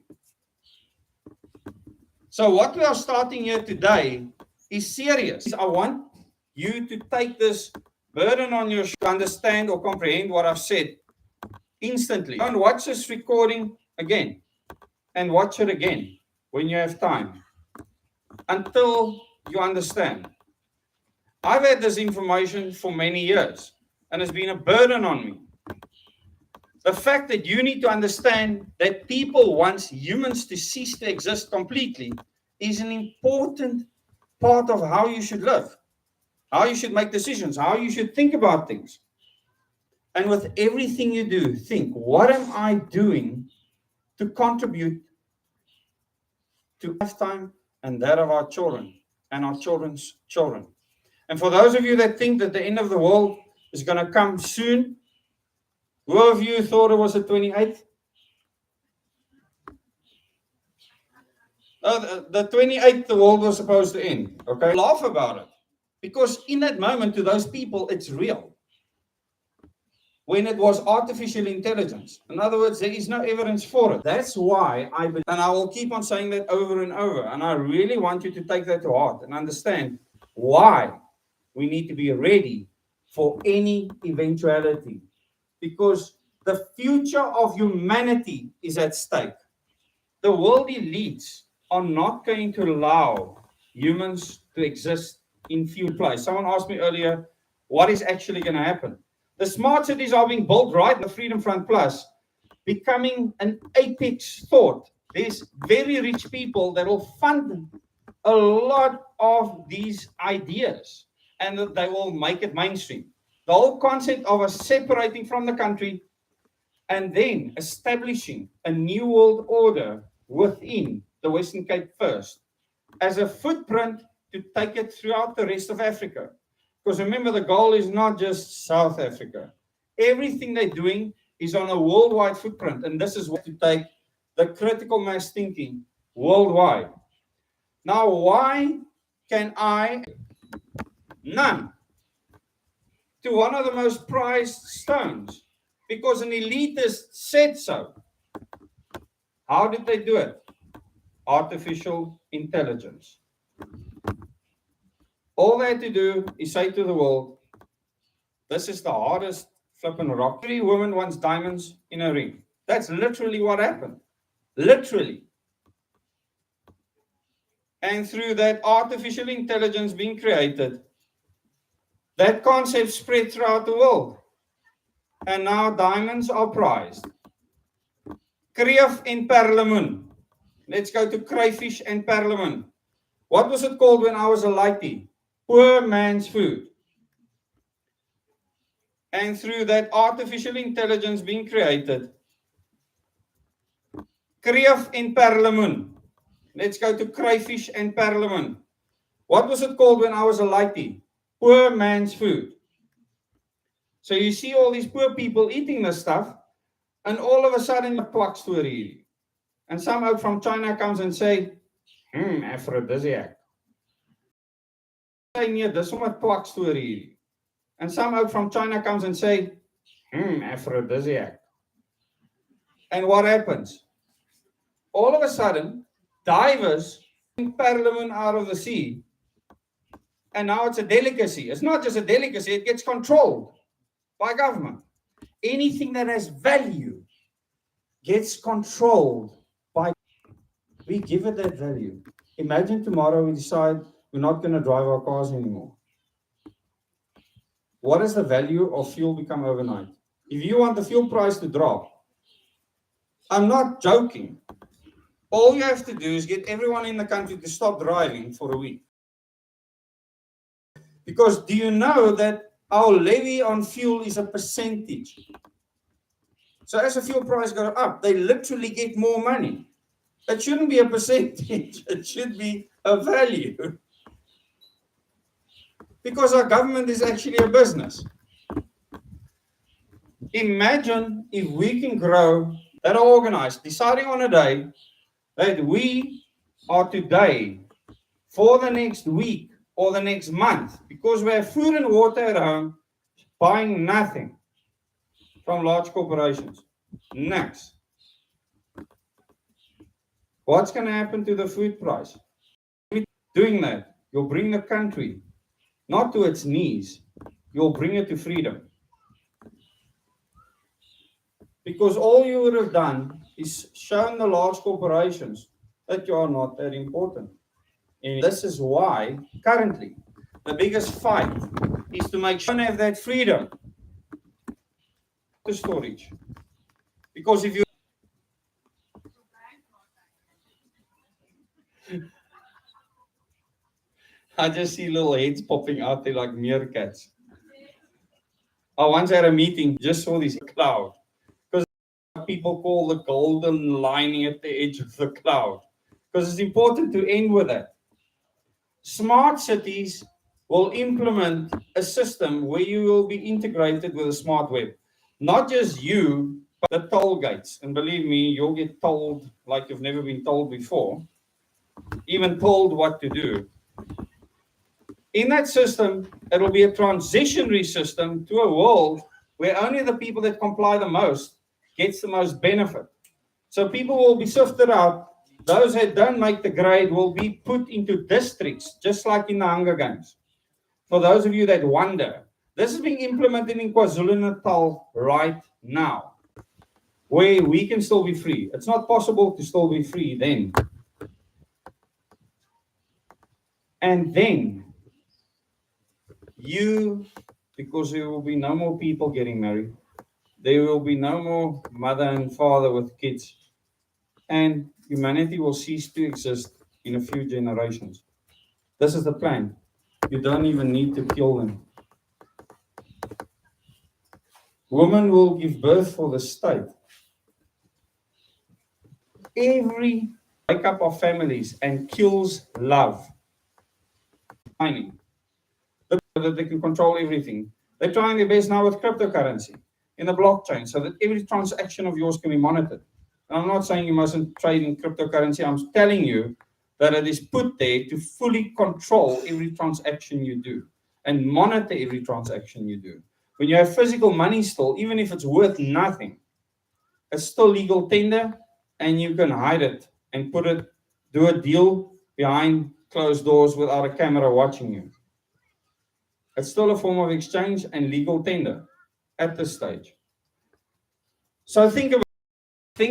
So what we are starting here today is serious. I want you to take this burden on your shoulders to understand or comprehend what I've said instantly. Don't watch this recording again and watch it again when you have time until you understand. I've had this information for many years and it's been a burden on me. The fact that you need to understand that people want humans to cease to exist completely is an important part of how you should live, how you should make decisions, how you should think about things. And with everything you do, think, what am I doing to contribute to lifetime and that of our children and our children's children? And for those of you that think that the end of the world is going to come soon, who of you thought it was the 28th? The 28th, the world was supposed to end. Okay, laugh about it, because in that moment, to those people, it's real. When it was artificial intelligence, in other words, there is no evidence for it. That's why I believe, and I will keep on saying that over and over. And I really want you to take that to heart and understand why we need to be ready for any eventuality. Because the future of humanity is at stake. The world elites are not going to allow humans to exist in few places. Someone asked me earlier, what is actually going to happen? The smart cities are being built right in the Freedom Front Plus, becoming an apex thought. There's very rich people that will fund a lot of these ideas and that they will make it mainstream. The whole concept of us separating from the country and then establishing a new world order within the Western Cape first as a footprint to take it throughout the rest of Africa. Because remember, the goal is not just South Africa. Everything they're doing is on a worldwide footprint. And this is what to take the critical mass thinking worldwide. Now, why can I? None. To one of the most prized stones. Because an elitist said so. How did they do it? Artificial intelligence. All they had to do is say to the world, this is the hardest flipping rock. Every woman wants diamonds in a ring. That's literally what happened. Literally. And through that artificial intelligence being created, that concept spread throughout the world. And now diamonds are prized. Kreef en perlemoen. Let's go to crayfish and perlemoen. What was it called when I was a lightie? Poor man's food. And through that artificial intelligence being created, kreef en perlemoen. Let's go to crayfish and perlemoen. What was it called when I was a lightie? Poor man's food. So you see all these poor people eating this stuff, and all of a sudden a plak story. And some out from China comes and say, aphrodisiac. Say nee, dis om 'n plak storie. And some out from China comes and say, aphrodisiac. And what happens? All of a sudden, divers bring perlemoen out of the sea. And now it's a delicacy. It's not just a delicacy, it gets controlled by government. Anything that has value gets controlled by. We give it that value. Imagine tomorrow we decide we're not going to drive our cars anymore. What does the value of fuel become overnight? If you want the fuel price to drop, I'm not joking. All you have to do is get everyone in the country to stop driving for a week. Because do you know that our levy on fuel is a percentage? So as the fuel price goes up, they literally get more money. It shouldn't be a percentage, it should be a value. Because our government is actually a business. Imagine if we can grow that are organized, deciding on a day that we are today, for the next week or the next month, because we have food and water at home, buying nothing from large corporations. Next. What's going to happen to the food price? Doing that, you'll bring the country not to its knees, you'll bring it to freedom. Because all you would have done is shown the large corporations that you are not that important. And this is why, currently, the biggest fight is to make sure you have that freedom to storage. Because if you I just see little heads popping out there like meerkats. I once had a meeting, just saw this cloud. Because people call the golden lining at the edge of the cloud. Because it's important to end with that. Smart cities will implement a system where you will be integrated with a smart web. Not just you, but the toll gates. And believe me, you'll get told like you've never been told before. Even told what to do. In that system, it'll be a transitionary system to a world where only the people that comply the most gets the most benefit. So people will be sifted out. Those that don't make the grade will be put into districts, just like in the Hunger Games. For those of you that wonder, this is being implemented in KwaZulu-Natal right now, where we can still be free. It's not possible to still be free then. And then, because there will be no more people getting married, there will be no more mother and father with kids, and humanity will cease to exist in a few generations. This is the plan. You don't even need to kill them. Women will give birth for the state. Every breakup of families and kills love. so that they can control everything. They're trying their best now with cryptocurrency in the blockchain so that every transaction of yours can be monitored. And I'm not saying you mustn't trade in cryptocurrency. I'm telling you that it is put there to fully control every transaction you do and monitor every transaction you do. When you have physical money still, even if it's worth nothing, it's still legal tender, and you can hide it and do a deal behind closed doors without a camera watching you. It's still a form of exchange and legal tender at this stage. So think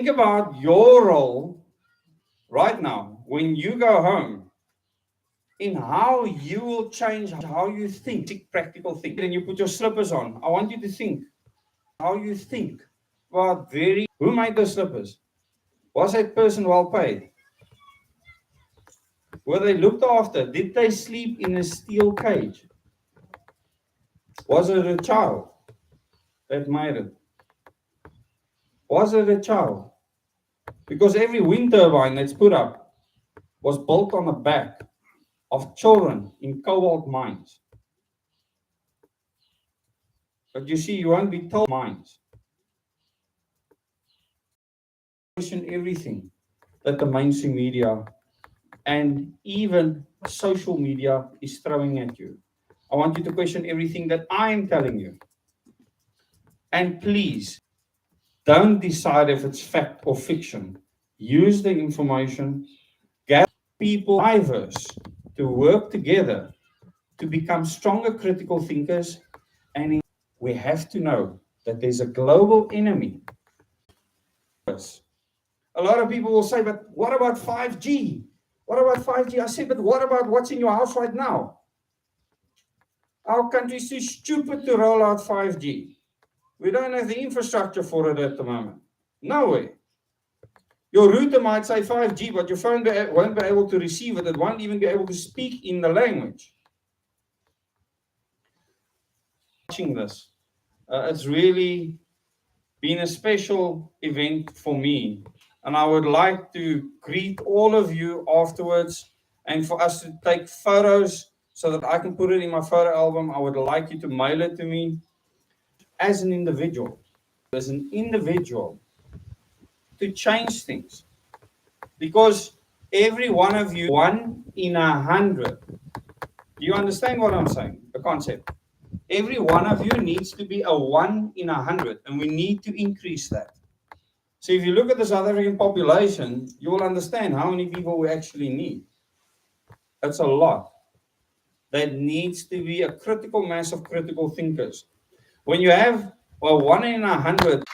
about your role right now when you go home in how you will change how you think, practical think. And you put your slippers on. I want you to think how you think about who made those slippers? Was that person well paid? Were they looked after? Did they sleep in a steel cage? Was it a child that made it? Was it a child? Because every wind turbine that's put up was built on the back of children in cobalt mines. But you see, you won't be told mines. Question everything that the mainstream media and even social media is throwing at you. I want you to question everything that I am telling you. And please, don't decide if it's fact or fiction. Use the information, gather people, diverse, to work together to become stronger critical thinkers. And we have to know that there's a global enemy. A lot of people will say, but what about 5G? What about 5G? I said, but what about what's in your house right now? Our country is too stupid to roll out 5G. We don't have the infrastructure for it at the moment. No way. Your router might say 5G, but your phone won't be able to receive it. It won't even be able to speak in the language. Watching this, it's really been a special event for me. And I would like to greet all of you afterwards and for us to take photos so that I can put it in my photo album. I would like you to mail it to me as an individual. As an individual, to change things. Because every one of you, 1 in 100. Do you understand what I'm saying? The concept. Every one of you needs to be a 1 in 100, and we need to increase that. So if you look at the South African population, you will understand how many people we actually need. That's a lot. There needs to be a critical mass of critical thinkers. When you have a 1 in 100,